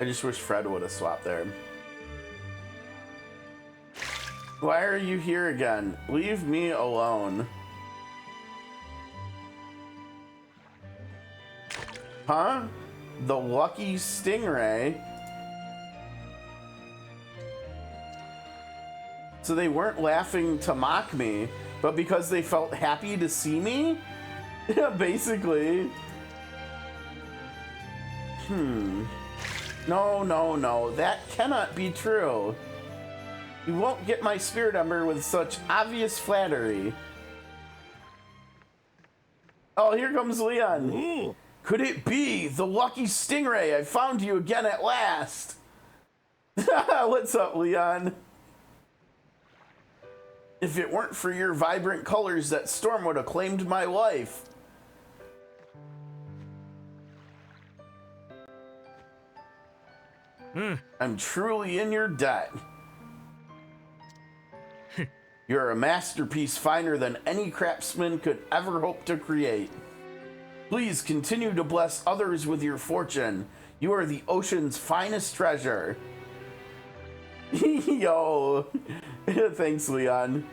I just wish Fred would have swapped there. Why are you here again? Leave me alone. Huh? The lucky stingray? So they weren't laughing to mock me, but because they felt happy to see me? Yeah, basically. No, that cannot be true. You won't get my spirit ember with such obvious flattery. Oh, here comes Leon. Ooh. Could it be the lucky stingray? I found you again at last. What's up, Leon? If it weren't for your vibrant colors, that storm would have claimed my life. I'm truly in your debt. You're a masterpiece finer than any craftsman could ever hope to create. Please continue to bless others with your fortune. You are the ocean's finest treasure. Yo. Thanks, Leon.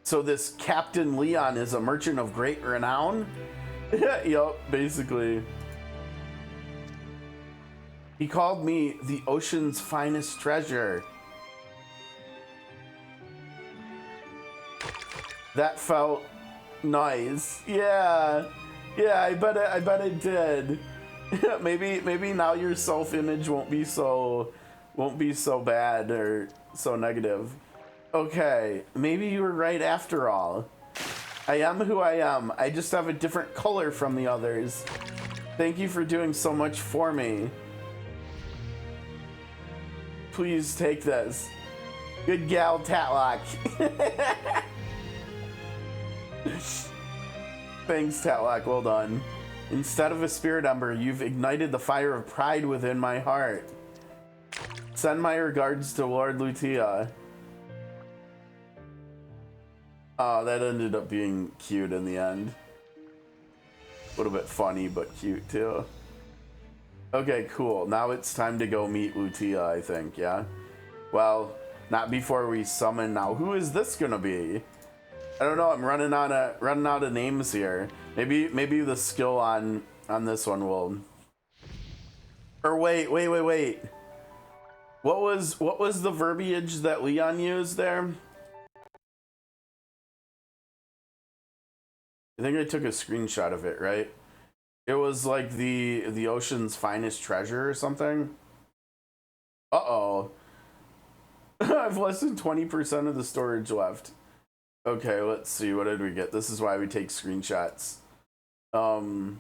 So this Captain Leon is a merchant of great renown? Yup, basically. He called me the ocean's finest treasure. That felt nice. Yeah, I bet it did. maybe now your self-image won't be so bad or so negative. Okay, maybe you were right after all. I am who I am. I just have a different color from the others. Thank you for doing so much for me. Please take this. Good gal, Tatlock. Thanks, Tatlock. Well done. Instead of a spirit ember, you've ignited the fire of pride within my heart. Send my regards to Lord Lutia. Oh, that ended up being cute in the end. A little bit funny, but cute too. Okay, cool. Now it's time to go meet Lutia, I think, yeah? Well, not before we summon now. Who is this gonna be? I don't know, I'm running out of names here. Maybe the skill on this one will... Or wait. What was the verbiage that Leon used there? I think I took a screenshot of it, right? It was like the ocean's finest treasure or something. Uh-oh. I have less than 20% of the storage left. Okay, let's see. What did we get? This is why we take screenshots. Oh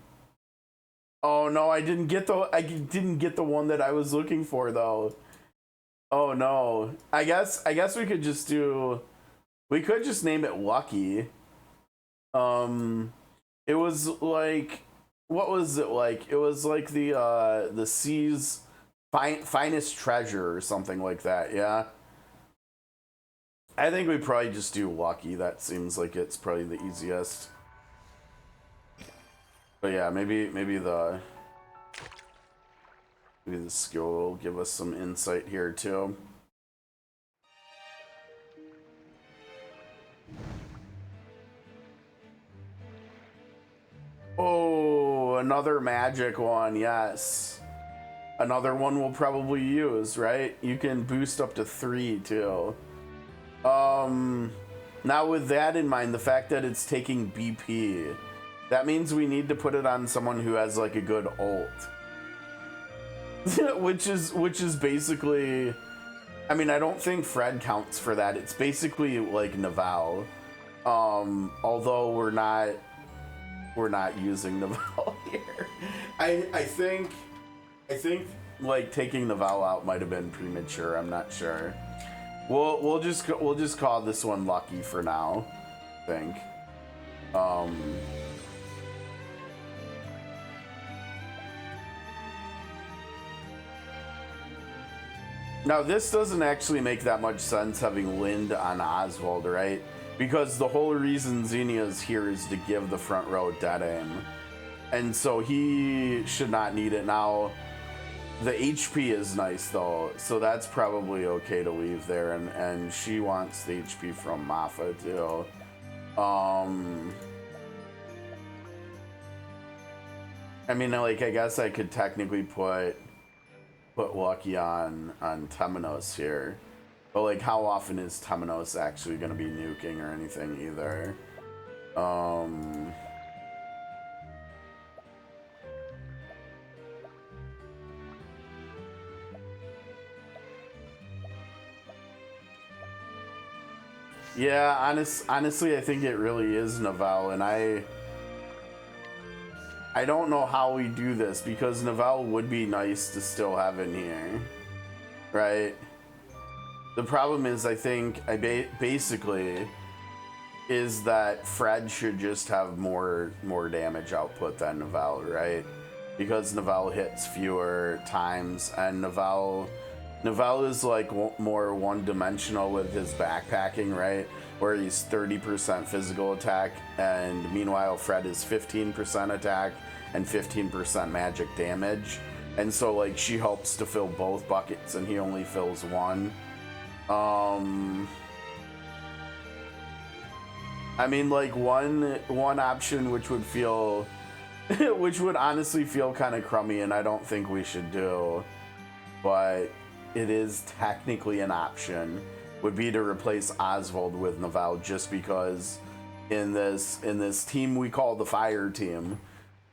no, I didn't get the one that I was looking for though. Oh no. I guess we could just name it Lucky. It was like, what was it like? It was like the sea's finest treasure or something like that, yeah? I think we probably just do Lucky. That seems like it's probably the easiest. But yeah, maybe the skill will give us some insight here too. Oh, another magic one, yes. Another one we'll probably use, right? You can boost up to 3 too. Now with that in mind, the fact that it's taking BP, that means we need to put it on someone who has like a good ult. which is basically, I mean, I don't think Fred counts for that. It's basically like Naval. Although we're not using Naval here. I think like taking Naval out might have been premature. I'm not sure. We'll just call this one Lucky for now, I think. Now, this doesn't actually make that much sense having Lind on Oswald, right? Because the whole reason Xenia's here is to give the front row dead aim. And so he should not need it. Now, the HP is nice, though, so that's probably okay to leave there. And she wants the HP from Mafa, too. I mean, like, I guess I could technically put Lucky on Temenos here. But, like, how often is Temenos actually going to be nuking or anything either? Yeah, honestly, I think it really is Navelle, and I don't know how we do this, because Navelle would be nice to still have in here, right? The problem is, I think, basically, is that Fred should just have more damage output than Navelle, right? Because Navelle hits fewer times, and Navelle is like more one-dimensional with his backpacking, right? Where he's 30% physical attack, and meanwhile Fred is 15% attack and 15% magic damage. And so, like, she helps to fill both buckets and he only fills one. I mean, like, one option which would feel which would honestly feel kind of crummy, and I don't think we should do, but it is technically an option, would be to replace Oswald with Navelle, just because in this team we call the fire team,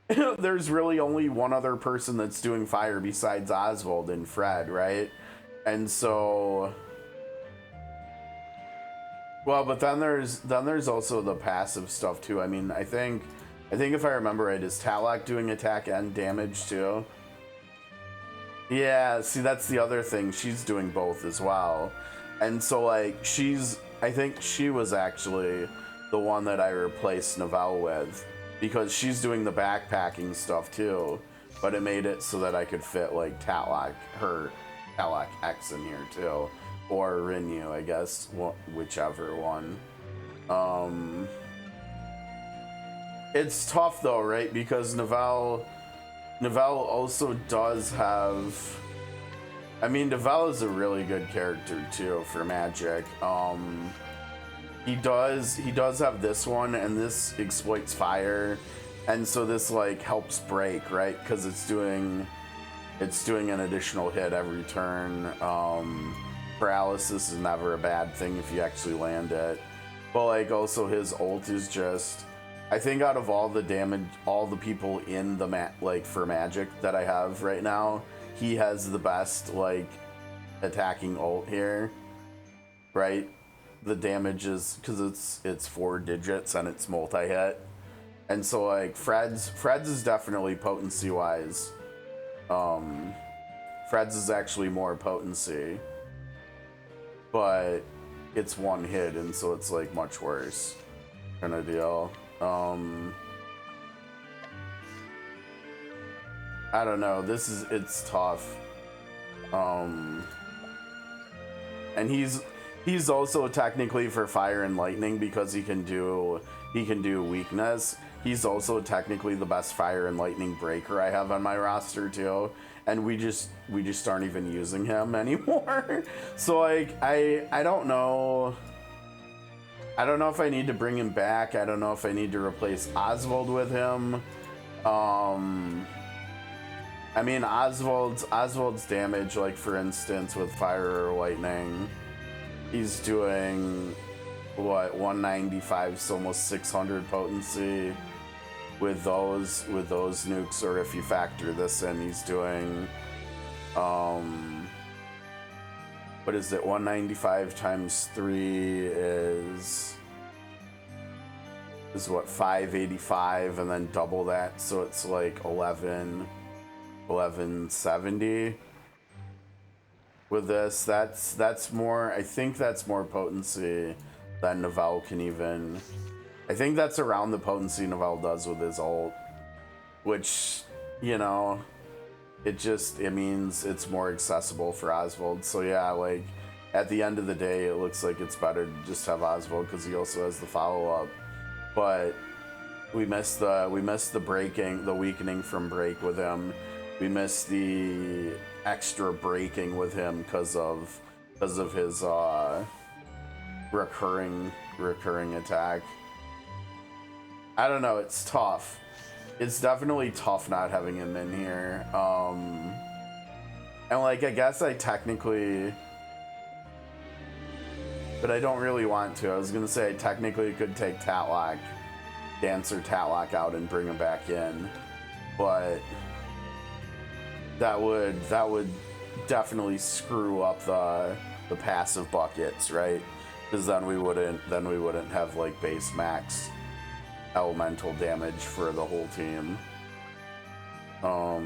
there's really only one other person that's doing fire besides Oswald and Fred, right? And so, well, but then there's also the passive stuff too. I mean, I think if I remember right, is Talak doing attack and damage too? Yeah, see, that's the other thing. She's doing both as well. And so, like, I think she was actually the one that I replaced Navelle with, because she's doing the backpacking stuff too, but it made it so that I could fit, like, Talak X in here too, or Rinyu, I guess, whichever one. It's tough though, right? Because Navelle also does have, I mean, Navelle is a really good character too for magic. He does have this one, and this exploits fire, and so this, like, helps break, right? Because it's doing an additional hit every turn. Paralysis is never a bad thing if you actually land it. But, like, also his ult is just, I think out of all the damage, all the people in the for magic that I have right now, he has the best, like, attacking ult here, right? The damage is, because it's 4 digits and it's multi-hit, and so, like, Fred's is definitely potency wise. Fred's is actually more potency, but it's one hit, and so it's, like, much worse kind of deal. I don't know. It's tough. And he's also technically for fire and lightning, because he can do weakness. He's also technically the best fire and lightning breaker I have on my roster too, and we just aren't even using him anymore. So, like, I don't know. I don't know if I need to bring him back. I don't know if I need to replace Oswald with him. I mean, Oswald's damage, like, for instance, with fire or lightning, he's doing, what, 195, so almost 600 potency with those nukes, or if you factor this in, he's doing, what is it, 195 times 3 is what, 585, and then double that, so it's like 1170 with this. That's more, I think that's more potency than Navelle can even, I think that's around the potency Navelle does with his ult, which, you know, it means it's more accessible for Oswald. So yeah, like at the end of the day, it looks like it's better to just have Oswald because he also has the follow-up. But we missed the breaking, the weakening from break with him. We missed the extra breaking with him because of his recurring attack. I don't know, it's tough. It's definitely tough not having him in here. And like, I guess I technically, but I don't really want to. I was gonna say I technically could take Tatlock, Dancer Tatlock out and bring him back in, but that would definitely screw up the passive buckets, right? Because then we wouldn't have like base max elemental damage for the whole team. I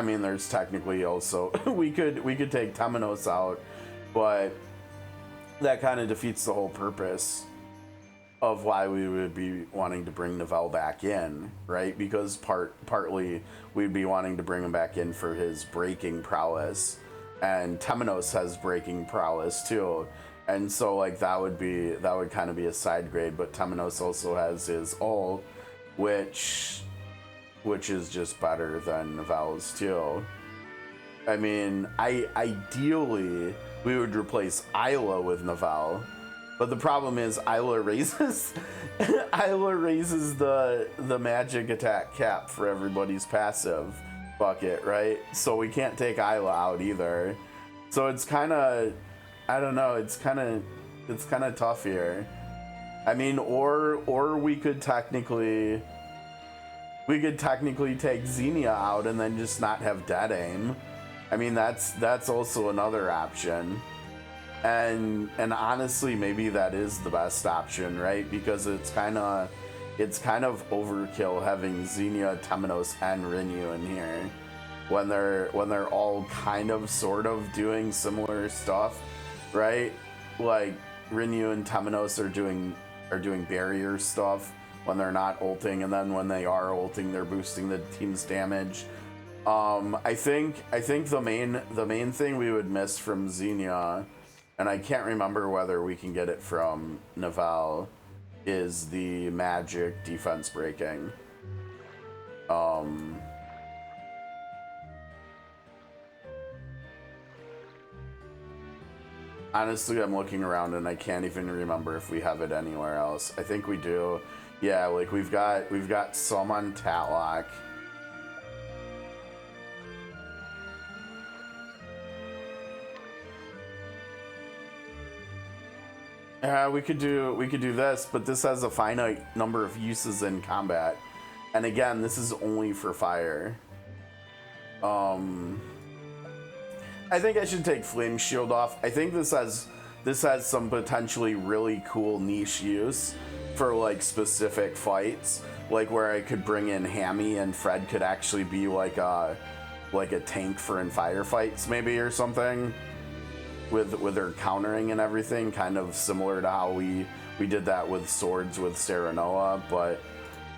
mean, there's technically also we could take Temenos out, but that kind of defeats the whole purpose of why we would be wanting to bring Nivelle back in, right? Because partly we'd be wanting to bring him back in for his breaking prowess, and Temenos has breaking prowess too, and so like that would kind of be a side grade. But Temenos also has his ult, which is just better than Nivelle's too. I mean, ideally we would replace Isla with Nivelle, but the problem is Isla raises the magic attack cap for everybody's passive bucket, right? So we can't take Isla out either. So it's kind of, I don't know, it's kind of tough here. I mean, or we could technically take Xenia out and then just not have dead aim. I mean, that's also another option. And honestly, maybe that is the best option, right? Because it's kind of overkill having Xenia, Temenos, and Rinyu in here when they're all kind of sort of doing similar stuff, right? Like Rinyu and Temenos are doing barrier stuff when they're not ulting, and then when they are ulting, they're boosting the team's damage. I think the main thing we would miss from Xenia, and I can't remember whether we can get it from Nivelle, is the magic defense breaking. Honestly, I'm looking around and I can't even remember if we have it anywhere else. I think we do. Yeah, like we've got some on Tatlock. We could do this, but this has a finite number of uses in combat, and again, this is only for fire. I think I should take Flame Shield off. I think this has some potentially really cool niche use for like specific fights, like where I could bring in Hammy and Fred could actually be like a tank for in firefights maybe or something. With her countering and everything, kind of similar to how we did that with swords with Serenoa, but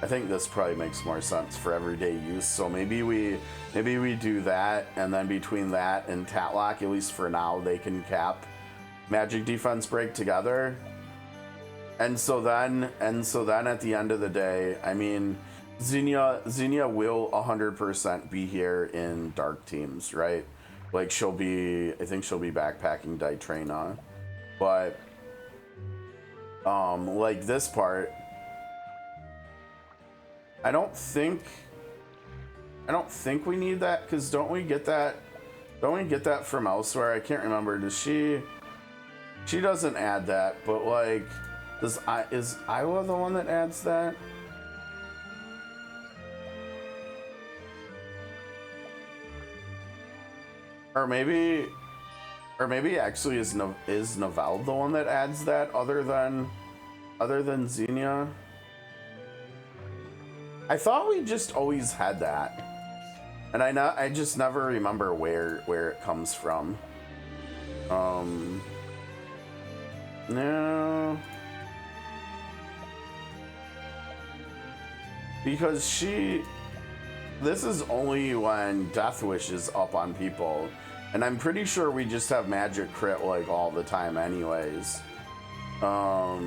I think this probably makes more sense for everyday use. So maybe we do that, and then between that and Tatlock, at least for now, they can cap magic defense break together. And so then at the end of the day, I mean, Xenia will 100% be here in dark teams, right? Like I think she'll be backpacking Ditrana, but like this part, I don't think we need that, because don't we get that from elsewhere? I can't remember. Does she doesn't add that, but like, is Iowa the one that adds that? Or maybe actually is Nivelle the one that adds that other than Xenia? I thought we just always had that, and I just never remember where it comes from. No, because This is only when Death Wish is up on people. And I'm pretty sure we just have magic crit like all the time anyways. I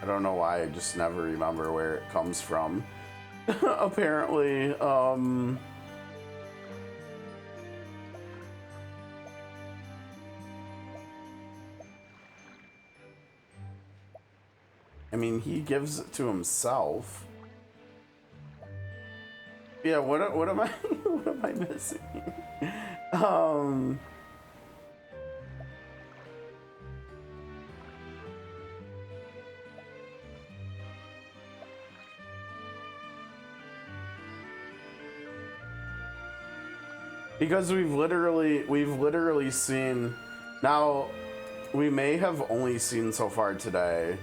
don't know why, I just never remember where it comes from. Apparently, I mean, he gives it to himself. Yeah, what am I what am I missing? Because we've literally seen, now we may have only seen so far today.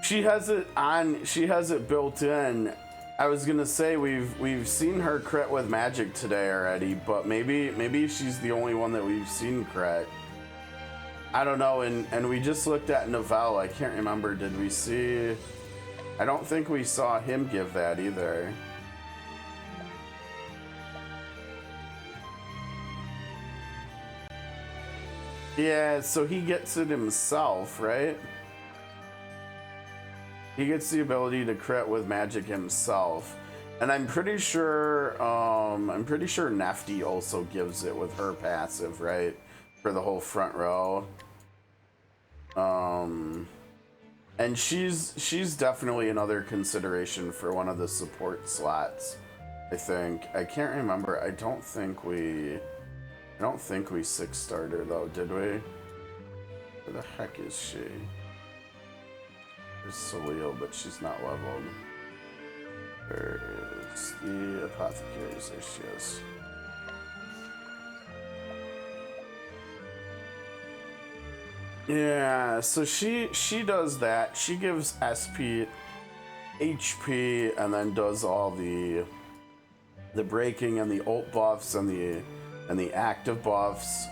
She has it built in. I was gonna say we've seen her crit with magic today already, but maybe she's the only one that we've seen crit. I don't know, and we just looked at Novell. I can't remember, did we see? I don't think we saw him give that either. Yeah, so he gets it himself, right? He gets the ability to crit with magic himself. And I'm pretty sure Nefty also gives it with her passive, right? For the whole front row. And she's definitely another consideration for one of the support slots, I think. I can't remember. I don't think we 6-starred her though, did we? Where the heck is she? There's Solio, but she's not leveled. Where is the Apothecaries? There she is. Yeah, so she does that. She gives SP, HP, and then does all the breaking and the ult buffs and the active buffs.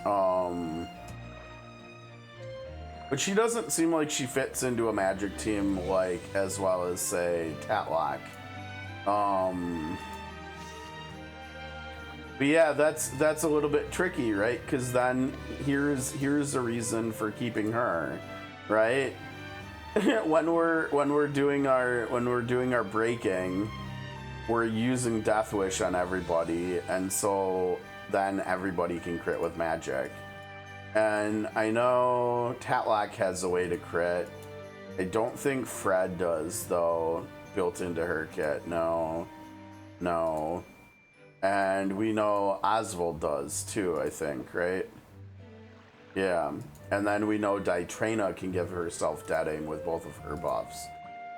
But she doesn't seem like she fits into a magic team like as well as say Tatlock. But yeah, that's a little bit tricky, right? Because then here's a reason for keeping her, right? when we're doing our breaking, we're using Death Wish on everybody, and so then everybody can crit with magic. And I know Tatlock has a way to crit. I don't think Fred does though, built into her kit. No. And we know Oswald does too, I think, right? Yeah. And then we know Ditrana can give herself deading with both of her buffs.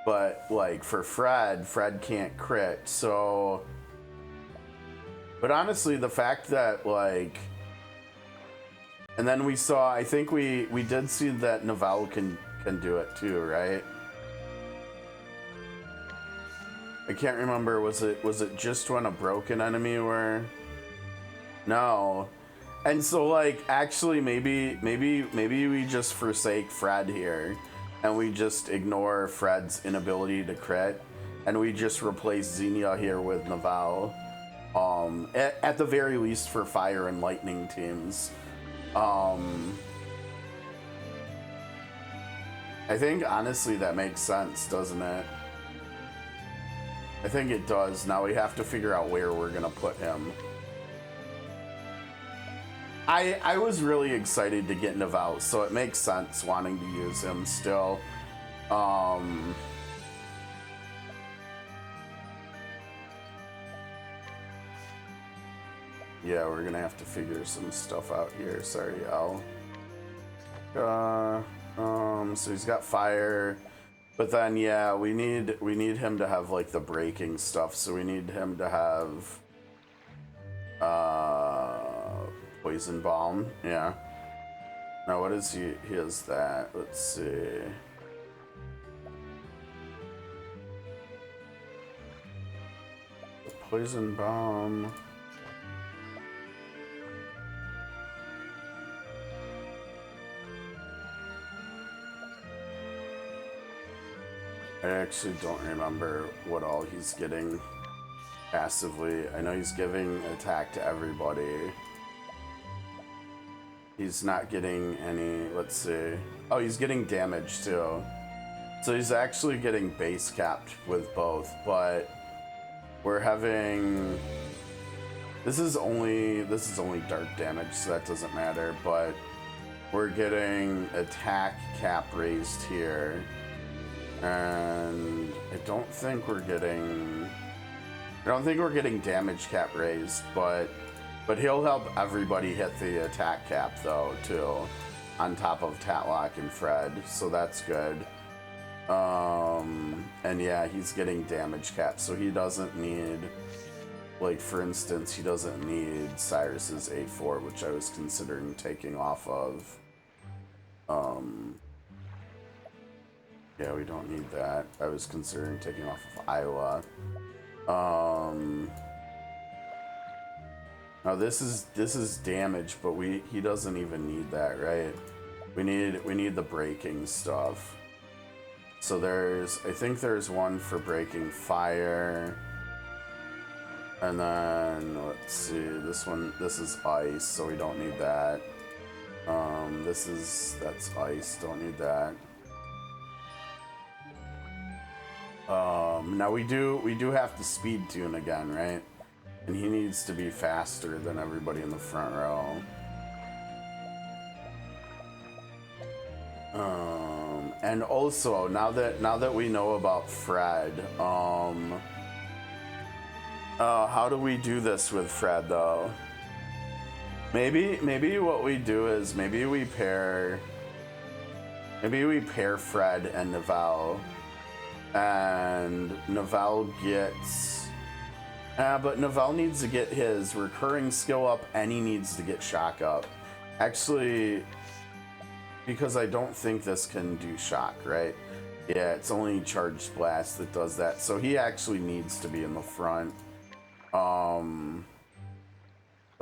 But like for Fred can't crit, so. But honestly, the fact that like, and then we saw, I think we did see that Novell can do it too, right? I can't remember, was it just when a broken enemy were? No. And so like actually maybe we just forsake Fred here and we just ignore Fred's inability to crit and we just replace Xenia here with Novell. At the very least for fire and lightning teams. I think honestly that makes sense, doesn't it? I think it does. Now we have to figure out where we're gonna put him. I was really excited to get Novell, so it makes sense wanting to use him still. Yeah, we're gonna have to figure some stuff out here. Sorry, Al. So he's got fire, but then yeah, we need him to have like the breaking stuff. So we need him to have poison bomb. Yeah. Now what is he? He has that. Let's see. The poison bomb. I actually don't remember what all he's getting passively. I know he's giving attack to everybody. He's not getting any, let's see. Oh, he's getting damage too. So he's actually getting base capped with both, but we're having, this is only dark damage, so that doesn't matter, but we're getting attack cap raised here. And I don't think we're getting damage cap raised, but he'll help everybody hit the attack cap though too, on top of Tatlock and Fred, so that's good. And yeah, he's getting damage cap, so he doesn't need, like for instance, he doesn't need Cyrus's A4, which I was considering taking off of. Yeah, we don't need that. I was considering taking off of Iowa. Now this is damage, but he doesn't even need that, right? We need the breaking stuff. So I think there's one for breaking fire. And then let's see, this is ice, so we don't need that. That's ice, don't need that. Now we do have to speed tune again, right? And he needs to be faster than everybody in the front row. And also now that we know about Fred, how do we do this with Fred though? Maybe what we do is maybe we pair Fred and Nivelle. And Nivelle gets, but Nivelle needs to get his recurring skill up, and he needs to get shock up. Actually, because I don't think this can do shock, right? Yeah, it's only charged blast that does that, so he actually needs to be in the front. But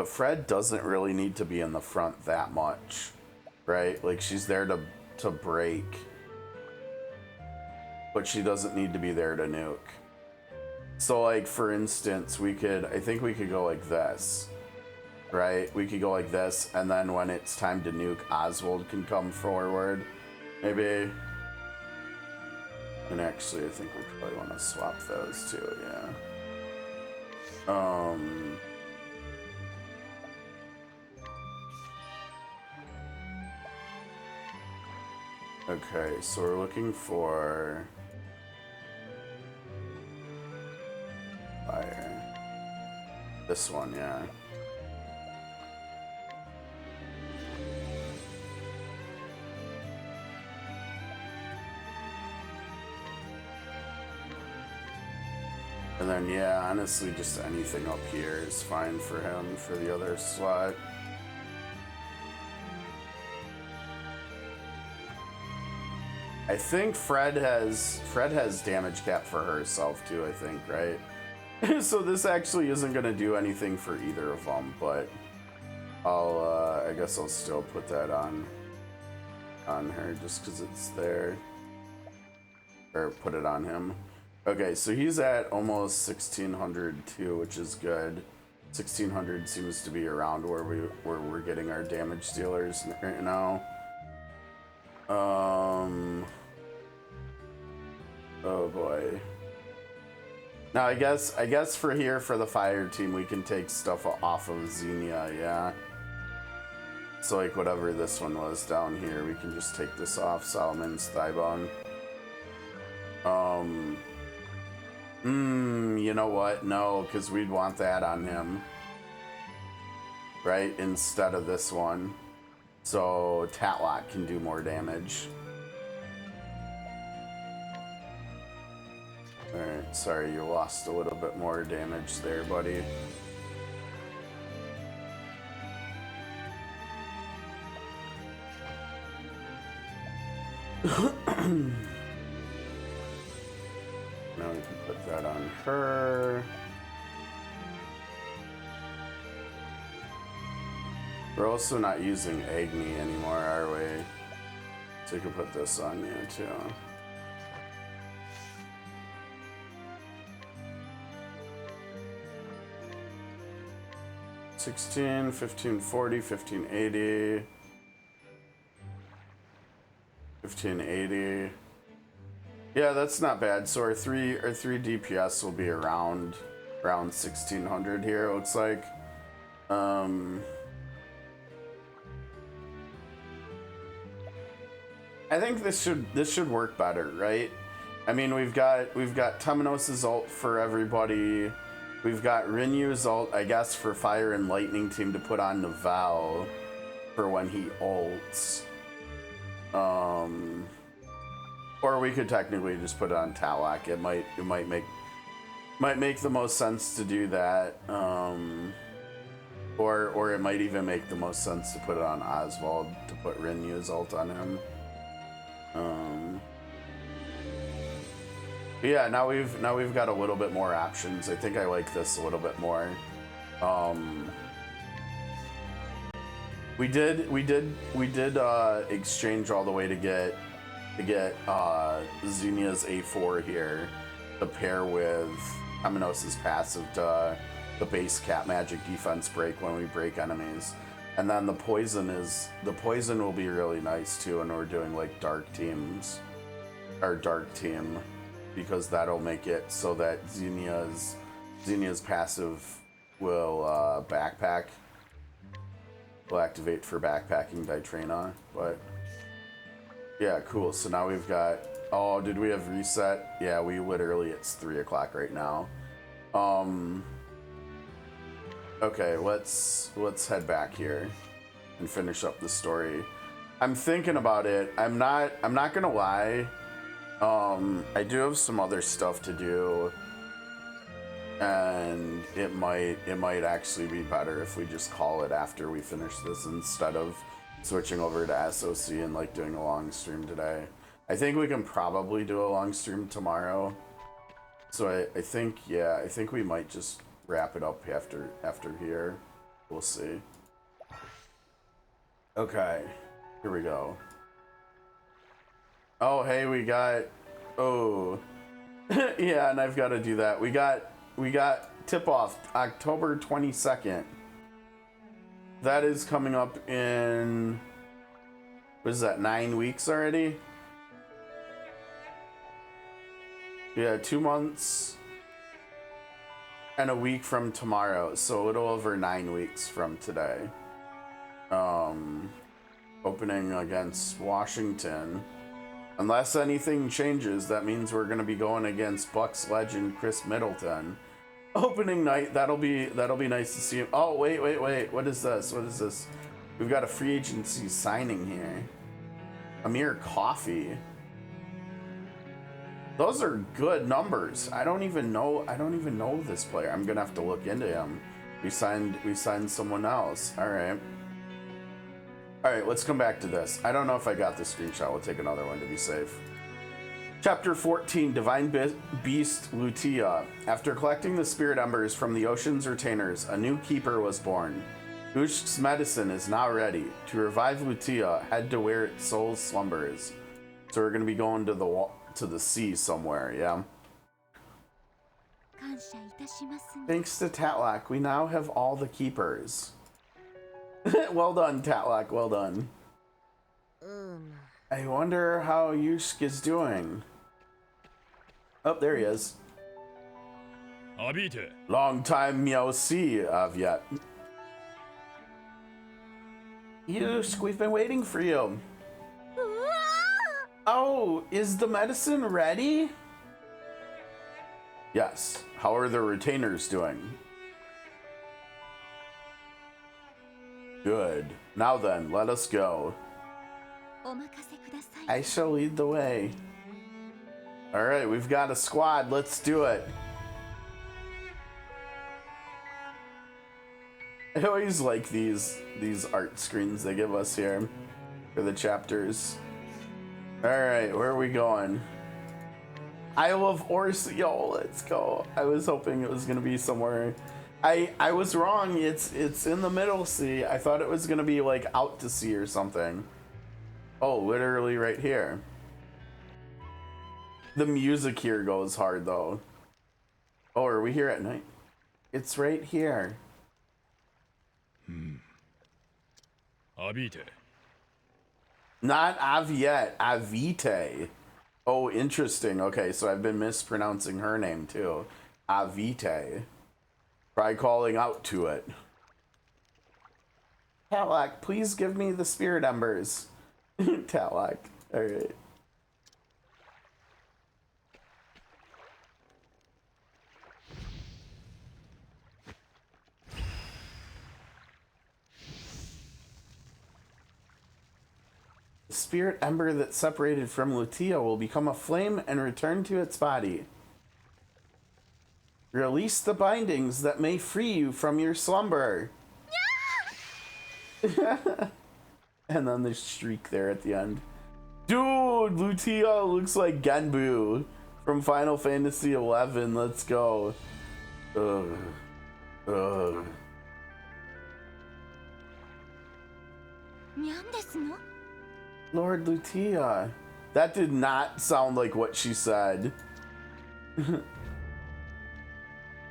Fred doesn't really need to be in the front that much, right? Like she's there to break. But she doesn't need to be there to nuke. So like for instance, I think we could go like this, right? We could go like this, and then when it's time to nuke, Oswald can come forward, maybe. And actually, I think we probably want to swap those too, yeah. Okay, so we're looking for fire. This one, yeah. And then, yeah, honestly, just anything up here is fine for him for the other slot. I think Fred has damage cap for herself too, I think, right? So this actually isn't gonna do anything for either of them, but I guess I'll still put that on her just because it's there. Or put it on him. Okay, so he's at almost 1600 too, which is good. 1600 seems to be around where we're getting our damage dealers right now. Oh boy. Now I guess for the fire team we can take stuff off of Xenia, yeah. So like whatever this one was down here, we can just take this off Solomon's thigh bone. You know what? No, because we'd want that on him, right? Instead of this one. So Tatlock can do more damage. Alright, sorry, you lost a little bit more damage there, buddy. Now we can put that on her. We're also not using Agni anymore, are we? So we can put this on you too. $16, $15.40, $15.80, $15.80. Yeah, that's not bad. So our three DPS will be around 1600 here. It looks like. I think this should work better, right? I mean, we've got Temenos' ult for everybody. We've got Rinyu's ult, I guess, for Fire and Lightning team to put on Naval for when he ults. Or we could technically just put it on Talak. It might make the most sense to do that. Or it might even make the most sense to put it on Oswald to put Rinyu's ult on him. But yeah, now we've got a little bit more options. I think I like this a little bit more. We did exchange all the way to get Xenia's A4 here to pair with Temenos' passive to the base cat magic defense break when we break enemies. And then the poison will be really nice too when we're doing like dark teams or dark team, because that'll make it so that Xenia's passive will backpack. Will activate for backpacking Ditrana, but yeah, cool. So now we've got, oh, did we have reset? Yeah, it's 3 o'clock right now. Okay, let's head back here and finish up the story. I'm thinking about it. I'm not gonna lie. I do have some other stuff to do, and it might actually be better if we just call it after we finish this instead of switching over to SOC and like doing a long stream today. I think we can probably do a long stream tomorrow. So I think we might just wrap it up after here. We'll see. Okay, here we go. Oh, hey, we got, oh, yeah, and I've got to do that. We got tip-off October 22nd. That is coming up in, what is that, 9 weeks already? Yeah, 2 months and a week from tomorrow, so a little over 9 weeks from today. Opening against Washington. Unless anything changes, that means we're gonna be going against Bucks legend Chris Middleton. Opening night, that'll be nice to see him. Oh, wait, what is this? We've got a free agency signing here. Amir Coffee. Those are good numbers. I don't even know this player. I'm gonna have to look into him. We signed someone else. All right, let's come back to this. I don't know if I got the screenshot. We'll take another one to be safe. Chapter 14, Divine Beast Lutia. After collecting the spirit embers from the ocean's retainers, a new keeper was born. Ush's medicine is now ready. To revive Lutia, head to where its soul slumbers. So we're gonna be going to the sea somewhere, yeah? Thanks to Tatlak, we now have all the keepers. Well done, Tatlak, well done. I wonder how Yushk is doing. Oh, there he is. Long time no see, Avyet. Yushk, we've been waiting for you. Oh, is the medicine ready? Yes. How are the retainers doing? Good. Now then, let us go. I shall lead the way. Alright, we've got a squad. Let's do it. I always like these art screens they give us here for the chapters. Alright, where are we going? Isle of Orsterra. Yo, let's go. I was hoping it was going to be somewhere I was wrong. It's in the middle sea. I thought it was gonna be like out to sea or something. Oh, literally right here. The music here goes hard though. Oh, are we here at night? It's right here. Abite. Not Aviette, Avite. Oh, interesting. Okay, so I've been mispronouncing her name too. Avite. Try calling out to it. Talak, please give me the spirit embers. Talak. Alright. The spirit ember that separated from Lutia will become a flame and return to its body. Release the bindings that may free you from your slumber. And then there's shriek there at the end. Dude, Lutia looks like Genbu from Final Fantasy XI. Let's go. Ugh. Ugh. Lord Lutia. That did not sound like what she said.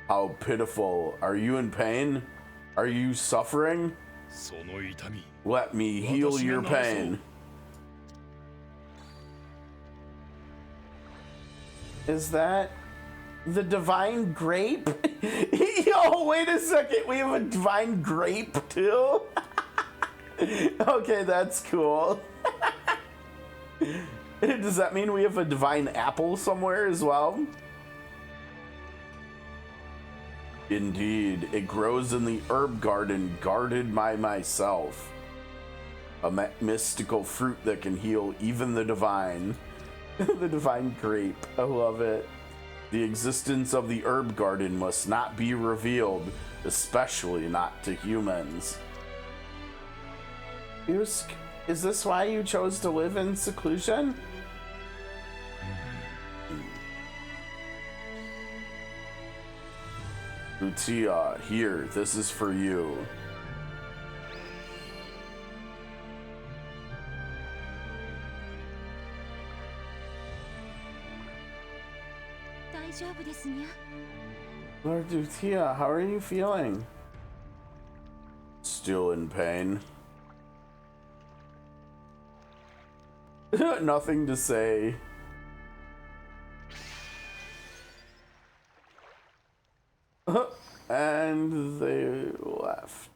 How pitiful. Are you in pain? Are you suffering? Let me heal your pain. Is that the divine grape? Yo, wait a second. We have a divine grape too? Okay, that's cool. Does that mean we have a divine apple somewhere as well? Indeed, it grows in the herb garden guarded by myself. A mystical fruit that can heal even the divine. The divine grape. I love it. The existence of the herb garden must not be revealed, especially not to humans. Usk, is this why you chose to live in seclusion? Lutia, here, this is for you. Lord Lutia, how are you feeling? Still in pain. Nothing to say. And they left.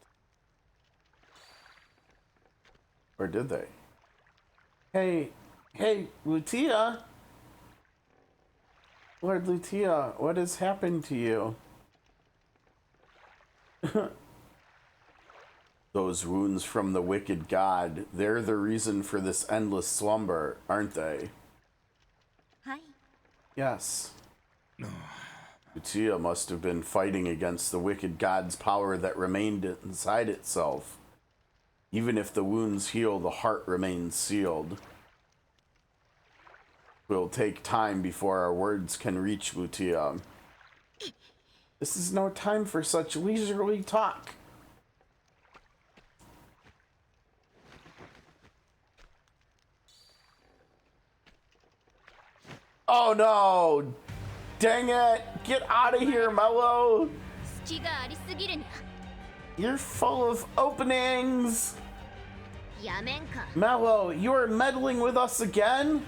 Or did they? Hey, Lutia. Lord Lutia, what has happened to you? Those wounds from the wicked god, they're the reason for this endless slumber, aren't they? Hi. Yes. Lutia must have been fighting against the wicked god's power that remained inside itself. Even if the wounds heal, the heart remains sealed. It will take time before our words can reach Lutia. This is no time for such leisurely talk. Oh no! Dang it! Get out of here, Mello! You're full of openings! Mello, you are meddling with us again?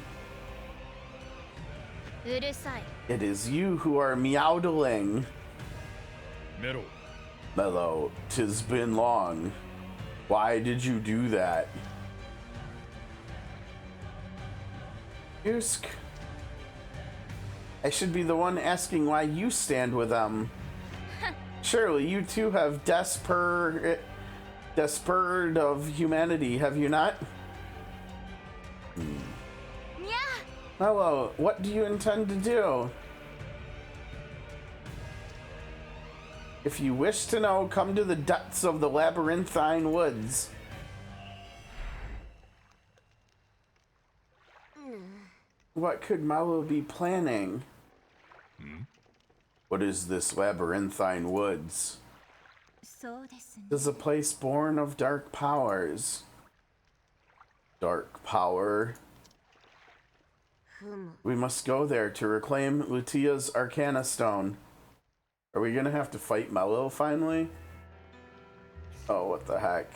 It is you who are meowdling. Mello, 'tis been long. Why did you do that? Usk. I should be the one asking why you stand with them. Surely you too have despaired of humanity, have you not? Hello, what do you intend to do? If you wish to know, come to the depths of the labyrinthine woods. What could Malo be planning? What is this labyrinthine woods? そうですね。 is a place born of dark powers. Dark power. ふむ。 We must go there to reclaim Lutia's Arcana Stone. Are we gonna have to fight Mello finally? Oh, what the heck.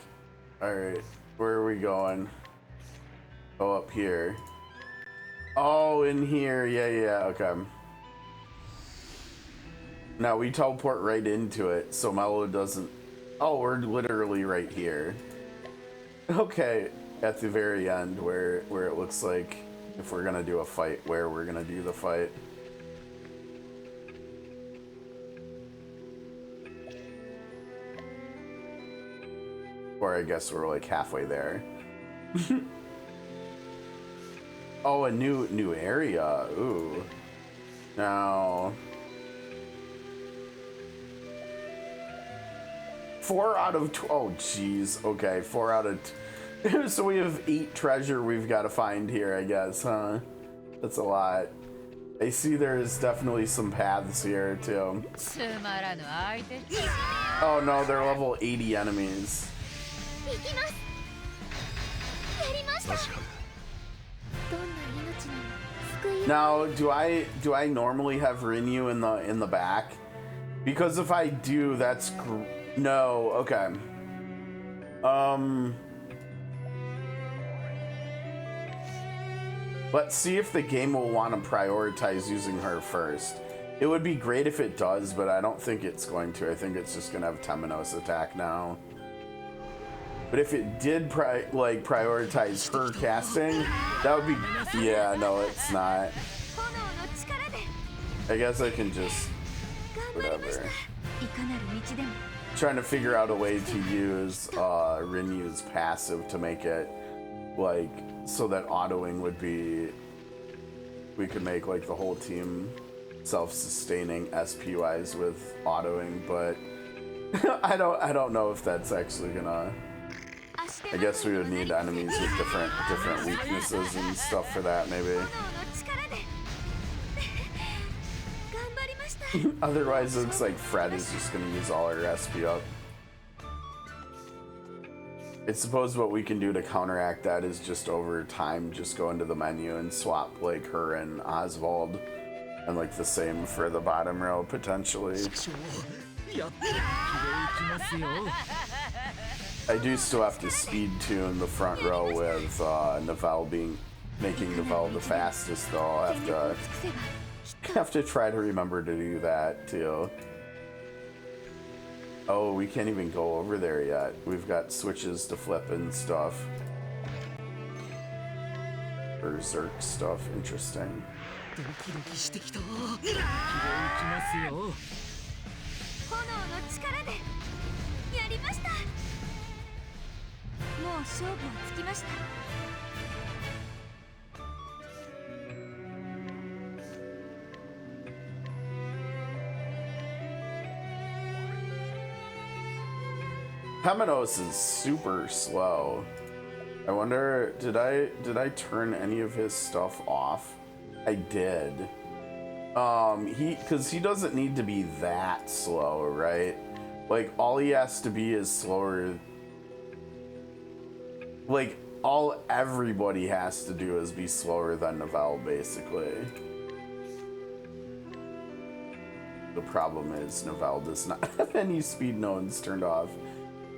Alright, where are we going? Oh, up here. Oh, in here. Yeah, okay. Now we teleport right into it, so Mello doesn't... Oh, we're literally right here. Okay, at the very end where it looks like if we're gonna do a fight, where we're gonna do the fight. Or I guess we're like halfway there. Oh, a new area. Ooh. Now... 4 out of... Oh, jeez. Okay, 4 out of... So we have 8 treasure we've got to find here, I guess, huh? That's a lot. I see there's definitely some paths here, too. Oh, no, they're level 80 enemies. Now, do I normally have Rinyu in the back? Because if I do, that's no. Okay. Let's see if the game will want to prioritize using her first. It would be great if it does, but I don't think it's going to. I think it's just gonna have Temenos attack now. But if it did prioritize her casting, that would be... Yeah, no, it's not. I guess I can just... Whatever. Trying to figure out a way to use Rinyu's passive to make it, like, so that autoing would be... We could make, like, the whole team self-sustaining SP-wise with autoing, but... I don't know if that's actually gonna... I guess we would need enemies with different weaknesses and stuff for that, maybe. Otherwise, it looks like Fred is just going to use all her SP up. I suppose what we can do to counteract that is just over time, just go into the menu and swap like her and Oswald, and like the same for the bottom row potentially. I do still have to speed tune the front row with Nivelle making Nivelle the fastest, though. I'll have to try to remember to do that too. Oh, we can't even go over there yet. We've got switches to flip and stuff. Berserk stuff, interesting. Temenos is super slow. I wonder, did I turn any of his stuff off? I did. Because he doesn't need to be that slow, right? Like, all he has to be is slower. Like, all everybody has to do is be slower than Nivelle, basically. The problem is Nivelle does not have any speed nodes turned off.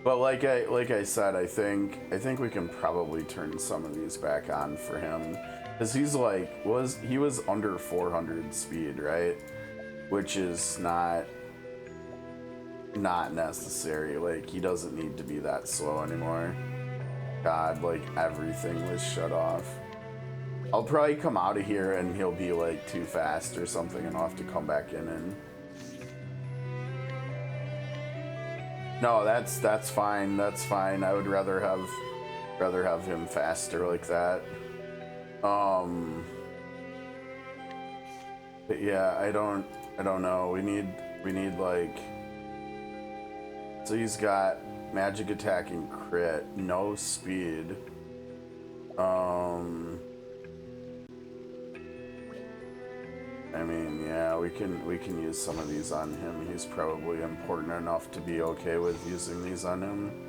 But like I said, I think we can probably turn some of these back on for him, because he's like he was under 400 speed, right? Which is not necessary. Like, he doesn't need to be that slow anymore. God, like, everything was shut off. I'll probably come out of here and he'll be like too fast or something, and I'll have to come back in and... No, that's fine. That's fine. I would rather have him faster like that. But yeah, I don't know. We need like, so he's got magic attack and crit, no speed. I mean, yeah, we can use some of these on him. He's probably important enough to be okay with using these on him.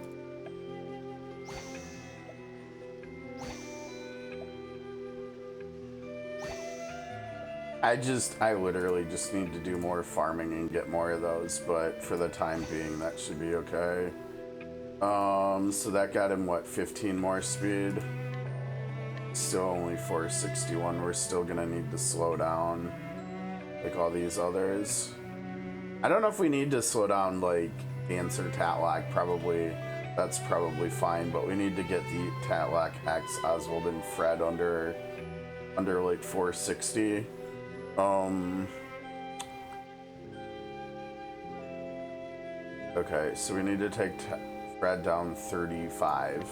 I literally just need to do more farming and get more of those, but for the time being, that should be okay. So that got him, what, 15 more speed? Still only 461. We're still gonna need to slow down, like all these others. I don't know if we need to slow down, like, Dancer Tatlock. Probably, that's probably fine, but we need to get the Tatlock X, Oswald, and Fred under like 460. Okay, so we need to take Fred down 35.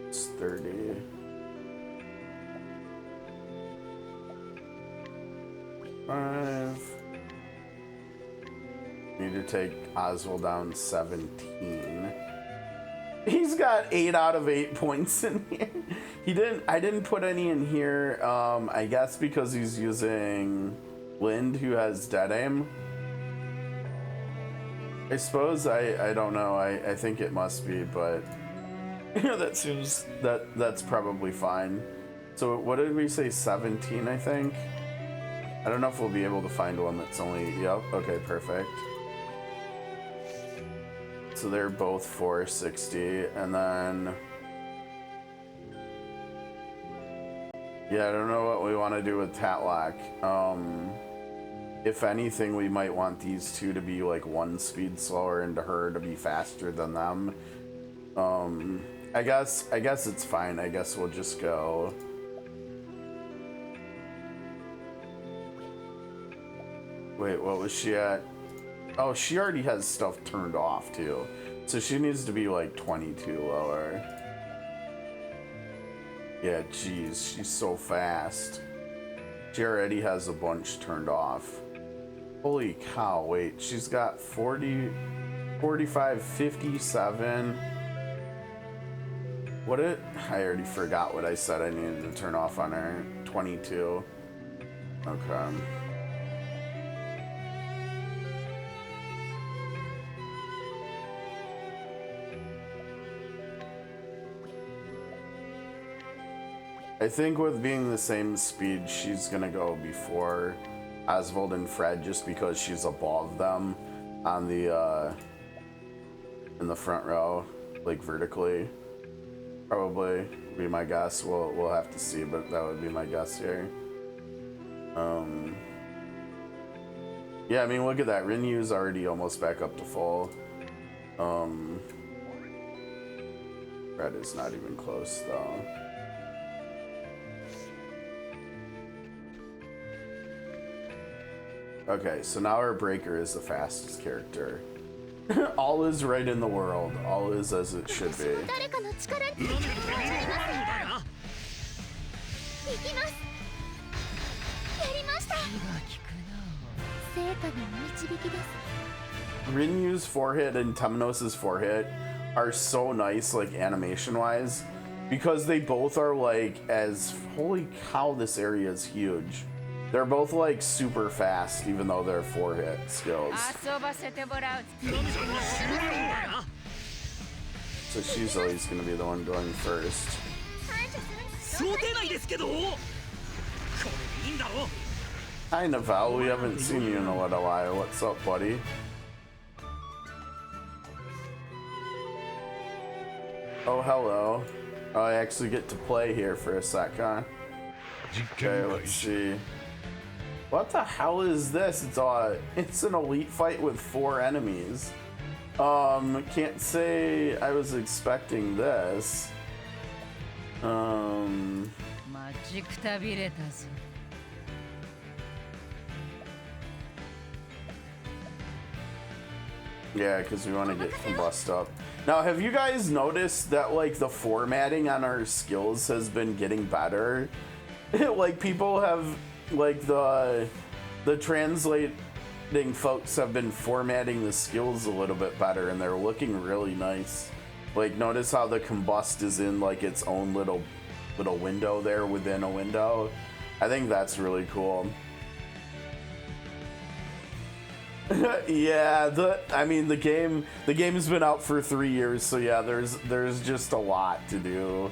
It's 30. Need to take Oswald down 17. He's got 8 out of 8 points in here. I didn't put any in here, I guess because he's using Lind, who has dead aim. I suppose, I don't know, I think it must be, but that's probably fine. So what did we say, 17, I think? I don't know if we'll be able to find one that's only, yep, okay, perfect. So they're both 460, and then... Yeah, I don't know what we want to do with Tatlock. If anything, we might want these two to be like 1 speed slower and to her to be faster than them. I guess it's fine. I guess we'll just go... Wait, what was she at? Oh, she already has stuff turned off too. So she needs to be like 22 lower. Yeah, geez, she's so fast. She already has a bunch turned off. Holy cow, wait, she's got 40, 45, 57. I already forgot what I said I needed to turn off on her. 22. Okay. I think with being the same speed, she's gonna go before Oswald and Fred just because she's above them on the in the front row, like vertically. Probably be my guess. We'll have to see, but that would be my guess here. Yeah, I mean, look at that. Rinyu's already almost back up to full. Fred is not even close though. Okay, so now our Breaker is the fastest character. All is right in the world. All is as it should be. Rinyu's 4-hit and Temenos' 4-hit are so nice, like animation-wise, because they both are like holy cow, this area is huge. They're both like super fast, even though they're 4-hit skills. So she's always gonna be the one going first. Hi Naval, we haven't seen you in a little while. What's up, buddy? Oh, hello. Oh, I actually get to play here for a sec, huh? Okay, let's see. What the hell is this? It's an elite fight with 4 enemies. Can't say I was expecting this. Yeah, because we want to get combust up. Now, have you guys noticed that like the formatting on our skills has been getting better? Like people have like the translate folks have been formatting the skills a little bit better, and they're looking really nice. Like, notice how the combust is in like its own little window there within a window. I think that's really cool. Yeah, I mean the game's been out for 3 years, so yeah, there's just a lot to do.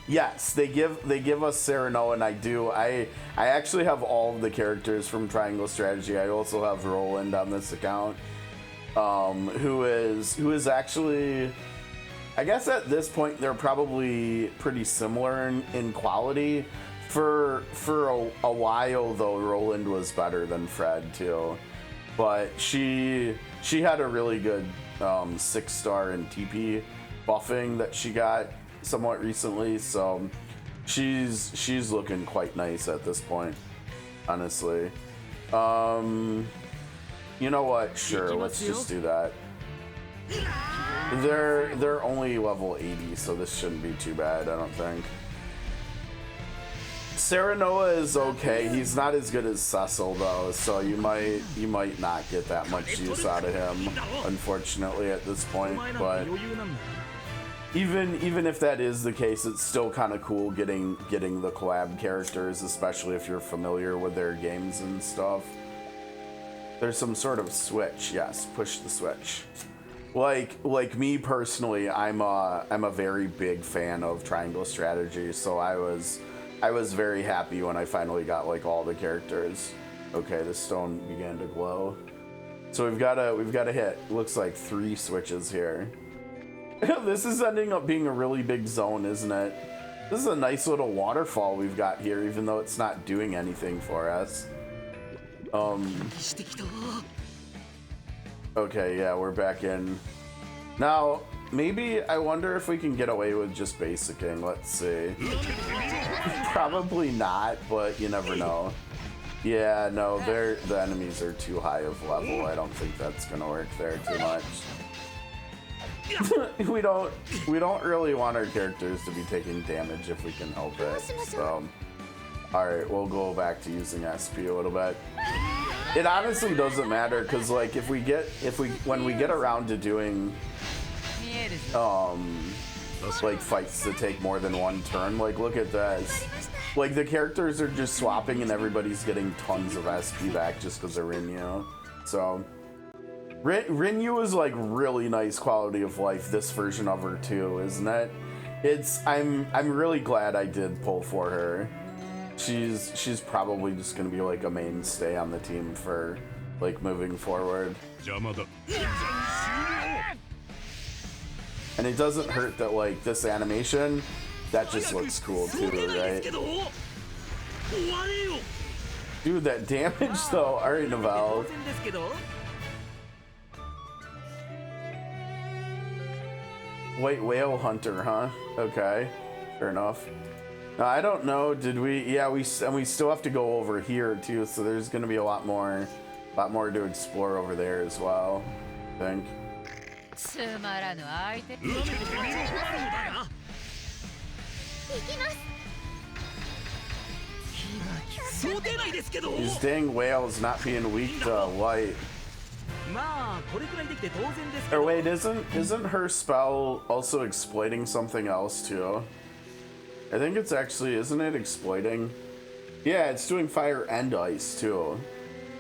Yes, they give us Sereno, and I actually have all of the characters from Triangle Strategy. I also have Roland on this account, who is actually, I guess at this point they're probably pretty similar in quality. For a while though, Roland was better than Fred too, but she had a really good 6-star in TP buffing that she got somewhat recently, so she's looking quite nice at this point, honestly. You know what? Sure, let's just do that. They're only level 80, so this shouldn't be too bad, I don't think. Serenoa is okay. He's not as good as Cecil though, so you might not get that much use out of him, unfortunately, at this point. But even if that is the case, it's still kind of cool getting the collab characters, especially if you're familiar with their games and stuff. There's some sort of switch. Yes, push the switch. Like me personally, I'm a very big fan of Triangle Strategy, so I was very happy when I finally got like all the characters. Okay, the stone began to glow. So we've got to hit, looks like 3 switches here. This is ending up being a really big zone, isn't it? This is a nice little waterfall we've got here, even though it's not doing anything for us. Okay, yeah, we're back in. Now, maybe, I wonder if we can get away with just basicking. Let's see. Probably not, but you never know. Yeah, no, the enemies are too high of level. I don't think that's gonna work there too much. we don't really want our characters to be taking damage if we can help it. So, all right, we'll go back to using SP a little bit. It honestly doesn't matter, because like when we get around to doing like fights that take more than 1 turn, like look at this. Like the characters are just swapping and everybody's getting tons of SP back just because they're Rinyu. So Rinyu is like really nice quality of life, this version of her too, isn't it? I'm really glad I did pull for her. She's probably just gonna be like a mainstay on the team for like moving forward. And it doesn't hurt that like this animation, that just looks cool too, right? Dude, that damage though. Alright, Novell. White Whale Hunter, huh? Okay, fair enough. Now, I don't know, did we, yeah, we still have to go over here too, so there's gonna be a lot more to explore over there as well, I think. These dang whales not being weak to light. Or wait, isn't her spell also exploiting something else too? I think it's actually, isn't it exploiting? Yeah, it's doing fire and ice too.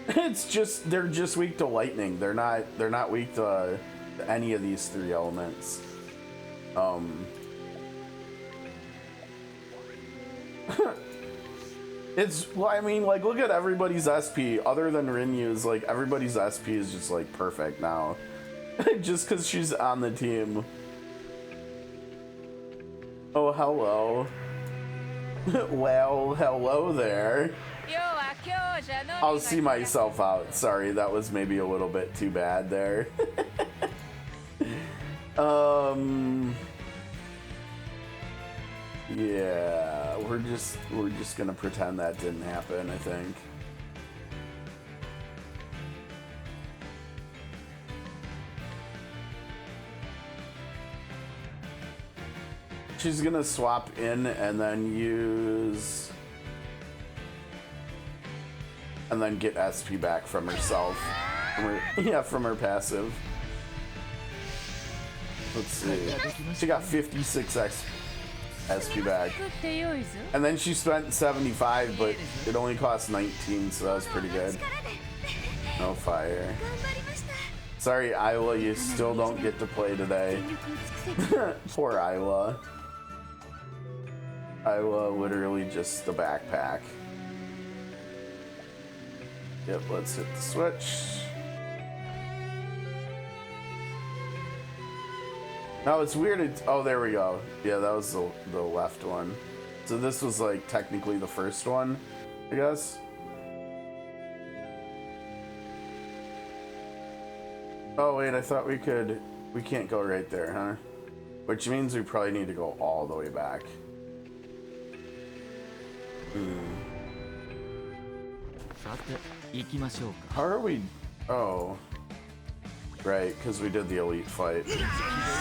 It's just, they're just weak to lightning. They're not weak to any of these 3 elements. It's, well, I mean, like, look at everybody's SP. Other than Rinyu's, like, everybody's SP is just, like, perfect now. Just because she's on the team. Oh, hello. Well, hello there. I'll see myself out. Sorry, that was maybe a little bit too bad there. Yeah, we're just gonna pretend that didn't happen, I think. She's gonna swap in and then use and then get SP back from herself. From her passive. Let's see. She got 56 SP back. And then she spent 75, but it only cost 19, so that was pretty good. No fire. Sorry, Isla, you still don't get to play today. Poor Isla. Isla, literally just the backpack. Yep, let's hit the switch. No, it's weird. Oh, there we go. Yeah, that was the left one. So this was like technically the first one, I guess. Oh wait, I thought we could. We can't go right there, huh? Which means we probably need to go all the way back. How are we? Oh, right, because we did the elite fight.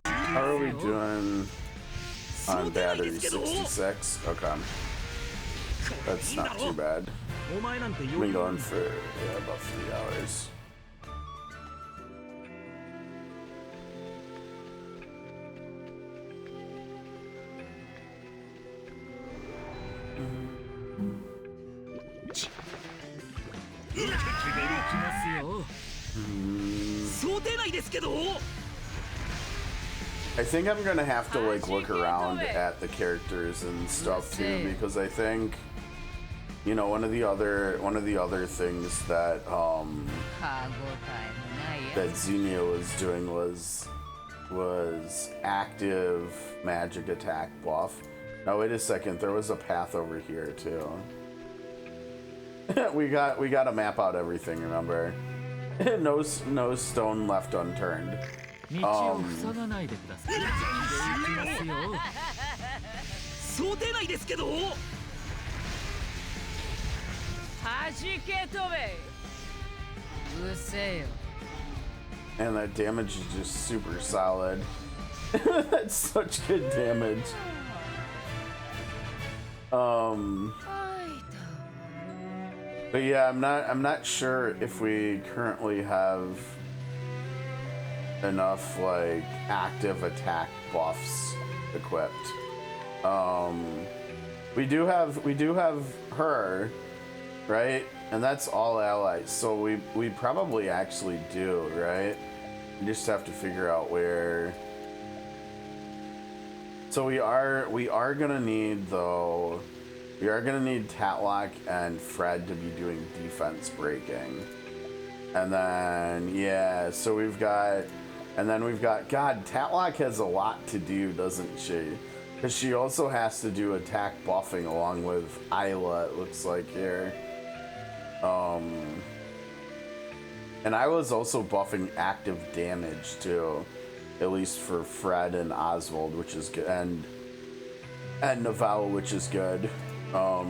How are we doing on battery? 66? Okay. That's not too bad. We've been going for about 3 hours. I think I'm gonna have to like look around at the characters and stuff too, because I think, you know, one of the other things that that Xenia was doing was active magic attack buff. Now wait a second, there was a path over here too. we got to map out everything, remember? no stone left unturned. And that damage is just super solid. That's such good damage. But yeah, I'm not sure if we currently have enough like active attack buffs equipped. We do have her, right? And that's all allies. So we probably actually do, right? We just have to figure out where. So we are gonna need though. We are gonna need Tatlock and Fred to be doing defense breaking. And then, yeah, so we've got God, Tatlock has a lot to do, doesn't she? Because she also has to do attack buffing along with Isla, it looks like here. And Isla's also buffing active damage too, at least for Fred and Oswald, which is good, and Novella, which is good. Oh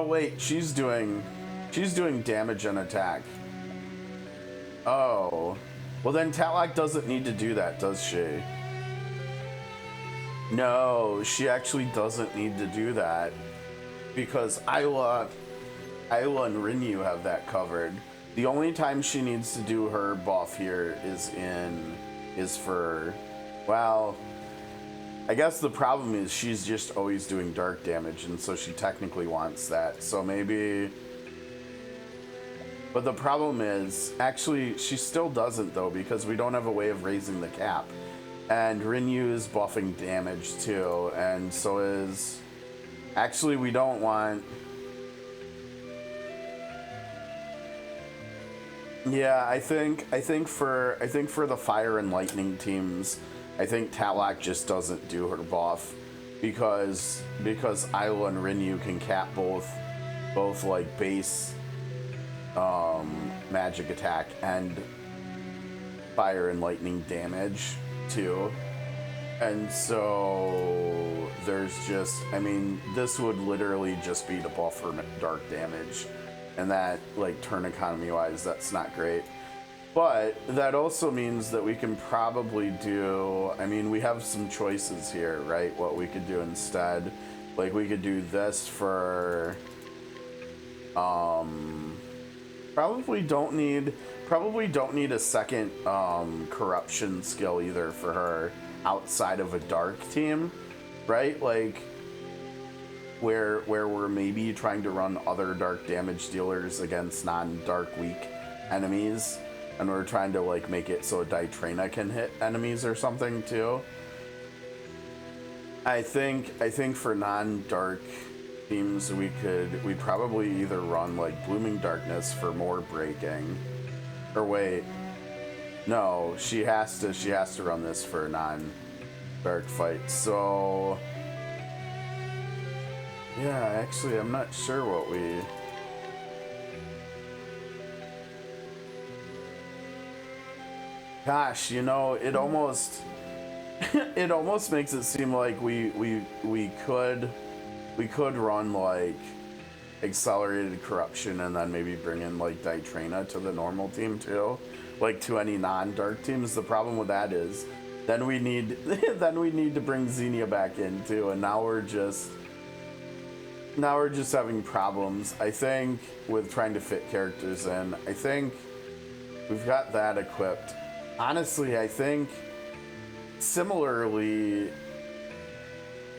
wait, she's doing damage and attack. Oh, well then Tatlock doesn't need to do that, does she? No, she actually doesn't need to do that because Isla and Rinyu have that covered. The only time she needs to do her buff here is for, well, I guess the problem is she's just always doing dark damage, and so she technically wants that. So maybe, but the problem is, actually, she still doesn't though, because we don't have a way of raising the cap. And Rinyu is buffing damage too, and so is, actually we don't want, yeah, I think for the fire and lightning teams, I think Tatlock just doesn't do her buff because Isla and Rinyu can cap both like base magic attack and fire and lightning damage too. And so there's just, I mean, this would literally just be to buff her dark damage, and that, like, turn economy wise, that's not great. But that also means that we can probably do, I mean, we have some choices here, right? What we could do instead. Like, we could do this for Probably don't need a second corruption skill either for her outside of a dark team, right? Like where we're maybe trying to run other dark damage dealers against non-dark weak enemies, and we're trying to like make it so Ditrena can hit enemies or something too. I think for non-dark teams we'd probably either run like Blooming Darkness for more breaking, or wait, no, she has to run this for non-dark fights. So yeah, actually I'm not sure what we. Gosh, you know, it almost it almost makes it seem like we could run like accelerated corruption and then maybe bring in like Ditrena to the normal team too, like to any non-dark teams. The problem with that is then we need to bring Xenia back in too, and now we're just having problems, I think, with trying to fit characters in. I think we've got that equipped. Honestly, I think similarly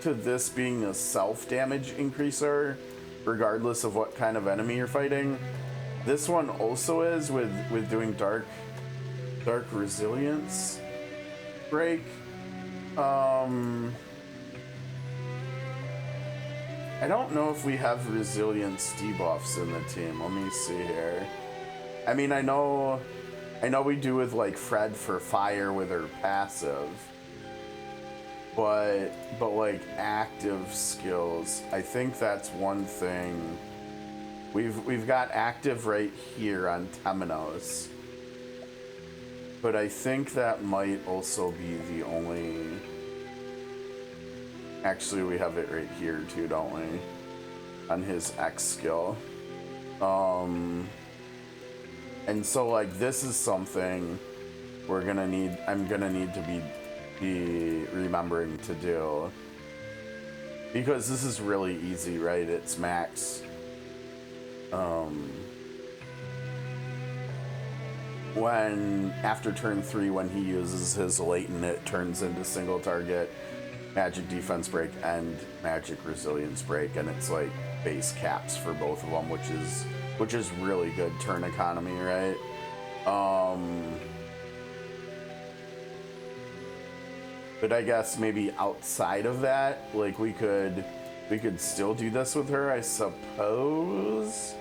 to this being a self-damage increaser, regardless of what kind of enemy you're fighting, this one also is with doing dark resilience break. I don't know if we have resilience debuffs in the team. Let me see here. I mean, I know we do with like Fred for fire with her passive, but like active skills, I think that's one thing. We've got active right here on Temenos, but I think that might also be the only. Actually, we have it right here too, don't we? On his X skill. And so like this is something I'm gonna need to be remembering to do, because this is really easy, right? It's max. When after turn 3, when he uses his latent, it turns into single target magic defense break and magic resilience break, and it's like base caps for both of them, which is really good turn economy, right? But I guess maybe outside of that, like we could still do this with her, I suppose.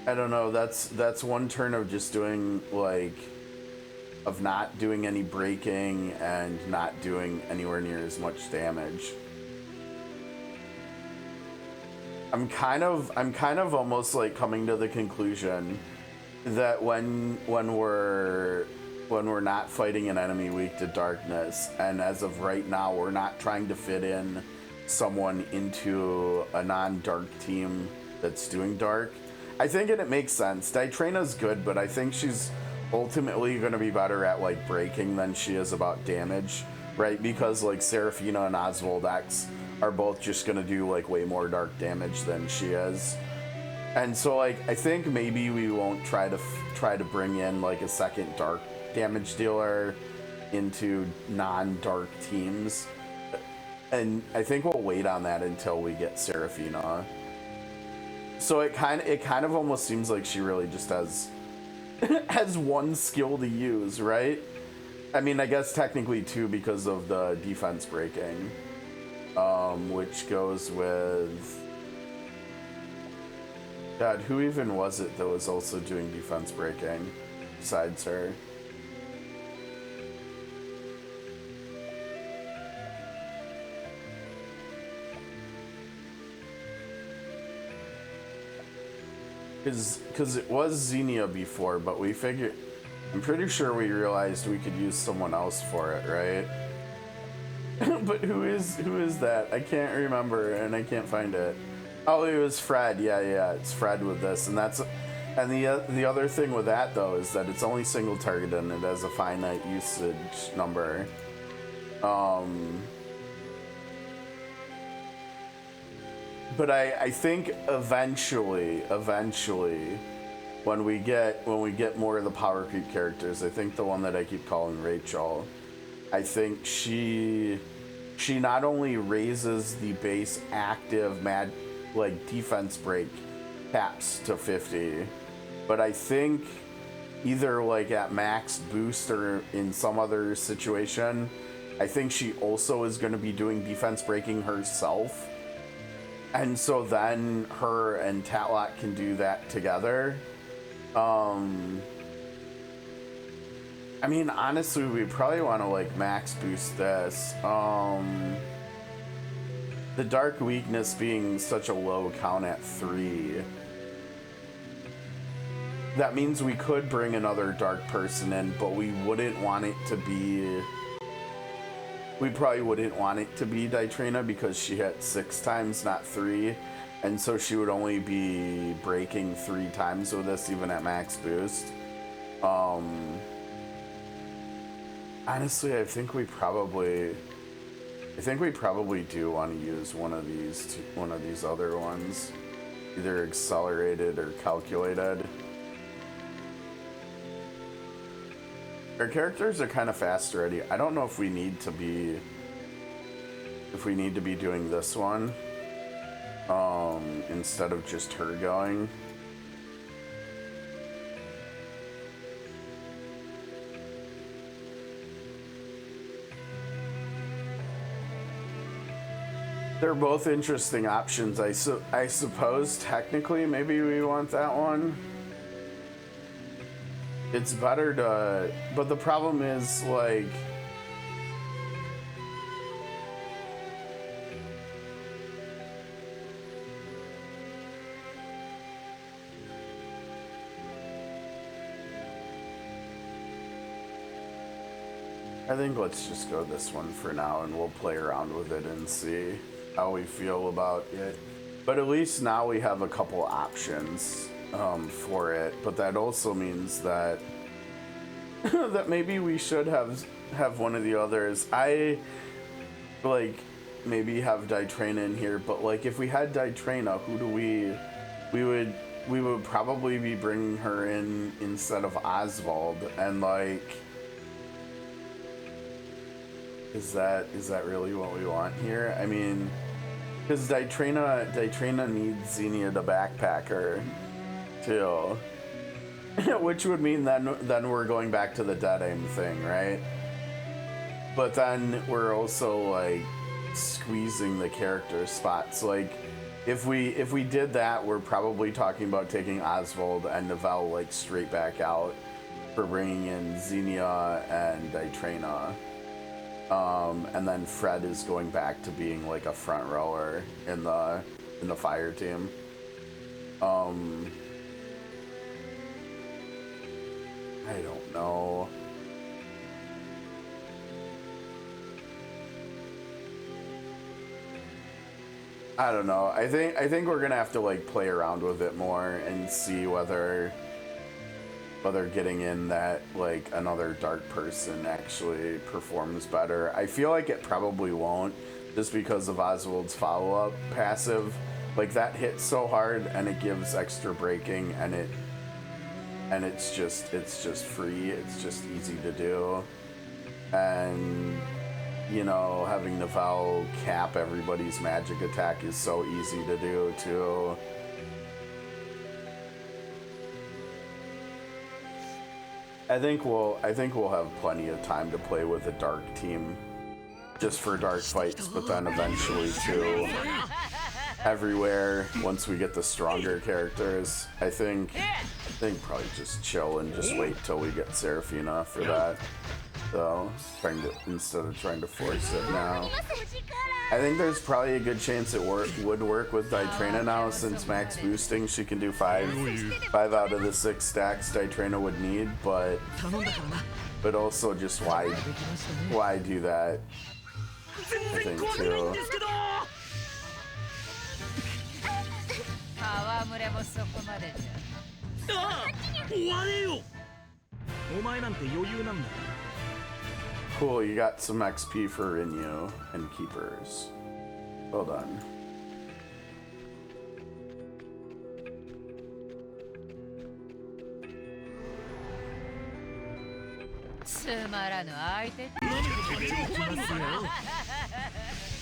I don't know. That's one turn of just doing like. Of not doing any breaking and not doing anywhere near as much damage. I'm kind of almost like coming to the conclusion that when we're not fighting an enemy weak to darkness, and as of right now we're not trying to fit in someone into a non-dark team that's doing dark, I think it makes sense. Ditrena's good, but I think she's ultimately going to be better at like breaking than she is about damage, right? Because like Seraphina and Oswald X are both just going to do like way more dark damage than she is. And so like I think maybe we won't try to bring in like a second dark damage dealer into non-dark teams, and I think we'll wait on that until we get Seraphina. So it kind of almost seems like she really just has one skill to use, right? I mean, I guess technically two because of the defense breaking, which goes with. God, who even was it that was also doing defense breaking besides her? Because it was Xenia before, but we figured, I'm pretty sure we realized we could use someone else for it, right? But who is that? I can't remember, and I can't find it. Oh, it was Fred. Yeah, it's Fred with this, and the other thing with that though is that it's only single target and it has a finite usage number. But I think eventually, when we get more of the power creep characters, I think the one that I keep calling Rachel, I think she not only raises the base active defense break caps to 50, but I think either like at max boost or in some other situation, I think she also is going to be doing defense breaking herself. And so then her and Tatlock can do that together. I mean, honestly, we probably want to like max boost this. The dark weakness being such a low count at 3. That means we could bring another dark person in, but we wouldn't want it to be... We probably wouldn't want it to be Ditrina because she hit 6 times, not 3. And so she would only be breaking 3 times with us, even at max boost. Honestly, I think we probably do want to use one of these other ones, either accelerated or calculated. Our characters are kind of fast already. I don't know if we need to be doing this one instead of just her going. They're both interesting options. I suppose technically maybe we want that one. It's better to, but the problem is like I think let's just go this one for now and we'll play around with it and see how we feel about it. But at least now we have a couple options for it, but that also means that that maybe we should have one of the others. I like maybe have Ditrina in here, but like if we had Ditrina, who do we would probably be bringing her in instead of Oswald, and like is that really what we want here? I mean, because Ditrina needs Xenia to backpack her too, which would mean then we're going back to the dead aim thing, right? But then we're also like squeezing the character spots. Like if we did that, we're probably talking about taking Oswald and Novell like straight back out for bringing in Xenia and Ditrina. And then Fred is going back to being like a front rower in the fire team. I don't know. I don't know. I think we're gonna have to like play around with it more and see whether getting in that like another dark person actually performs better. I feel like it probably won't, just because of Oswald's follow-up passive. Like that hits so hard and it gives extra braking, and it's just free. It's just easy to do. And you know, having Novell cap everybody's magic attack is so easy to do too. I think we'll have plenty of time to play with a dark team, just for dark fights, but then eventually too, everywhere once we get the stronger characters. I think probably just chill and just wait till we get Seraphina for that. So instead of trying to force it now. I think there's probably a good chance it would work with Ditrina now, since max boosting she can do 5 out of the 6 stacks Ditrina would need, but also just why do that? I think too. Cool, you got some XP for Rinyu and Keepers. Well done.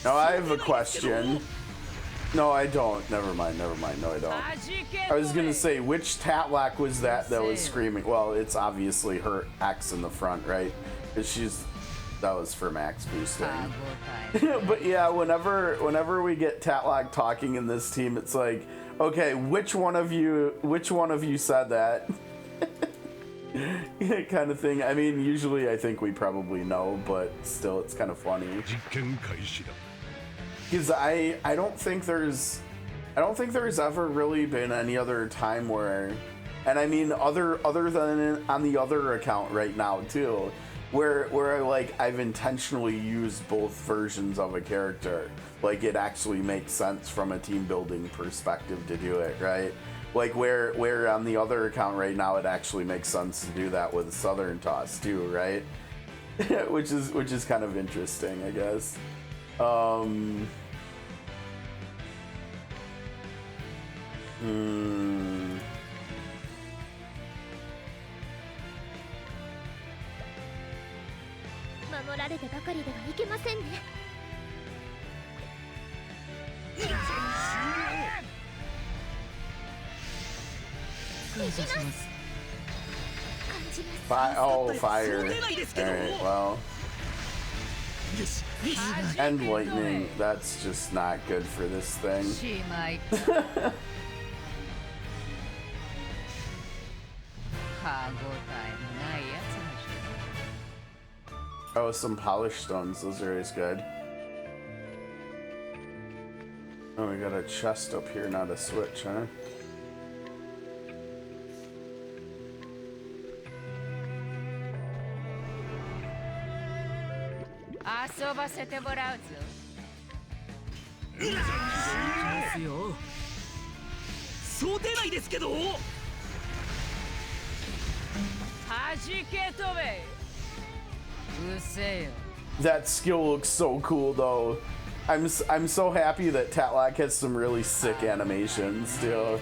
Now I have a question. No, I don't. Never mind. No, I don't. I was gonna say, which Tatlak was that was screaming? Well, it's obviously her X in the front, right? Because that was for max boosting. But yeah, whenever we get Tatlak talking in this team, it's like, okay, which one of you said that? Kind of thing. I mean, usually I think we probably know, but still, it's kind of funny. Because I don't think there's ever really been any other time where, and I mean other than on the other account right now too, where like I've intentionally used both versions of a character. Like it actually makes sense from a team building perspective to do it, right? Like where on the other account right now it actually makes sense to do that with Southern Toss too, right? which is kind of interesting, I guess. Fire. Alright, well. And lightning, that's just not good for this thing. Oh, some polished stones, those are always good. Oh, we got a chest up here, not a switch, huh? That skill looks so cool though. I'm so happy that Tatlak has some really sick animations too.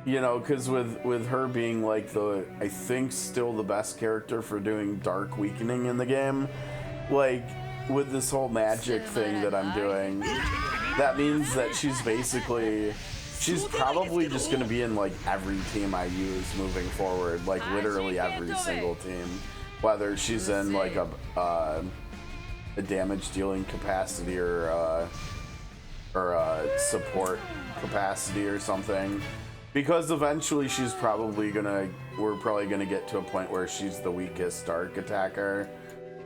You know, because with her being like I think still the best character for doing dark weakening in the game, like with this whole magic thing that I'm doing, that means that she's probably just gonna be in like every team I use moving forward, like literally every single team, whether she's in like a damage dealing capacity or a support capacity or something. Because eventually we're probably gonna get to a point where she's the weakest dark attacker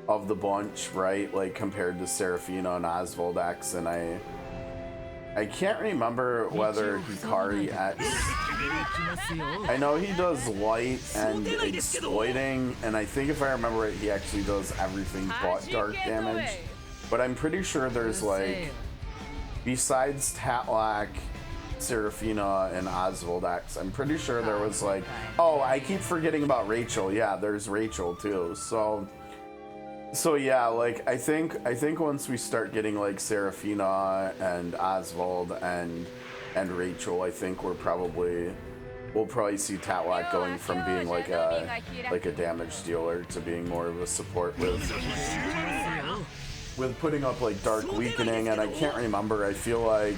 of the bunch, right? Like compared to Seraphina and Oswald X, and I can't remember whether Hikari X. I know he does light and exploiting, and I think if I remember right, he actually does everything but dark damage. But I'm pretty sure there's like, besides Tatlak, Seraphina, and Oswald X, I'm pretty sure there was like, oh, I keep forgetting about Rachel. Yeah, there's Rachel too. So yeah, like I think once we start getting like Seraphina and Oswald and Rachel, I think we'll probably see Tatlak going from being like a damage dealer to being more of a support with putting up like dark weakening. And I can't remember, I feel like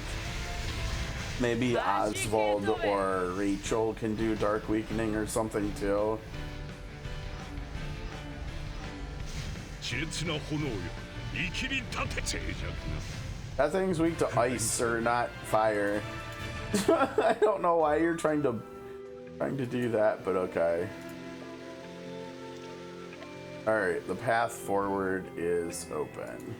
maybe Oswald or Rachel can do dark weakening or something too. That thing's weak to ice or not fire. I don't know why you're trying to do that, but okay. Alright, the path forward is open.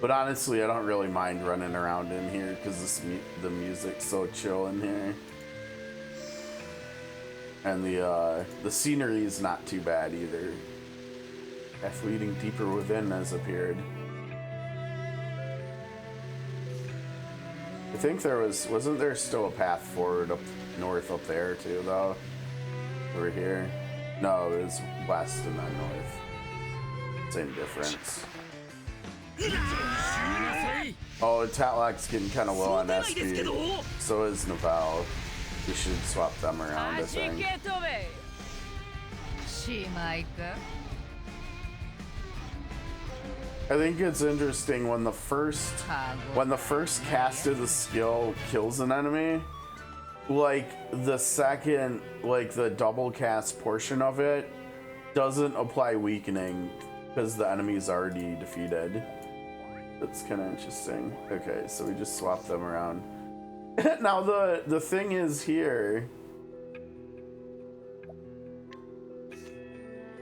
But honestly, I don't really mind running around in here because the music's so chill in here. And the scenery is not too bad either. Path leading deeper within has appeared. I think wasn't there still a path forward up north up there too though? Over here? No, it was west and then north. Same difference. Oh, Tatlak's getting kind of low on SP. So is Naval. We should swap them around, I think. I think it's interesting when the first cast of the skill kills an enemy, like the second, like the double cast portion of it doesn't apply weakening because the enemy is already defeated. That's kind of interesting. Okay, so we just swap them around. Now the thing is here,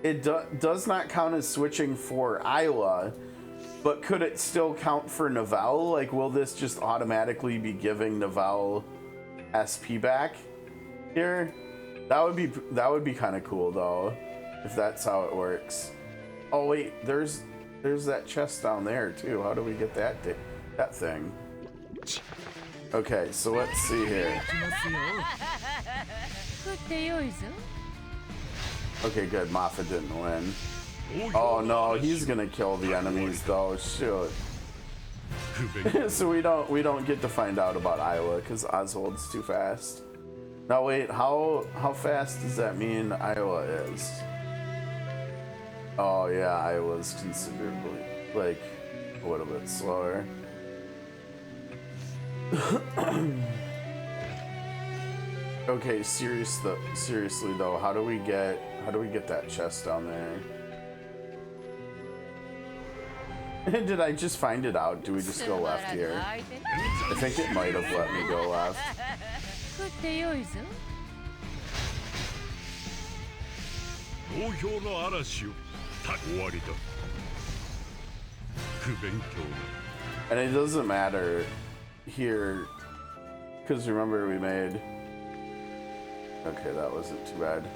it does not count as switching for Isla, but could it still count for Novell? Like, will this just automatically be giving Novell SP back here? That would be kind of cool though, if that's how it works. Oh wait, there's that chest down there too. How do we get that thing? Okay, so let's see here. Okay, good. Moffat didn't win. Oh no, he's gonna kill the enemies though. Shoot. So we don't get to find out about Isla because Oswald's too fast. Now wait, how fast does that mean Isla is? Oh yeah, Isla's considerably, like, a little bit slower. Okay, seriously though, how do we get that chest down there? Did I just find it out? Do we just go left here? I think it might have let me go left. And it doesn't matter here, because remember we made... Okay, that wasn't too bad.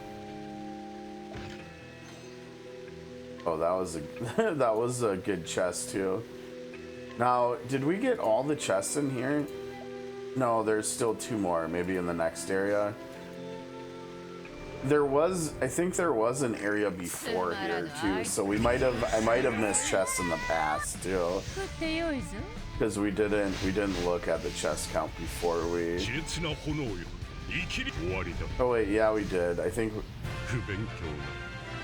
Oh, that was a that was a good chest too. Now, did we get all the chests in here? No, there's still 2 more, maybe in the next area. I think there was an area before here too, so I might have missed chests in the past too. Because we didn't look at the chest count before we... Oh wait, yeah, we did. I think...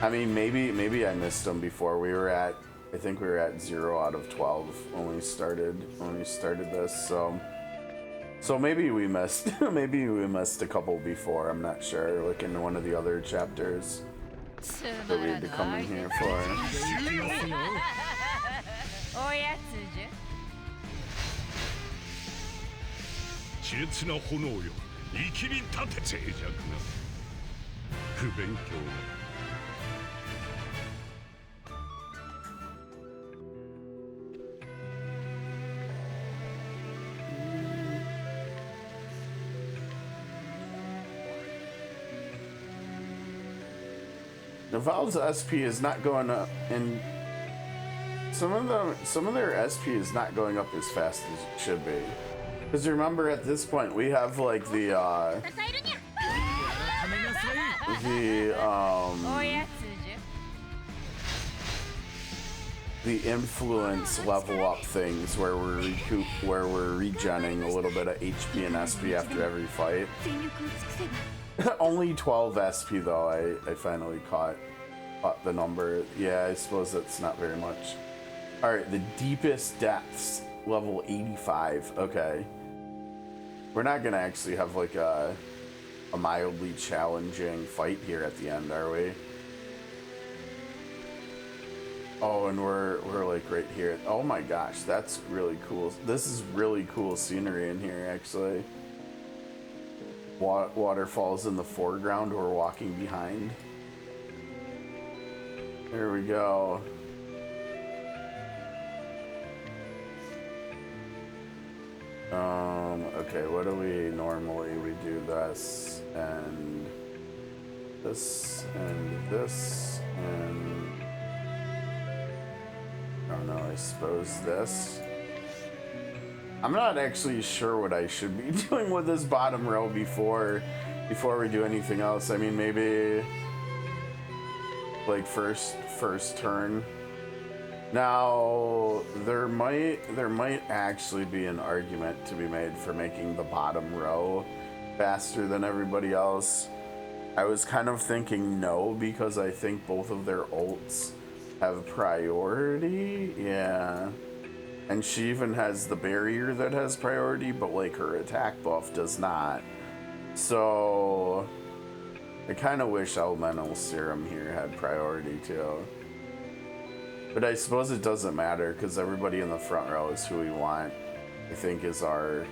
I mean, maybe I missed them before. I think we were at 0 out of 12 when we started this, so maybe we missed a couple before. I'm not sure, like in one of the other chapters that we had to come in here for. Novell's SP is not going up, and some of their SP is not going up as fast as it should be. Because remember, at this point we have like the influence level up things where we're regenning a little bit of HP and SP after every fight. Only 12 SP though. I finally caught the number. Yeah, I suppose that's not very much. All right, the deepest depths, level 85. Okay, we're not gonna actually have like a mildly challenging fight here at the end, are we? Oh, and we're like right here. Oh my gosh, that's really cool. This is really cool scenery in here, actually. Waterfalls in the foreground, we're walking behind. There we go. Okay, what do we normally? We do this and this and this and I don't know, I suppose this. I'm not actually sure what I should be doing with this bottom row before we do anything else. I mean, maybe like first turn. Now there might actually be an argument to be made for making the bottom row faster than everybody else. I was kind of thinking no, because I think both of their ults have priority. Yeah. And she even has the barrier that has priority, but like her attack buff does not. So I kind of wish Elemental Serum here had priority too. But I suppose it doesn't matter, because everybody in the front row is who we want. I think is our...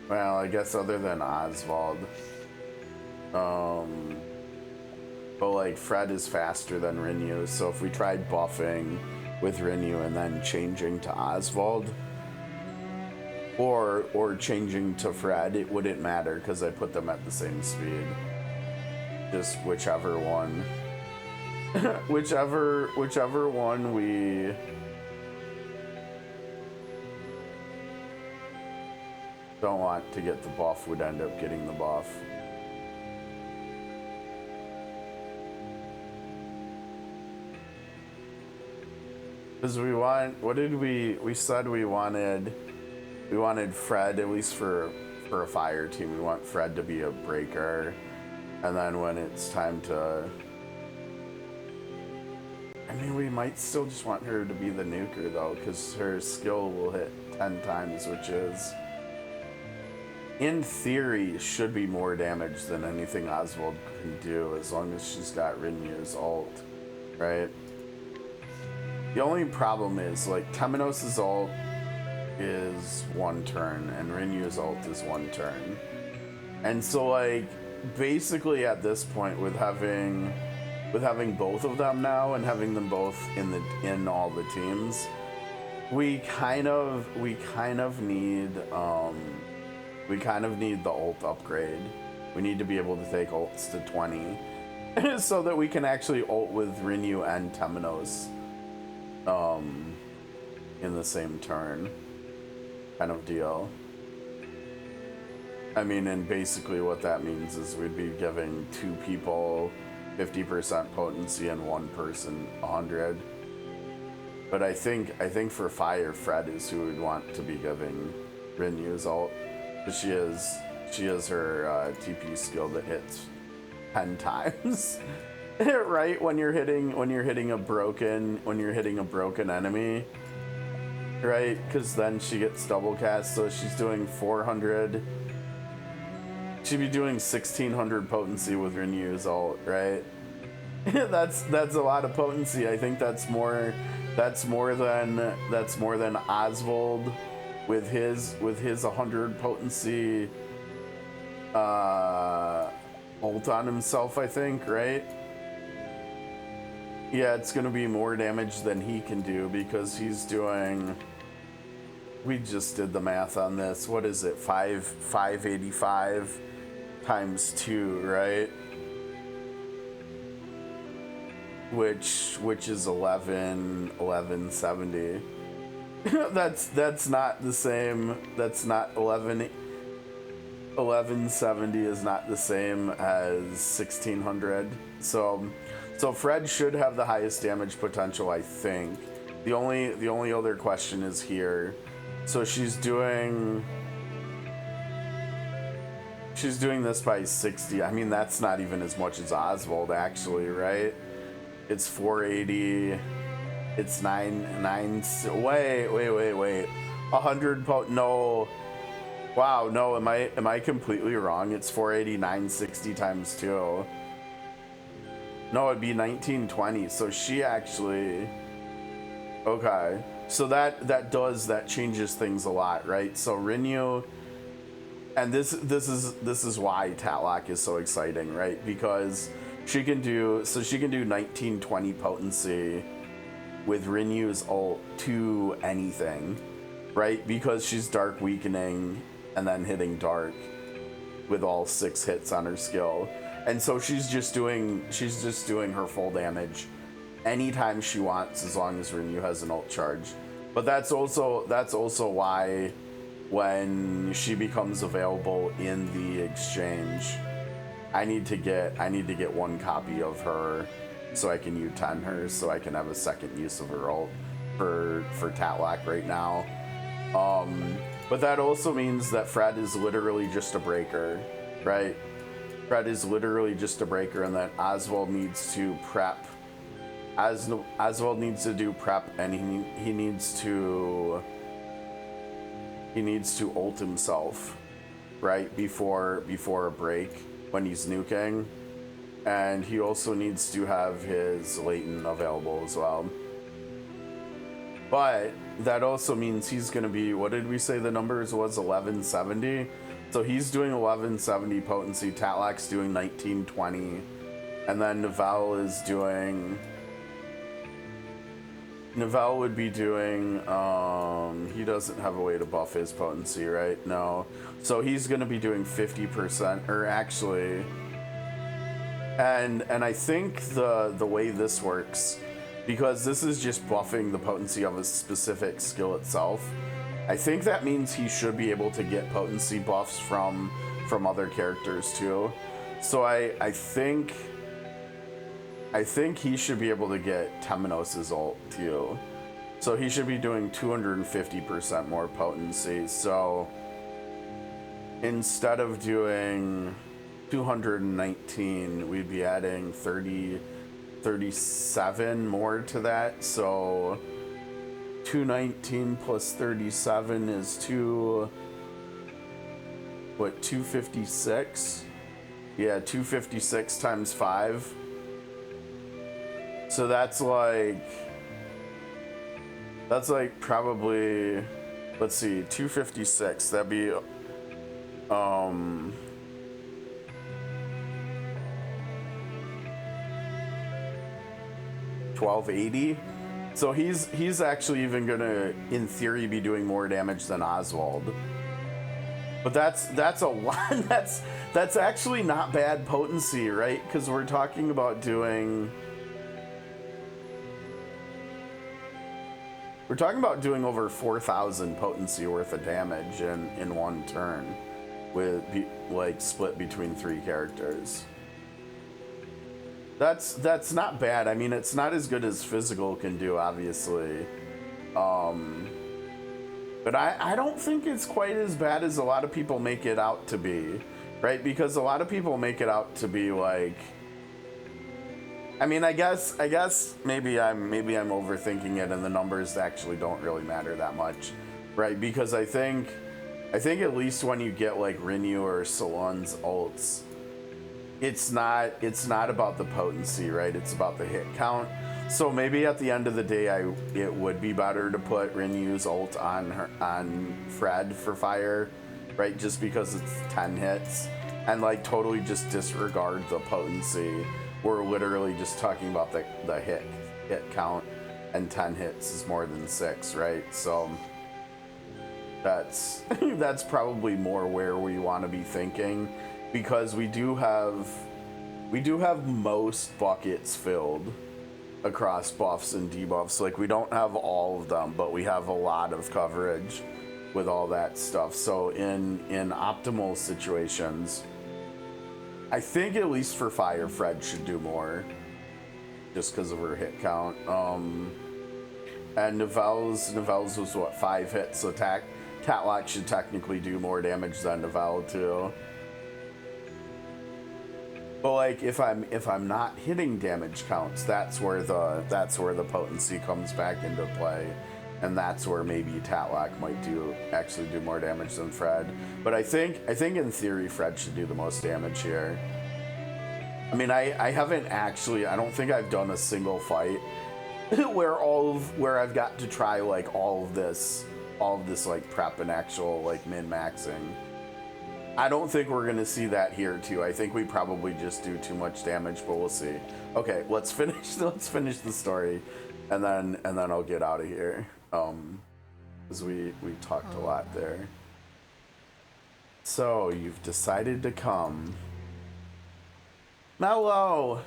Well, I guess other than Oswald. But like Fred is faster than Rinyu, so if we tried buffing with Rinyu and then changing to Oswald, or changing to Fred, it wouldn't matter because I put them at the same speed. Just whichever one. whichever one we don't want to get the buff would end up getting the buff. Because we want, what did we said we wanted Fred, at least for a fire team, we want Fred to be a breaker. And then when it's time to, I mean, we might still just want her to be the nuker though, because her skill will hit 10 times, which is, in theory, should be more damage than anything Oswald can do, as long as she's got Rinyu's ult, right? The only problem is, like, Temenos' ult is 1 turn, and Rinyu's ult is 1 turn. And so, like, basically at this point, with having both of them now, and having them both in all the teams, we kind of need the ult upgrade. We need to be able to take ults to 20, so that we can actually ult with Rinyu and Temenos in the same turn, kind of deal. I mean, and basically what that means is we'd be giving 2 people 50% potency and 1 person 100. But I think for fire, Fred is who we'd want to be giving Rinyu's ult. She has her TP skill that hits 10 times. Right, when you're hitting a broken enemy, right? Because then she gets double cast, so she's doing 400. She'd be doing 1600 potency with Rinyu's ult, right? that's a lot of potency. I think that's more than Oswald with his 100 potency ult on himself, I think, right? Yeah, it's gonna be more damage than he can do, because he's doing, we just did the math on this, what is it, 585 times 2, right? Which is 1170. that's not the same. That's not 1170 is not the same as 1600. So Fred should have the highest damage potential, I think. The only other question is here. So she's doing this by 60. I mean, that's not even as much as Oswald, actually, right? It's 480. It's 9. Wait. 100 no. Wow, no, am I completely wrong? It's 480, 960 times 2. No, it'd be 1920. So she actually, okay. So that changes things a lot, right? So Rinyu, and this is why Tatlock is so exciting, right? Because she can do 1920 potency with Rinyu's ult to anything, right? Because she's dark weakening and then hitting dark with all 6 hits on her skill. And so she's just doing her full damage anytime she wants, as long as Rinyu has an ult charge. But that's also why when she becomes available in the exchange, I need to get 1 copy of her so I can U10 her, so I can have a second use of her ult for Tatlock right now. But that also means that Fred is literally just a breaker. right? Fred is literally just a breaker, and then Oswald needs to prep. Oswald needs to do prep, and he needs to ult himself, right, before a break when he's nuking, and he also needs to have his latent available as well. But that also means he's going to be, what did we say the numbers was, 1170? So he's doing 1170 potency, Tatlak's doing 1920, and then Nivelle would be doing, he doesn't have a way to buff his potency, right? No. So he's going to be doing 50%, or actually, and I think the way this works, because this is just buffing the potency of a specific skill itself, I think that means he should be able to get potency buffs from other characters too. So I think he should be able to get Temenos' ult too. So he should be doing 250% more potency. So instead of doing 219, we'd be adding 37 more to that. So 219 plus 37 is 256? Yeah, 256 times 5. So that's like probably, let's see, 256. That'd be 1280. So he's actually even gonna, in theory, be doing more damage than Oswald. But that's a lot. That's actually not bad potency, right? Because we're talking about doing over 4,000 potency worth of damage in one turn, with like split between 3 characters. That's not bad. I mean, it's not as good as physical can do, obviously, but I don't think it's quite as bad as a lot of people make it out to be, right? Because a lot of people make it out to be like, I mean, I guess maybe I'm overthinking it, and the numbers actually don't really matter that much, right? Because I think at least when you get like Rinyu or Salon's ults, it's not about the potency, right? It's about the hit count. So maybe at the end of the day, it would be better to put Rinyu's ult on Fred for fire, right? Just because it's 10 hits, and like totally just disregard the potency. We're literally just talking about the hit count, and 10 hits is more than 6, right? So that's probably more where we want to be thinking, because we do have most buckets filled across buffs and debuffs. Like, we don't have all of them, but we have a lot of coverage with all that stuff. So in optimal situations, I think at least for fire, Fred should do more, just because of her hit count. And Nivelle's was what, 5 hits, so Tatlak should technically do more damage than Nivelle too. But like, if I'm not hitting damage counts, that's where the potency comes back into play, and that's where maybe Tatlak might actually do more damage than Fred. But I think in theory Fred should do the most damage here. I mean, I don't think I've done a single fight where I've got to try like all of this like prep and actual like min-maxing. I don't think we're gonna see that here too. I think we probably just do too much damage, but we'll see. Okay, let's finish the story, and then I'll get out of here. Because we talked a lot there. So you've decided to come. Mello.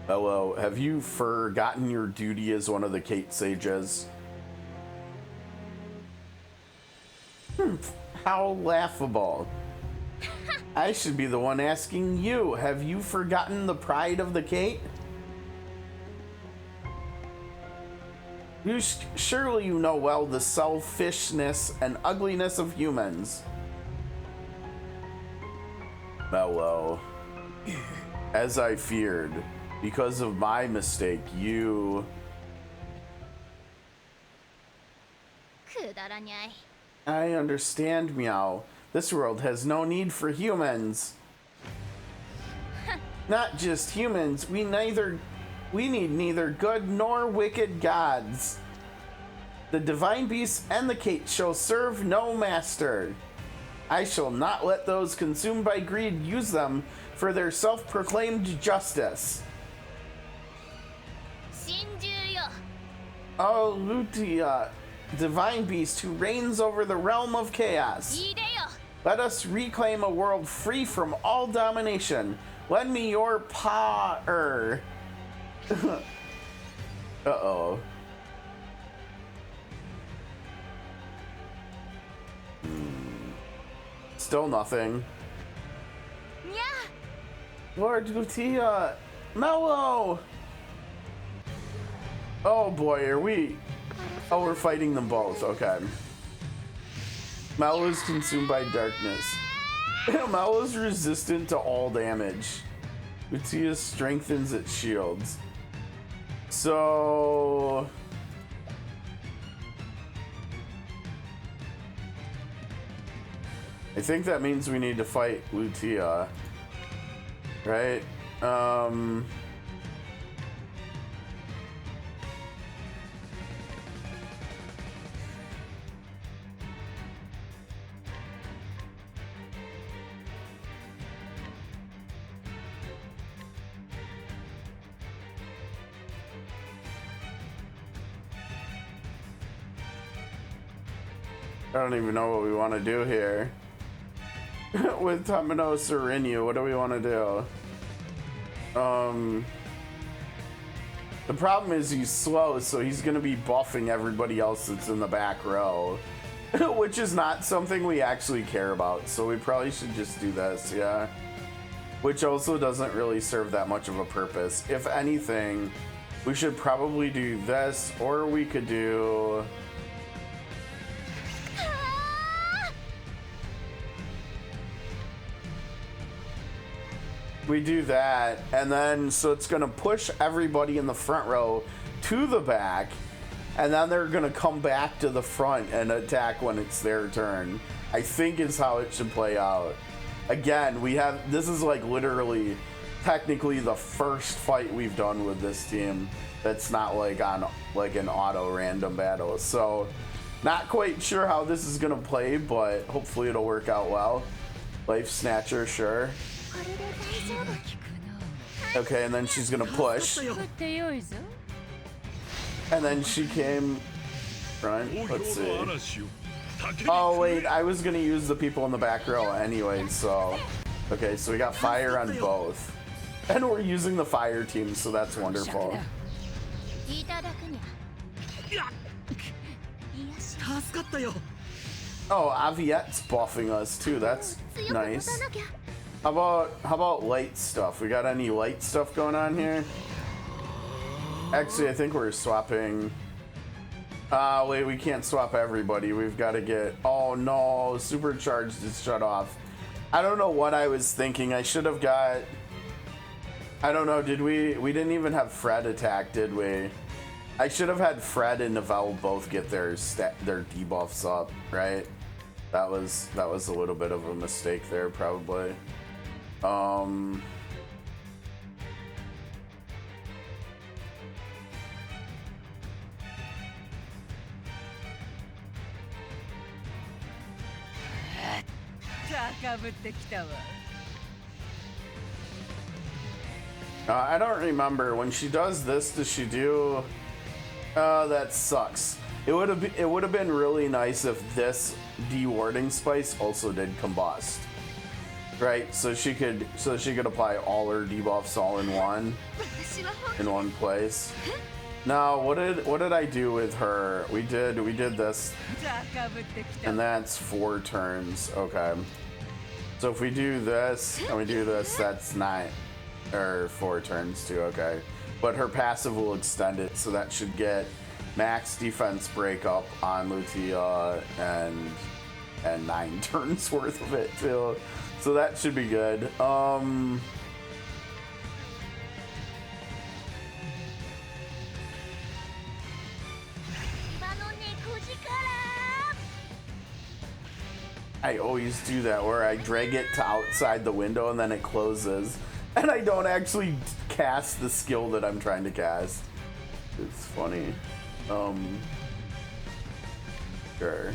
Mello, have you forgotten your duty as one of the Kate Sages? How laughable. I should be the one asking you. Have you forgotten the pride of the Kate? Surely you know well the selfishness and ugliness of humans. Mellow. As I feared, because of my mistake, you... くだらにゃい。 I understand, Meow. This world has no need for humans. Not just humans, we need neither good nor wicked gods. The divine beasts and the Kate shall serve no master. I shall not let those consumed by greed use them for their self-proclaimed justice. 真珠よ。 Oh, Lutia, divine beast who reigns over the realm of chaos. いでよ。 Let us reclaim a world free from all domination. Lend me your power. Uh-oh. Still nothing. にゃ。 Lord Lutia, Mellow. Oh boy, are we... Oh, we're fighting them both. Okay. Mallow is consumed by darkness. Mallow is resistant to all damage. Lutia strengthens its shields. So... I think that means we need to fight Lutia. Right? I don't even know what we want to do here. With Tamino Serenu, what do we want to do? The problem is he's slow, so he's going to be buffing everybody else that's in the back row. Which is not something we actually care about, so we probably should just do this, yeah. Which also doesn't really serve that much of a purpose. If anything, we should probably do this, or we could do... We do that, and then so it's gonna push everybody in the front row to the back, and then they're gonna come back to the front and attack when it's their turn. I think is how it should play out. Again, this is like literally technically the first fight we've done with this team that's not like on like an auto random battle. So not quite sure how this is gonna play, but hopefully it'll work out well. Life Snatcher, sure. Okay, and then she's gonna push. And then she came front. Let's see. Oh wait, I was gonna use the people in the back row anyway, so. Okay, so we got fire on both. And we're using the fire team, so that's wonderful. Oh, Aviette's buffing us too, that's nice. How about light stuff? We got any light stuff going on here? Actually, I think we're swapping. Wait, we can't swap everybody. We've got to get. Oh no, supercharged is shut off. I don't know what I was thinking. I should have got. I don't know. Did we? We didn't even have Fred attack, did we? I should have had Fred and Novell both get their debuffs up, right? That was a little bit of a mistake there, probably. I don't remember when she does this. Does she do? That sucks. It would have been really nice if this dewarding spice also did combust. Right, so she could apply all her debuffs all in one place. Now, what did I do with her? We did this, and that's 4 turns. Okay, so if we do this and we do this, that's 9 or 4 turns too. Okay, but her passive will extend it, so that should get max defense break up on Lutia and and 9 turns worth of it too. So that should be good. I always do that where I drag it to outside the window and then it closes. And I don't actually cast the skill that I'm trying to cast. It's funny. Sure.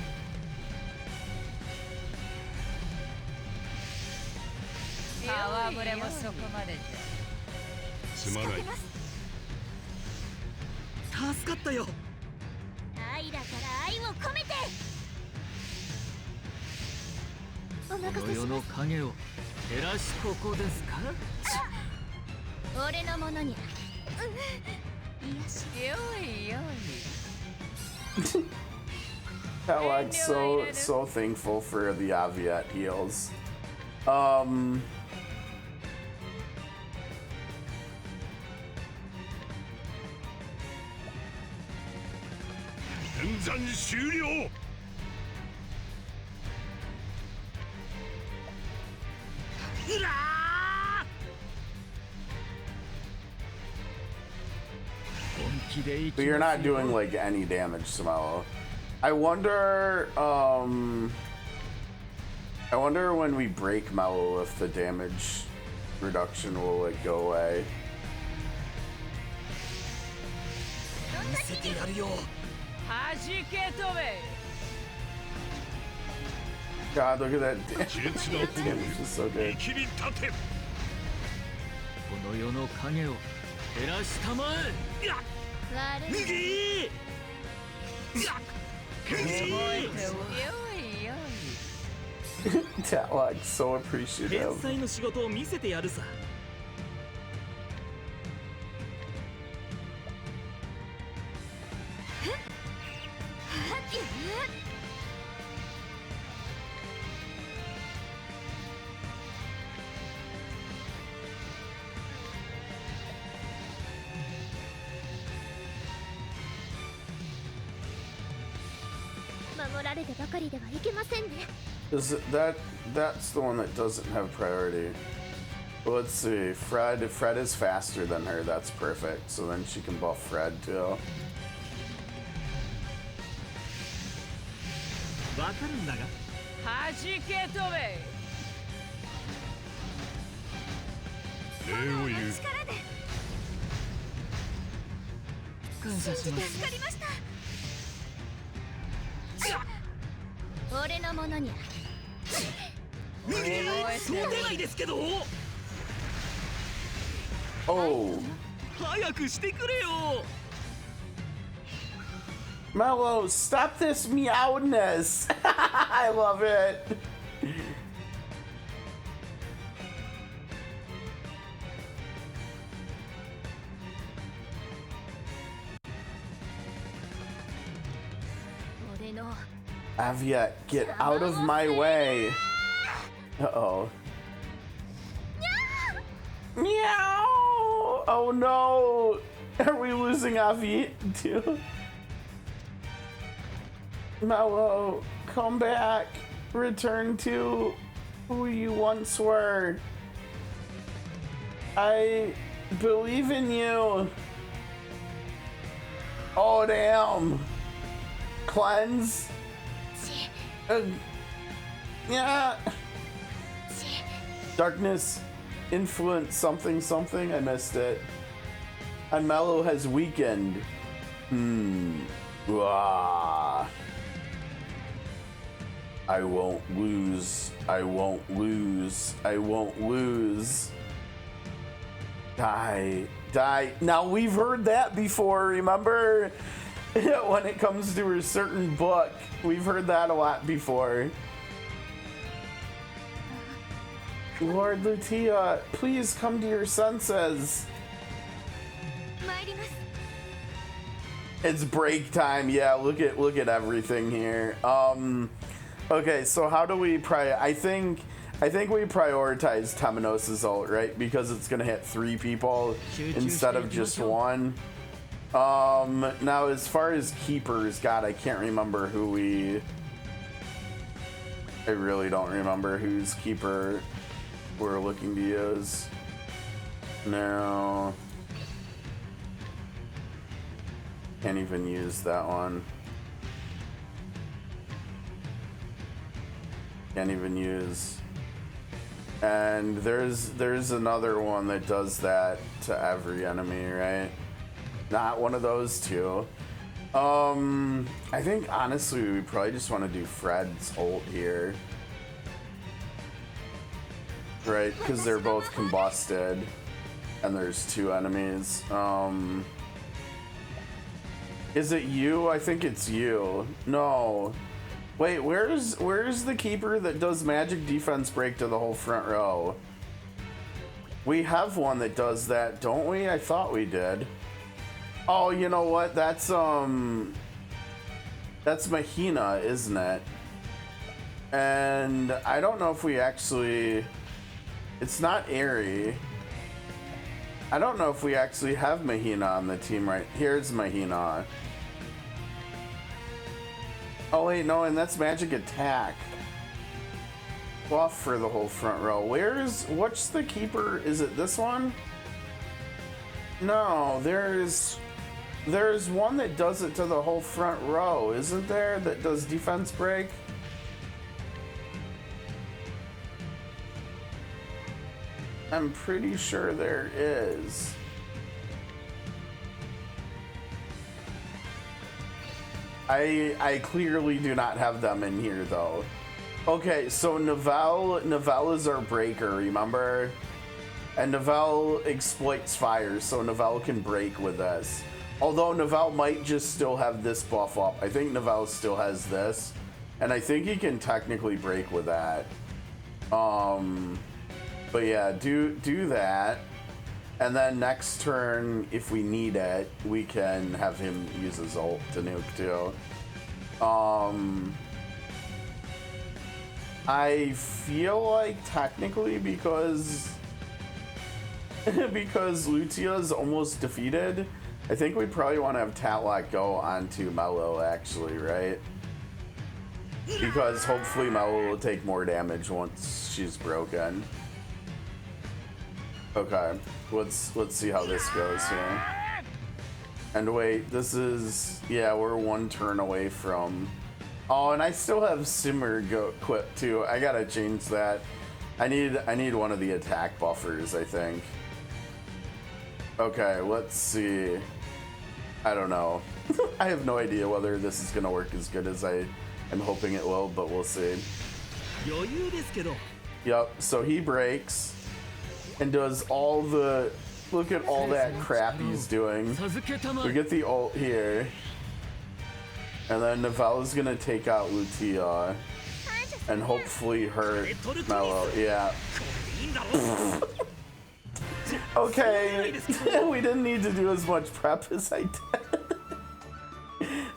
Alex, so thankful for the Aviat heals. But you're not doing like any damage, Samelo. I wonder when we break Mellow if the damage reduction will like go away. God, look at that damage. Damage is so good. Tatlock, so appreciative. That's the one that doesn't have priority. Well, let's see. Fred is faster than her. That's perfect. So then she can buff Fred too. Oh. Mellow, stop this meowness. I love it. Aviat, get out of my way. Uh-oh. Meow! Oh no! Are we losing Aviat too? Mellow, come back. Return to who you once were. I believe in you. Oh damn. Cleanse. Yeah. Darkness, influence, something, something. I missed it. And Mellow has weakened. Wah. I won't lose. I won't lose. I won't lose. Die. Die. Now, we've heard that before, remember? When it comes to a certain book, we've heard that a lot before. Lord Lutia, please come to your senses. It's break time. Yeah, look at everything here. Okay, so how do we I think we prioritize Temenos' ult, right? Because it's gonna hit 3 people instead of just 1. Now as far as keepers, God, I can't remember who we I really don't remember whose keeper we're looking to use. No. Can't even use that one. Can't even use. And there's another one that does that to every enemy, right? Not one of those two. I think honestly we probably just want to do Fred's ult here. Right, because they're both combusted and there's two enemies. Is it you? I think it's you. No. Wait, where's the keeper that does magic defense break to the whole front row? We have one that does that, don't we? I thought we did. Oh, you know what? That's Mahina, isn't it? And I don't know if we actually... It's not Aerie. I don't know if we actually have Mahina on the team right... Here's Mahina. Oh wait, no, and that's magic attack. Buff for the whole front row. What's the keeper? Is it this one? No, there's one that does it to the whole front row, isn't there? That does defense break? I'm pretty sure there is. I clearly do not have them in here though. Okay, so Nivelle is our breaker, remember? And Nivelle exploits fire, so Nivelle can break with this. Although Nivelle might just still have this buff up. I think Nivelle still has this. And I think he can technically break with that. But yeah, do that. And then next turn, if we need it, we can have him use his ult to nuke too. I feel like technically because Lutia's almost defeated, I think we probably want to have Tatlock go onto Mello actually, right? Because hopefully Mello will take more damage once she's broken. Okay, let's see how this goes here. And wait, this is, yeah, we're one turn away from... Oh, and I still have Simmer go equipped too. I gotta change that. I need one of the attack buffers, I think. Okay, let's see. I don't know. I have no idea whether this is gonna work as good as I am hoping it will, but we'll see. Yep, so he breaks and does all the... Look at all that crap he's doing. We get the ult here. And then Nivella's gonna take out Lutia. And hopefully hurt Mello. Yeah. Okay. We didn't need to do as much prep as I did.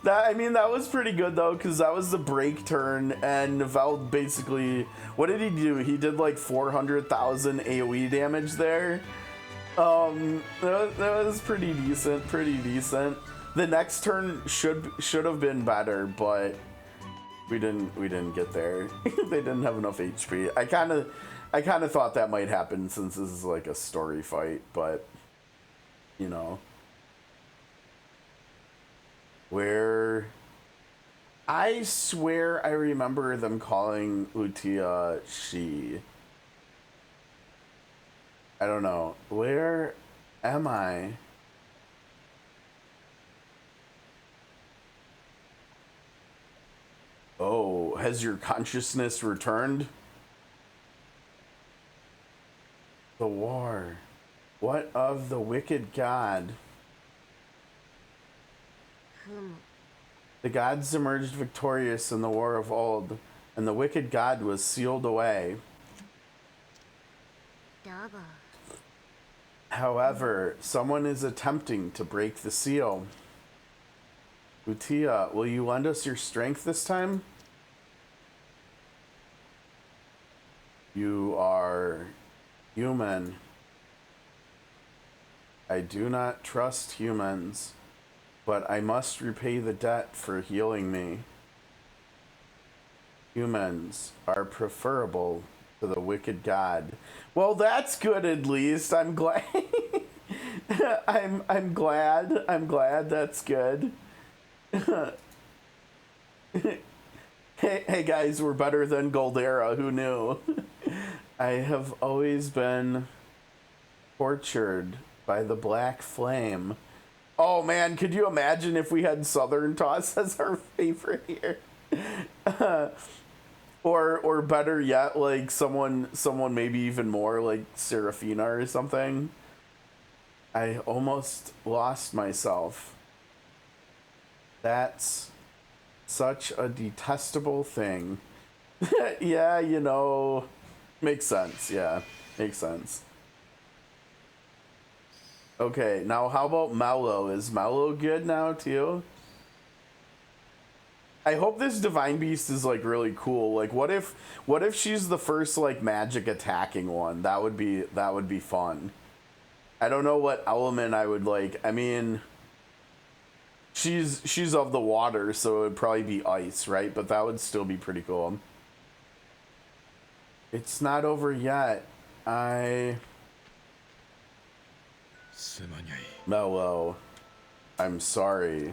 That was pretty good though, because that was the break turn, and Nivelle basically... What did he do? He did like 400,000 AoE damage there. That was pretty decent, The next turn should have been better, but we didn't get there. They didn't have enough HP. I kind of thought that might happen since this is like a story fight, but you know. Where I swear I remember them calling Lutia she. I don't know. Where am I? Oh, has your consciousness returned? The war. What of the wicked god? The gods emerged victorious in the war of old, and the wicked god was sealed away. However, someone is attempting to break the seal. Lutia, will you lend us your strength this time? You are human. I do not trust humans, but I must repay the debt for healing me. Humans are preferable to the wicked god. Well, that's good at least. I'm glad. I'm glad. I'm glad that's good. Hey guys, we're better than Goldera. Who knew? I have always been tortured by the black flame. Oh man, could you imagine if we had Southern Toss as our favorite here? Or better yet, like someone maybe even more like Serafina or something. I almost lost myself. That's such a detestable thing. Yeah, you know, makes sense. Yeah, makes sense. Okay, now how about Mellow? Is Mellow good now too? I hope this Divine Beast is like really cool. Like what if she's the first like magic attacking one? That would be fun. I don't know what element I would like. I mean, she's of the water, so it would probably be ice, right? But that would still be pretty cool. It's not over yet. Mellow, I'm sorry.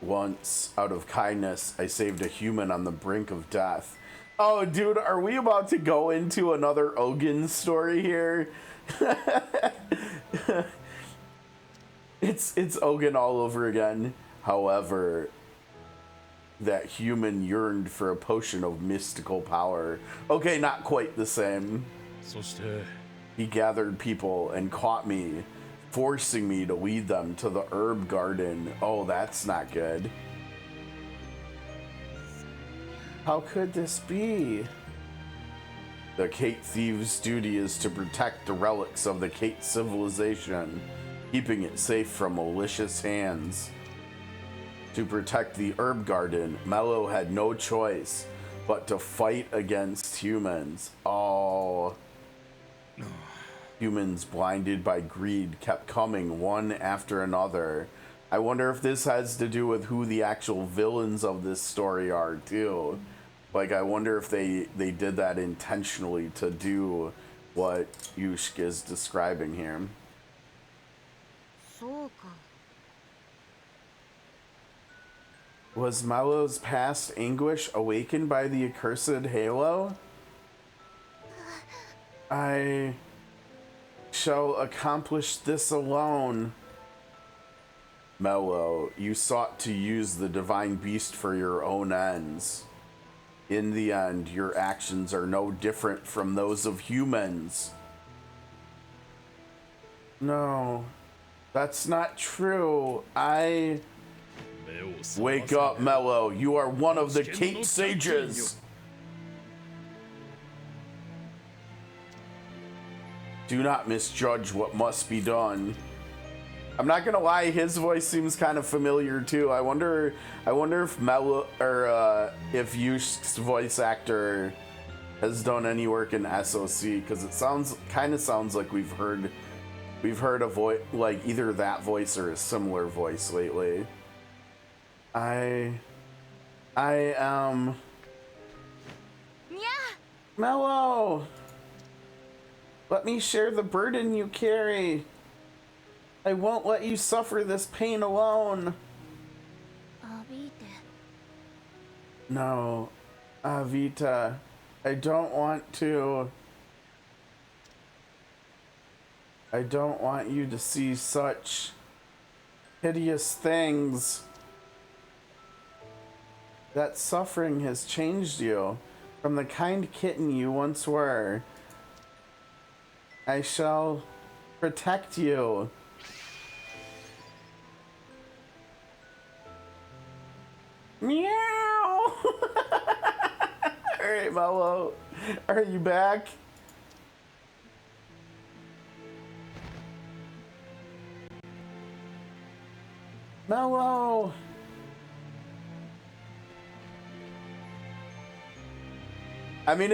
Once, out of kindness, I saved a human on the brink of death. Oh, dude, are we about to go into another Ogun story here? It's Ogun all over again. However, that human yearned for a potion of mystical power. Okay, not quite the same. He gathered people and caught me, forcing me to lead them to the herb garden. Oh, that's not good. How could this be? The Kate Thieves' duty is to protect the relics of the Kate civilization, keeping it safe from malicious hands. To protect the herb garden, Mello had no choice but to fight against humans. Oh. Humans blinded by greed kept coming one after another. I wonder if this has to do with who the actual villains of this story are too. Like, I wonder if they did that intentionally to do what Yushk is describing here. Was Malo's past anguish awakened by the accursed halo? I shall accomplish this alone. Mello, you sought to use the divine beast for your own ends. In the end, your actions are no different from those of humans. No, that's not true. Wake up, Mello. You are one of the Kate Sages. Do not misjudge what must be done. I'm not gonna lie, his voice seems kind of familiar too. I wonder if Mello or if Yushk's voice actor has done any work in SOC, because it kind of sounds like we've heard a voice, like either that voice or a similar voice lately. I am Mello. Let me share the burden you carry. I won't let you suffer this pain alone. No, Avita, I don't want to. I don't want you to see such hideous things. That suffering has changed you from the kind kitten you once were. I shall protect you. Meow! Alright, Mello. Are you back? Mello! I mean,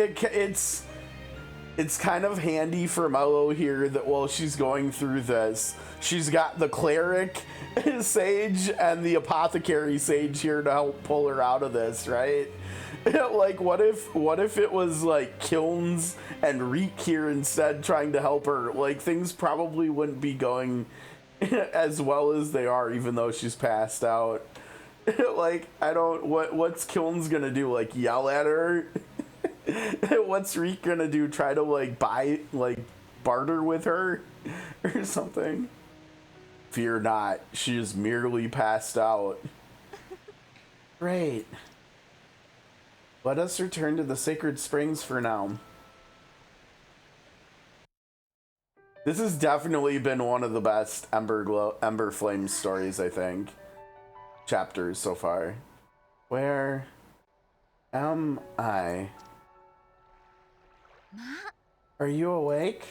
it's kind of handy for Mello here that while she's going through this, she's got the cleric sage and the apothecary sage here to help pull her out of this, right? Like, what if it was like Kilns and Reek here instead trying to help her? Like, things probably wouldn't be going as well as they are, even though she's passed out. Like, I don't, what's Kilns gonna do? Like, yell at her? What's Reek gonna do? Try to like barter with her or something? Fear not, she is merely passed out. Great. Let us return to the Sacred Springs for now. This has definitely been one of the best Emberflame stories, I think. Chapters so far. Where am I? Are you awake?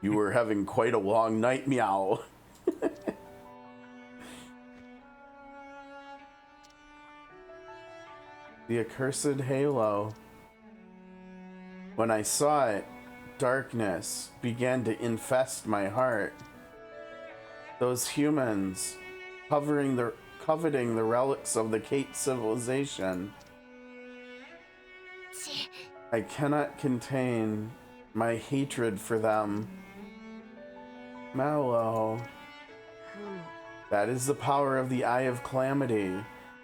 You were having quite a long night, meow. The accursed halo. When I saw it, darkness began to infest my heart. Those humans coveting the relics of the Kate civilization. I cannot contain my hatred for them. Mallow. That is the power of the Eye of Calamity.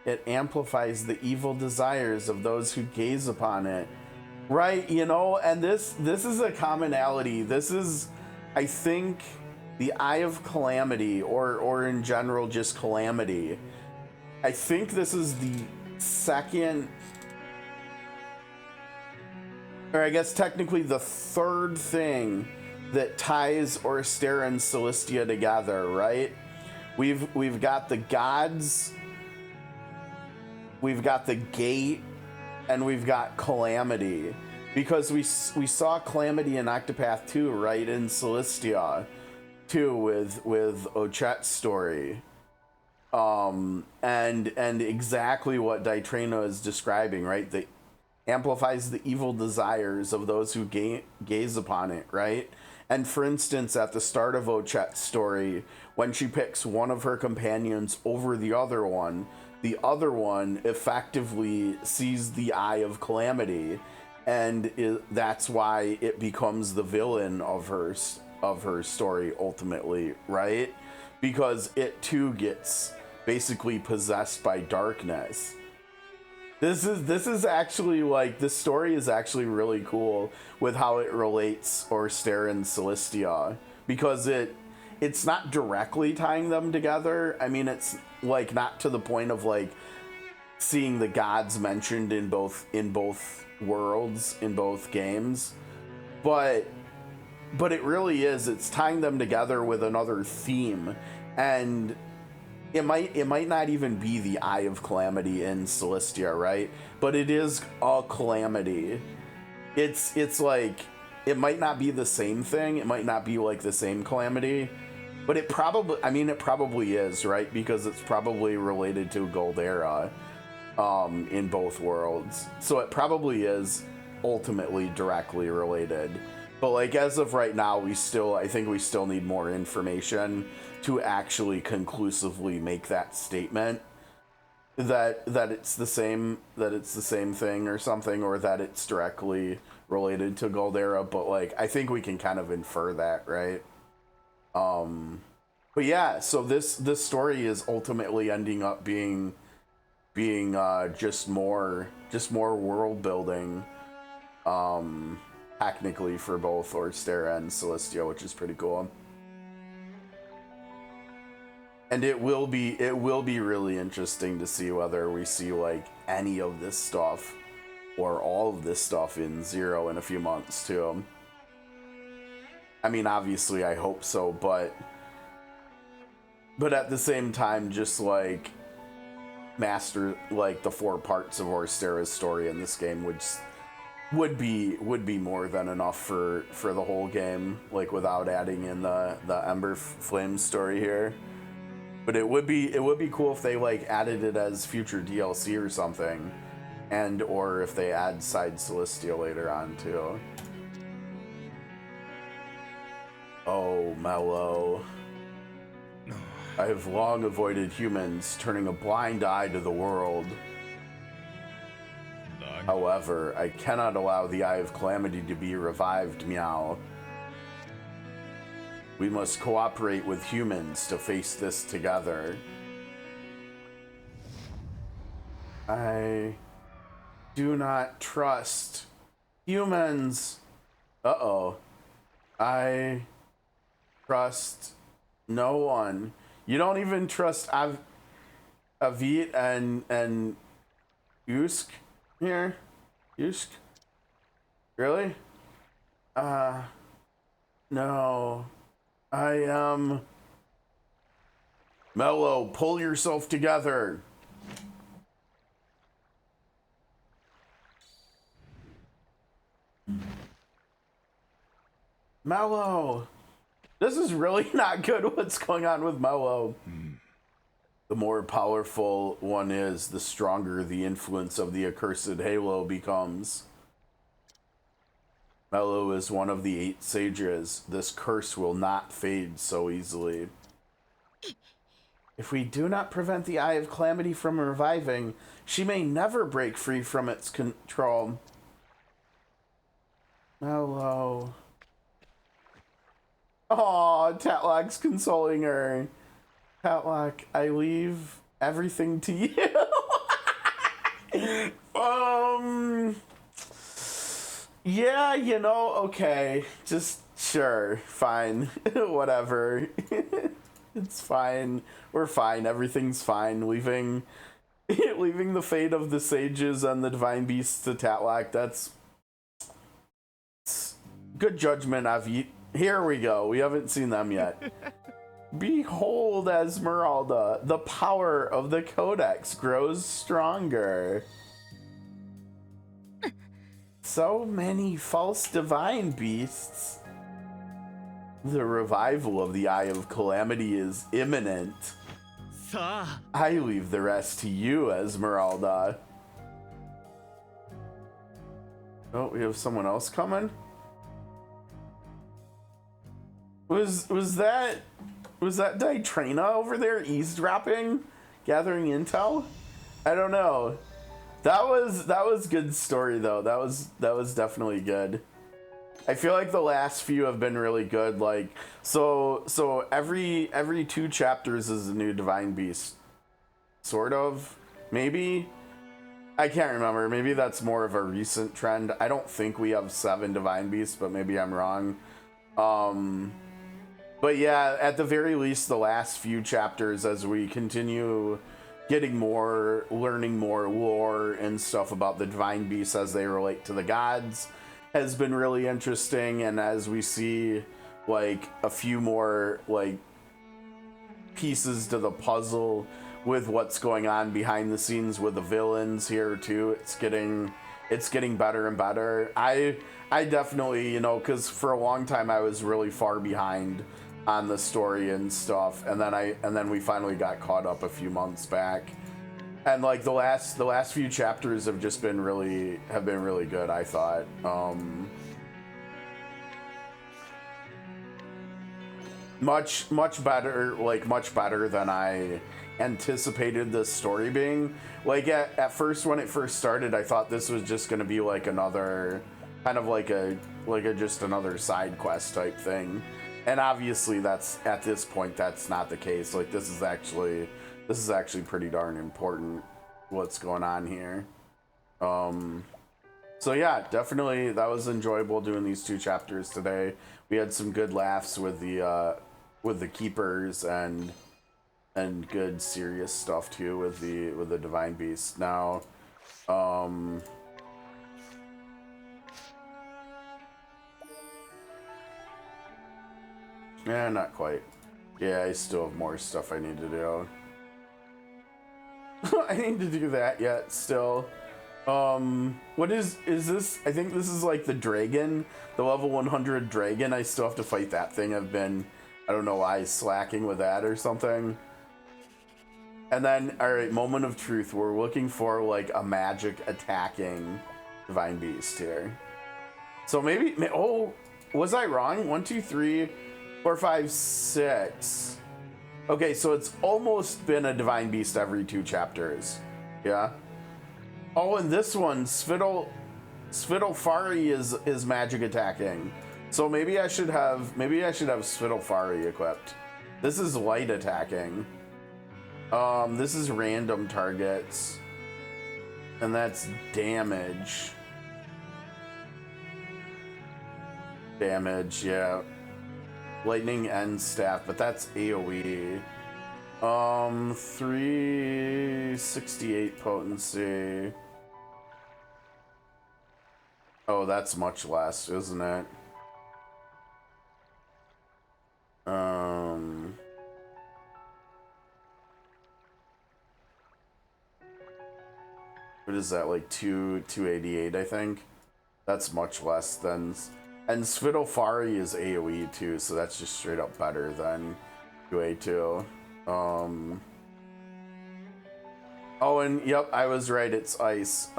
It amplifies the evil desires of those who gaze upon it. Right, you know, and this is a commonality. This is, I think, the Eye of Calamity, or in general just Calamity. I think this is the second, or I guess technically the third thing that ties Orsterra and Solistia together, right? We've got the gods, we've got the gate, and we've got Calamity. Because we saw Calamity in Octopath 2, right? In Solistia 2 with Ochet's story. And exactly what Daitreno is describing, right? That amplifies the evil desires of those who gaze upon it, right? And for instance, at the start of Ochet's story, when she picks one of her companions over the other one effectively sees the Eye of Calamity, and that's why it becomes the villain of her story ultimately, right? Because it too gets basically possessed by darkness. This is actually, like, this story is actually really cool with how it relates Orsterra and Solistia, because it's not directly tying them together. I mean, it's like not to the point of like seeing the gods mentioned in both worlds, in both games, but it really is, it's tying them together with another theme. And it might not even be the Eye of Calamity in Solistia, right? But it is a calamity. It's like, it might not be the same thing, it might not be like the same calamity, but it probably is, right? Because it's probably related to Goldera in both worlds. So it probably is ultimately directly related. But like, as of right now, I think we still need more information to actually conclusively make that statement that it's the same thing or something, or that it's directly related to Goldera. But like, I think we can kind of infer that, right? But yeah, so this story is ultimately ending up being just more world building, technically, for both Orsterra and Solistia, which is pretty cool. And it will be really interesting to see whether we see like any of this stuff or all of this stuff in Zero in a few months too. I mean, obviously I hope so, but at the same time, just like master like the 4 parts of Orsterra's story in this game, which would be more than enough for the whole game, like without adding in the Emberflame story here. But it would be cool if they like added it as future DLC or something, and or if they add side Solistia later on too. Oh, Mellow. I have long avoided humans, turning a blind eye to the world. However, I cannot allow the Eye of Calamity to be revived, Meow. We must cooperate with humans to face this together. I do not trust humans. Uh-oh. I trust no one. You don't even trust Avit and Yusk here? Yusk? Really? No. I Mellow, pull yourself together. Mellow. This is really not good what's going on with Mellow. The more powerful one is, the stronger the influence of the accursed halo becomes. Mellow is one of the 8 sages. This curse will not fade so easily. If we do not prevent the Eye of Calamity from reviving, she may never break free from its control. Mellow. Aw, Tatlak's consoling her. Tatlak, I leave everything to you. Yeah, you know, okay. Just, sure, fine. Whatever. It's fine. We're fine. Everything's fine. Leaving the fate of the sages and the divine beasts to Tatlak, that's good judgment, Avi. Here we go. We haven't seen them yet. Behold, Esmeralda, the power of the Codex grows stronger. So many false divine beasts. The revival of the Eye of Calamity is imminent. I leave the rest to you, Esmeralda. Oh, we have someone else coming? Was that Ditrina over there eavesdropping, gathering intel? I don't know. That was good story though. That was definitely good. I feel like the last few have been really good. Like so every 2 chapters is a new divine beast, sort of. Maybe I can't remember. Maybe that's more of a recent trend. I don't think we have 7 divine beasts, but maybe I'm wrong. But yeah, at the very least, the last few chapters, as we continue getting more, learning more lore and stuff about the divine beasts as they relate to the gods, has been really interesting. And as we see like a few more like pieces to the puzzle with what's going on behind the scenes with the villains here too, it's getting better and better. I definitely, you know, because for a long time I was really far behind on the story and stuff, and then we finally got caught up a few months back, and like the last few chapters have been really good, I thought. Much better than I anticipated this story being. Like at first, when it first started, I thought this was just going to be like another kind of like a just another side quest type thing. And obviously that's, at this point, that's not the case. Like this is actually pretty darn important what's going on here. So yeah, definitely that was enjoyable doing these 2 chapters today. We had some good laughs with the keepers and good serious stuff too with the divine beast. Now yeah, not quite. Yeah, I still have more stuff I need to do. I need to do that yet still. What is this? I think this is like the dragon, the level 100 dragon. I still have to fight that thing. I don't know why, slacking with that or something. And then, alright, moment of truth. We're looking for like a magic attacking divine beast here. So maybe, oh, was I wrong? 1, 2, 3. 4, 5, 6. Okay, so it's almost been a divine beast every 2 chapters. Yeah. Oh, and this one, Svittlefari is magic attacking. So maybe I should have Svittlefari equipped. This is light attacking. This is random targets. And that's damage. Damage, yeah. Lightning and staff, but that's AoE. 368 potency. Oh, that's much less, isn't it? What is that, like 288, I think? That's much less than... And Svittlefari is AoE too, so that's just straight up better than 2A2. Oh, and yep, I was right, it's ice.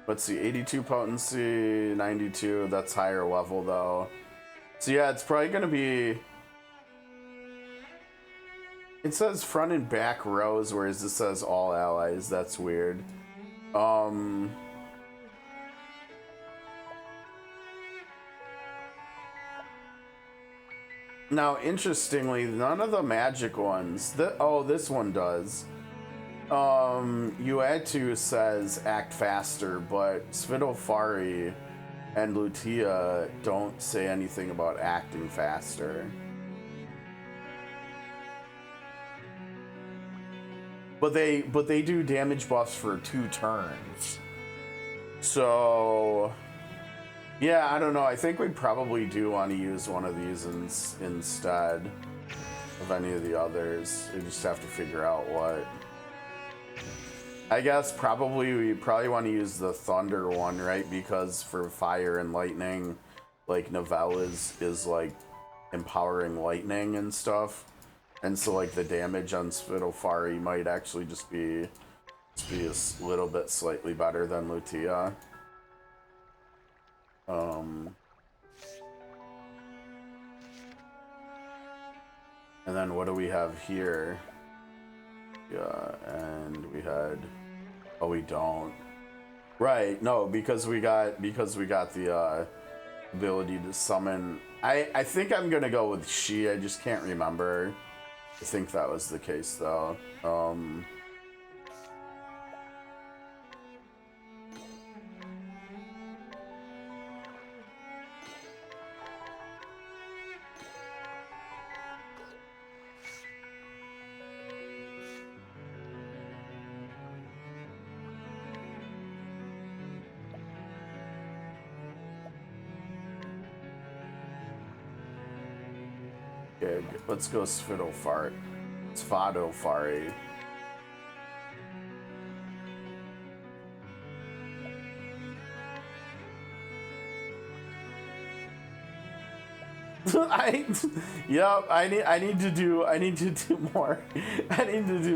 Let's see, 82 potency, 92, that's higher level though. So yeah, it's probably gonna be... It says front and back rows, whereas this says all allies. That's weird. Now, interestingly, none of the magic ones... Oh, this one does. Uatu says act faster, but Svittlefari and Lutia don't say anything about acting faster. But they do damage buffs for 2 turns. So yeah, I don't know. I think we probably do want to use one of these instead of any of the others. We just have to figure out what. I guess we probably want to use the thunder one, right? Because for fire and lightning, like Novell is like empowering lightning and stuff. And so like the damage on Svittlefari might actually just be a little bit slightly better than Lutia. And then what do we have here? Yeah, and we had... Oh, we don't. Right, no, because we got the ability to summon... I think I'm gonna go with she, I just can't remember. I think that was the case, though. Okay, let's go Svittlefari. Svittlefari. I need to do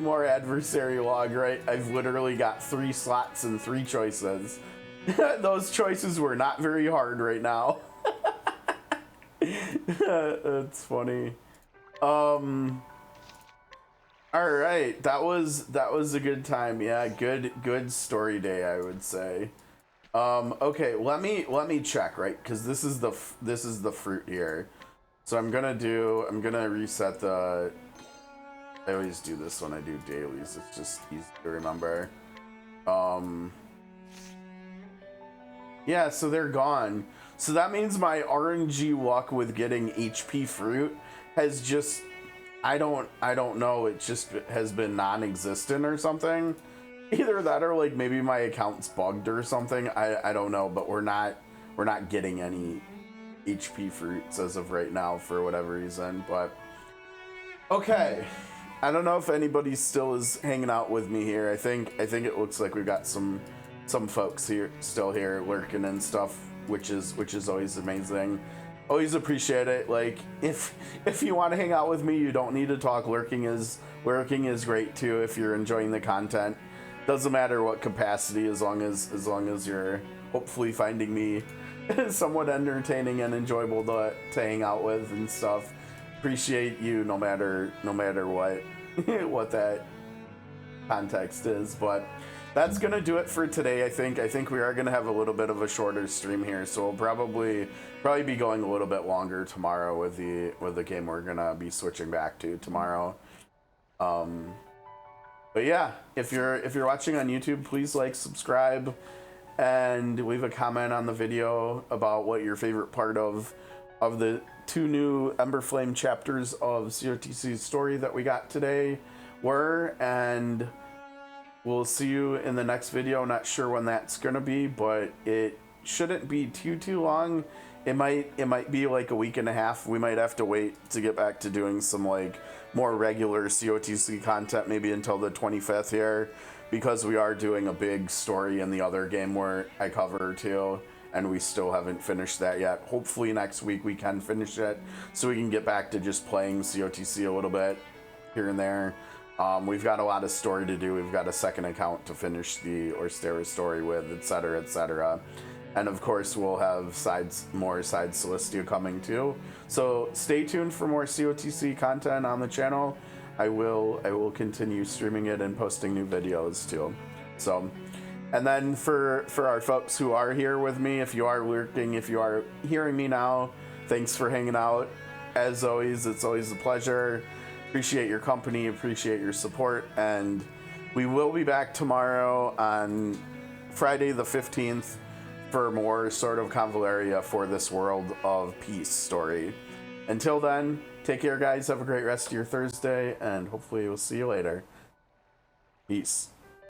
more adversary log, right? I've literally got 3 slots and 3 choices. Those choices were not very hard right now. That's funny. All right, that was a good time. Yeah, good story day, I would say. Okay, let me check, right? Because this is the fruit here. So I'm gonna reset the... I always do this when I do dailies. It's just easy to remember. Yeah, so they're gone. So that means my RNG luck with getting HP fruit has just... I don't know. It just has been non-existent or something. Either that or like maybe my account's bugged or something. I don't know, but we're not getting any HP fruits as of right now for whatever reason. But okay, I don't know if anybody still is hanging out with me here. I think it looks like we've got some folks here still here lurking and stuff, which is always amazing. Always appreciate it. Like if you want to hang out with me, you don't need to talk. Lurking is great too if you're enjoying the content. Doesn't matter what capacity, as long as you're hopefully finding me somewhat entertaining and enjoyable to hang out with and stuff. Appreciate you no matter what what that context is. But that's gonna do it for today. I think we are gonna have a little bit of a shorter stream here, so we'll probably be going a little bit longer tomorrow with the game we're gonna be switching back to tomorrow. But yeah, if you're watching on YouTube, please like, subscribe, and leave a comment on the video about what your favorite part of the 2 new Emberflame chapters of ch.13-14 story that we got today were, and we'll see you in the next video. Not sure when that's gonna be, but it shouldn't be too long. It might be like a week and a half. We might have to wait to get back to doing some like more regular ch.13 content, maybe until the 25th here, because we are doing a big story in the other game where I cover too, and we still haven't finished that yet. Hopefully next week we can finish it, so we can get back to just playing ch.13 a little bit here and there. We've got a lot of story to do. We've got a second account to finish the Orsterra story with, etc., etc. And of course, we'll have more side Solistia coming too. So stay tuned for more ch.13 content on the channel. I will continue streaming it and posting new videos too. So, and then for our folks who are here with me, if you are lurking, if you are hearing me now, thanks for hanging out. As always, it's always a pleasure. Appreciate your company, appreciate your support, and we will be back tomorrow on Friday the 15th for more sort of Convaleria for this World of Peace story. Until then, take care guys, have a great rest of your Thursday, and hopefully we'll see you later. Peace.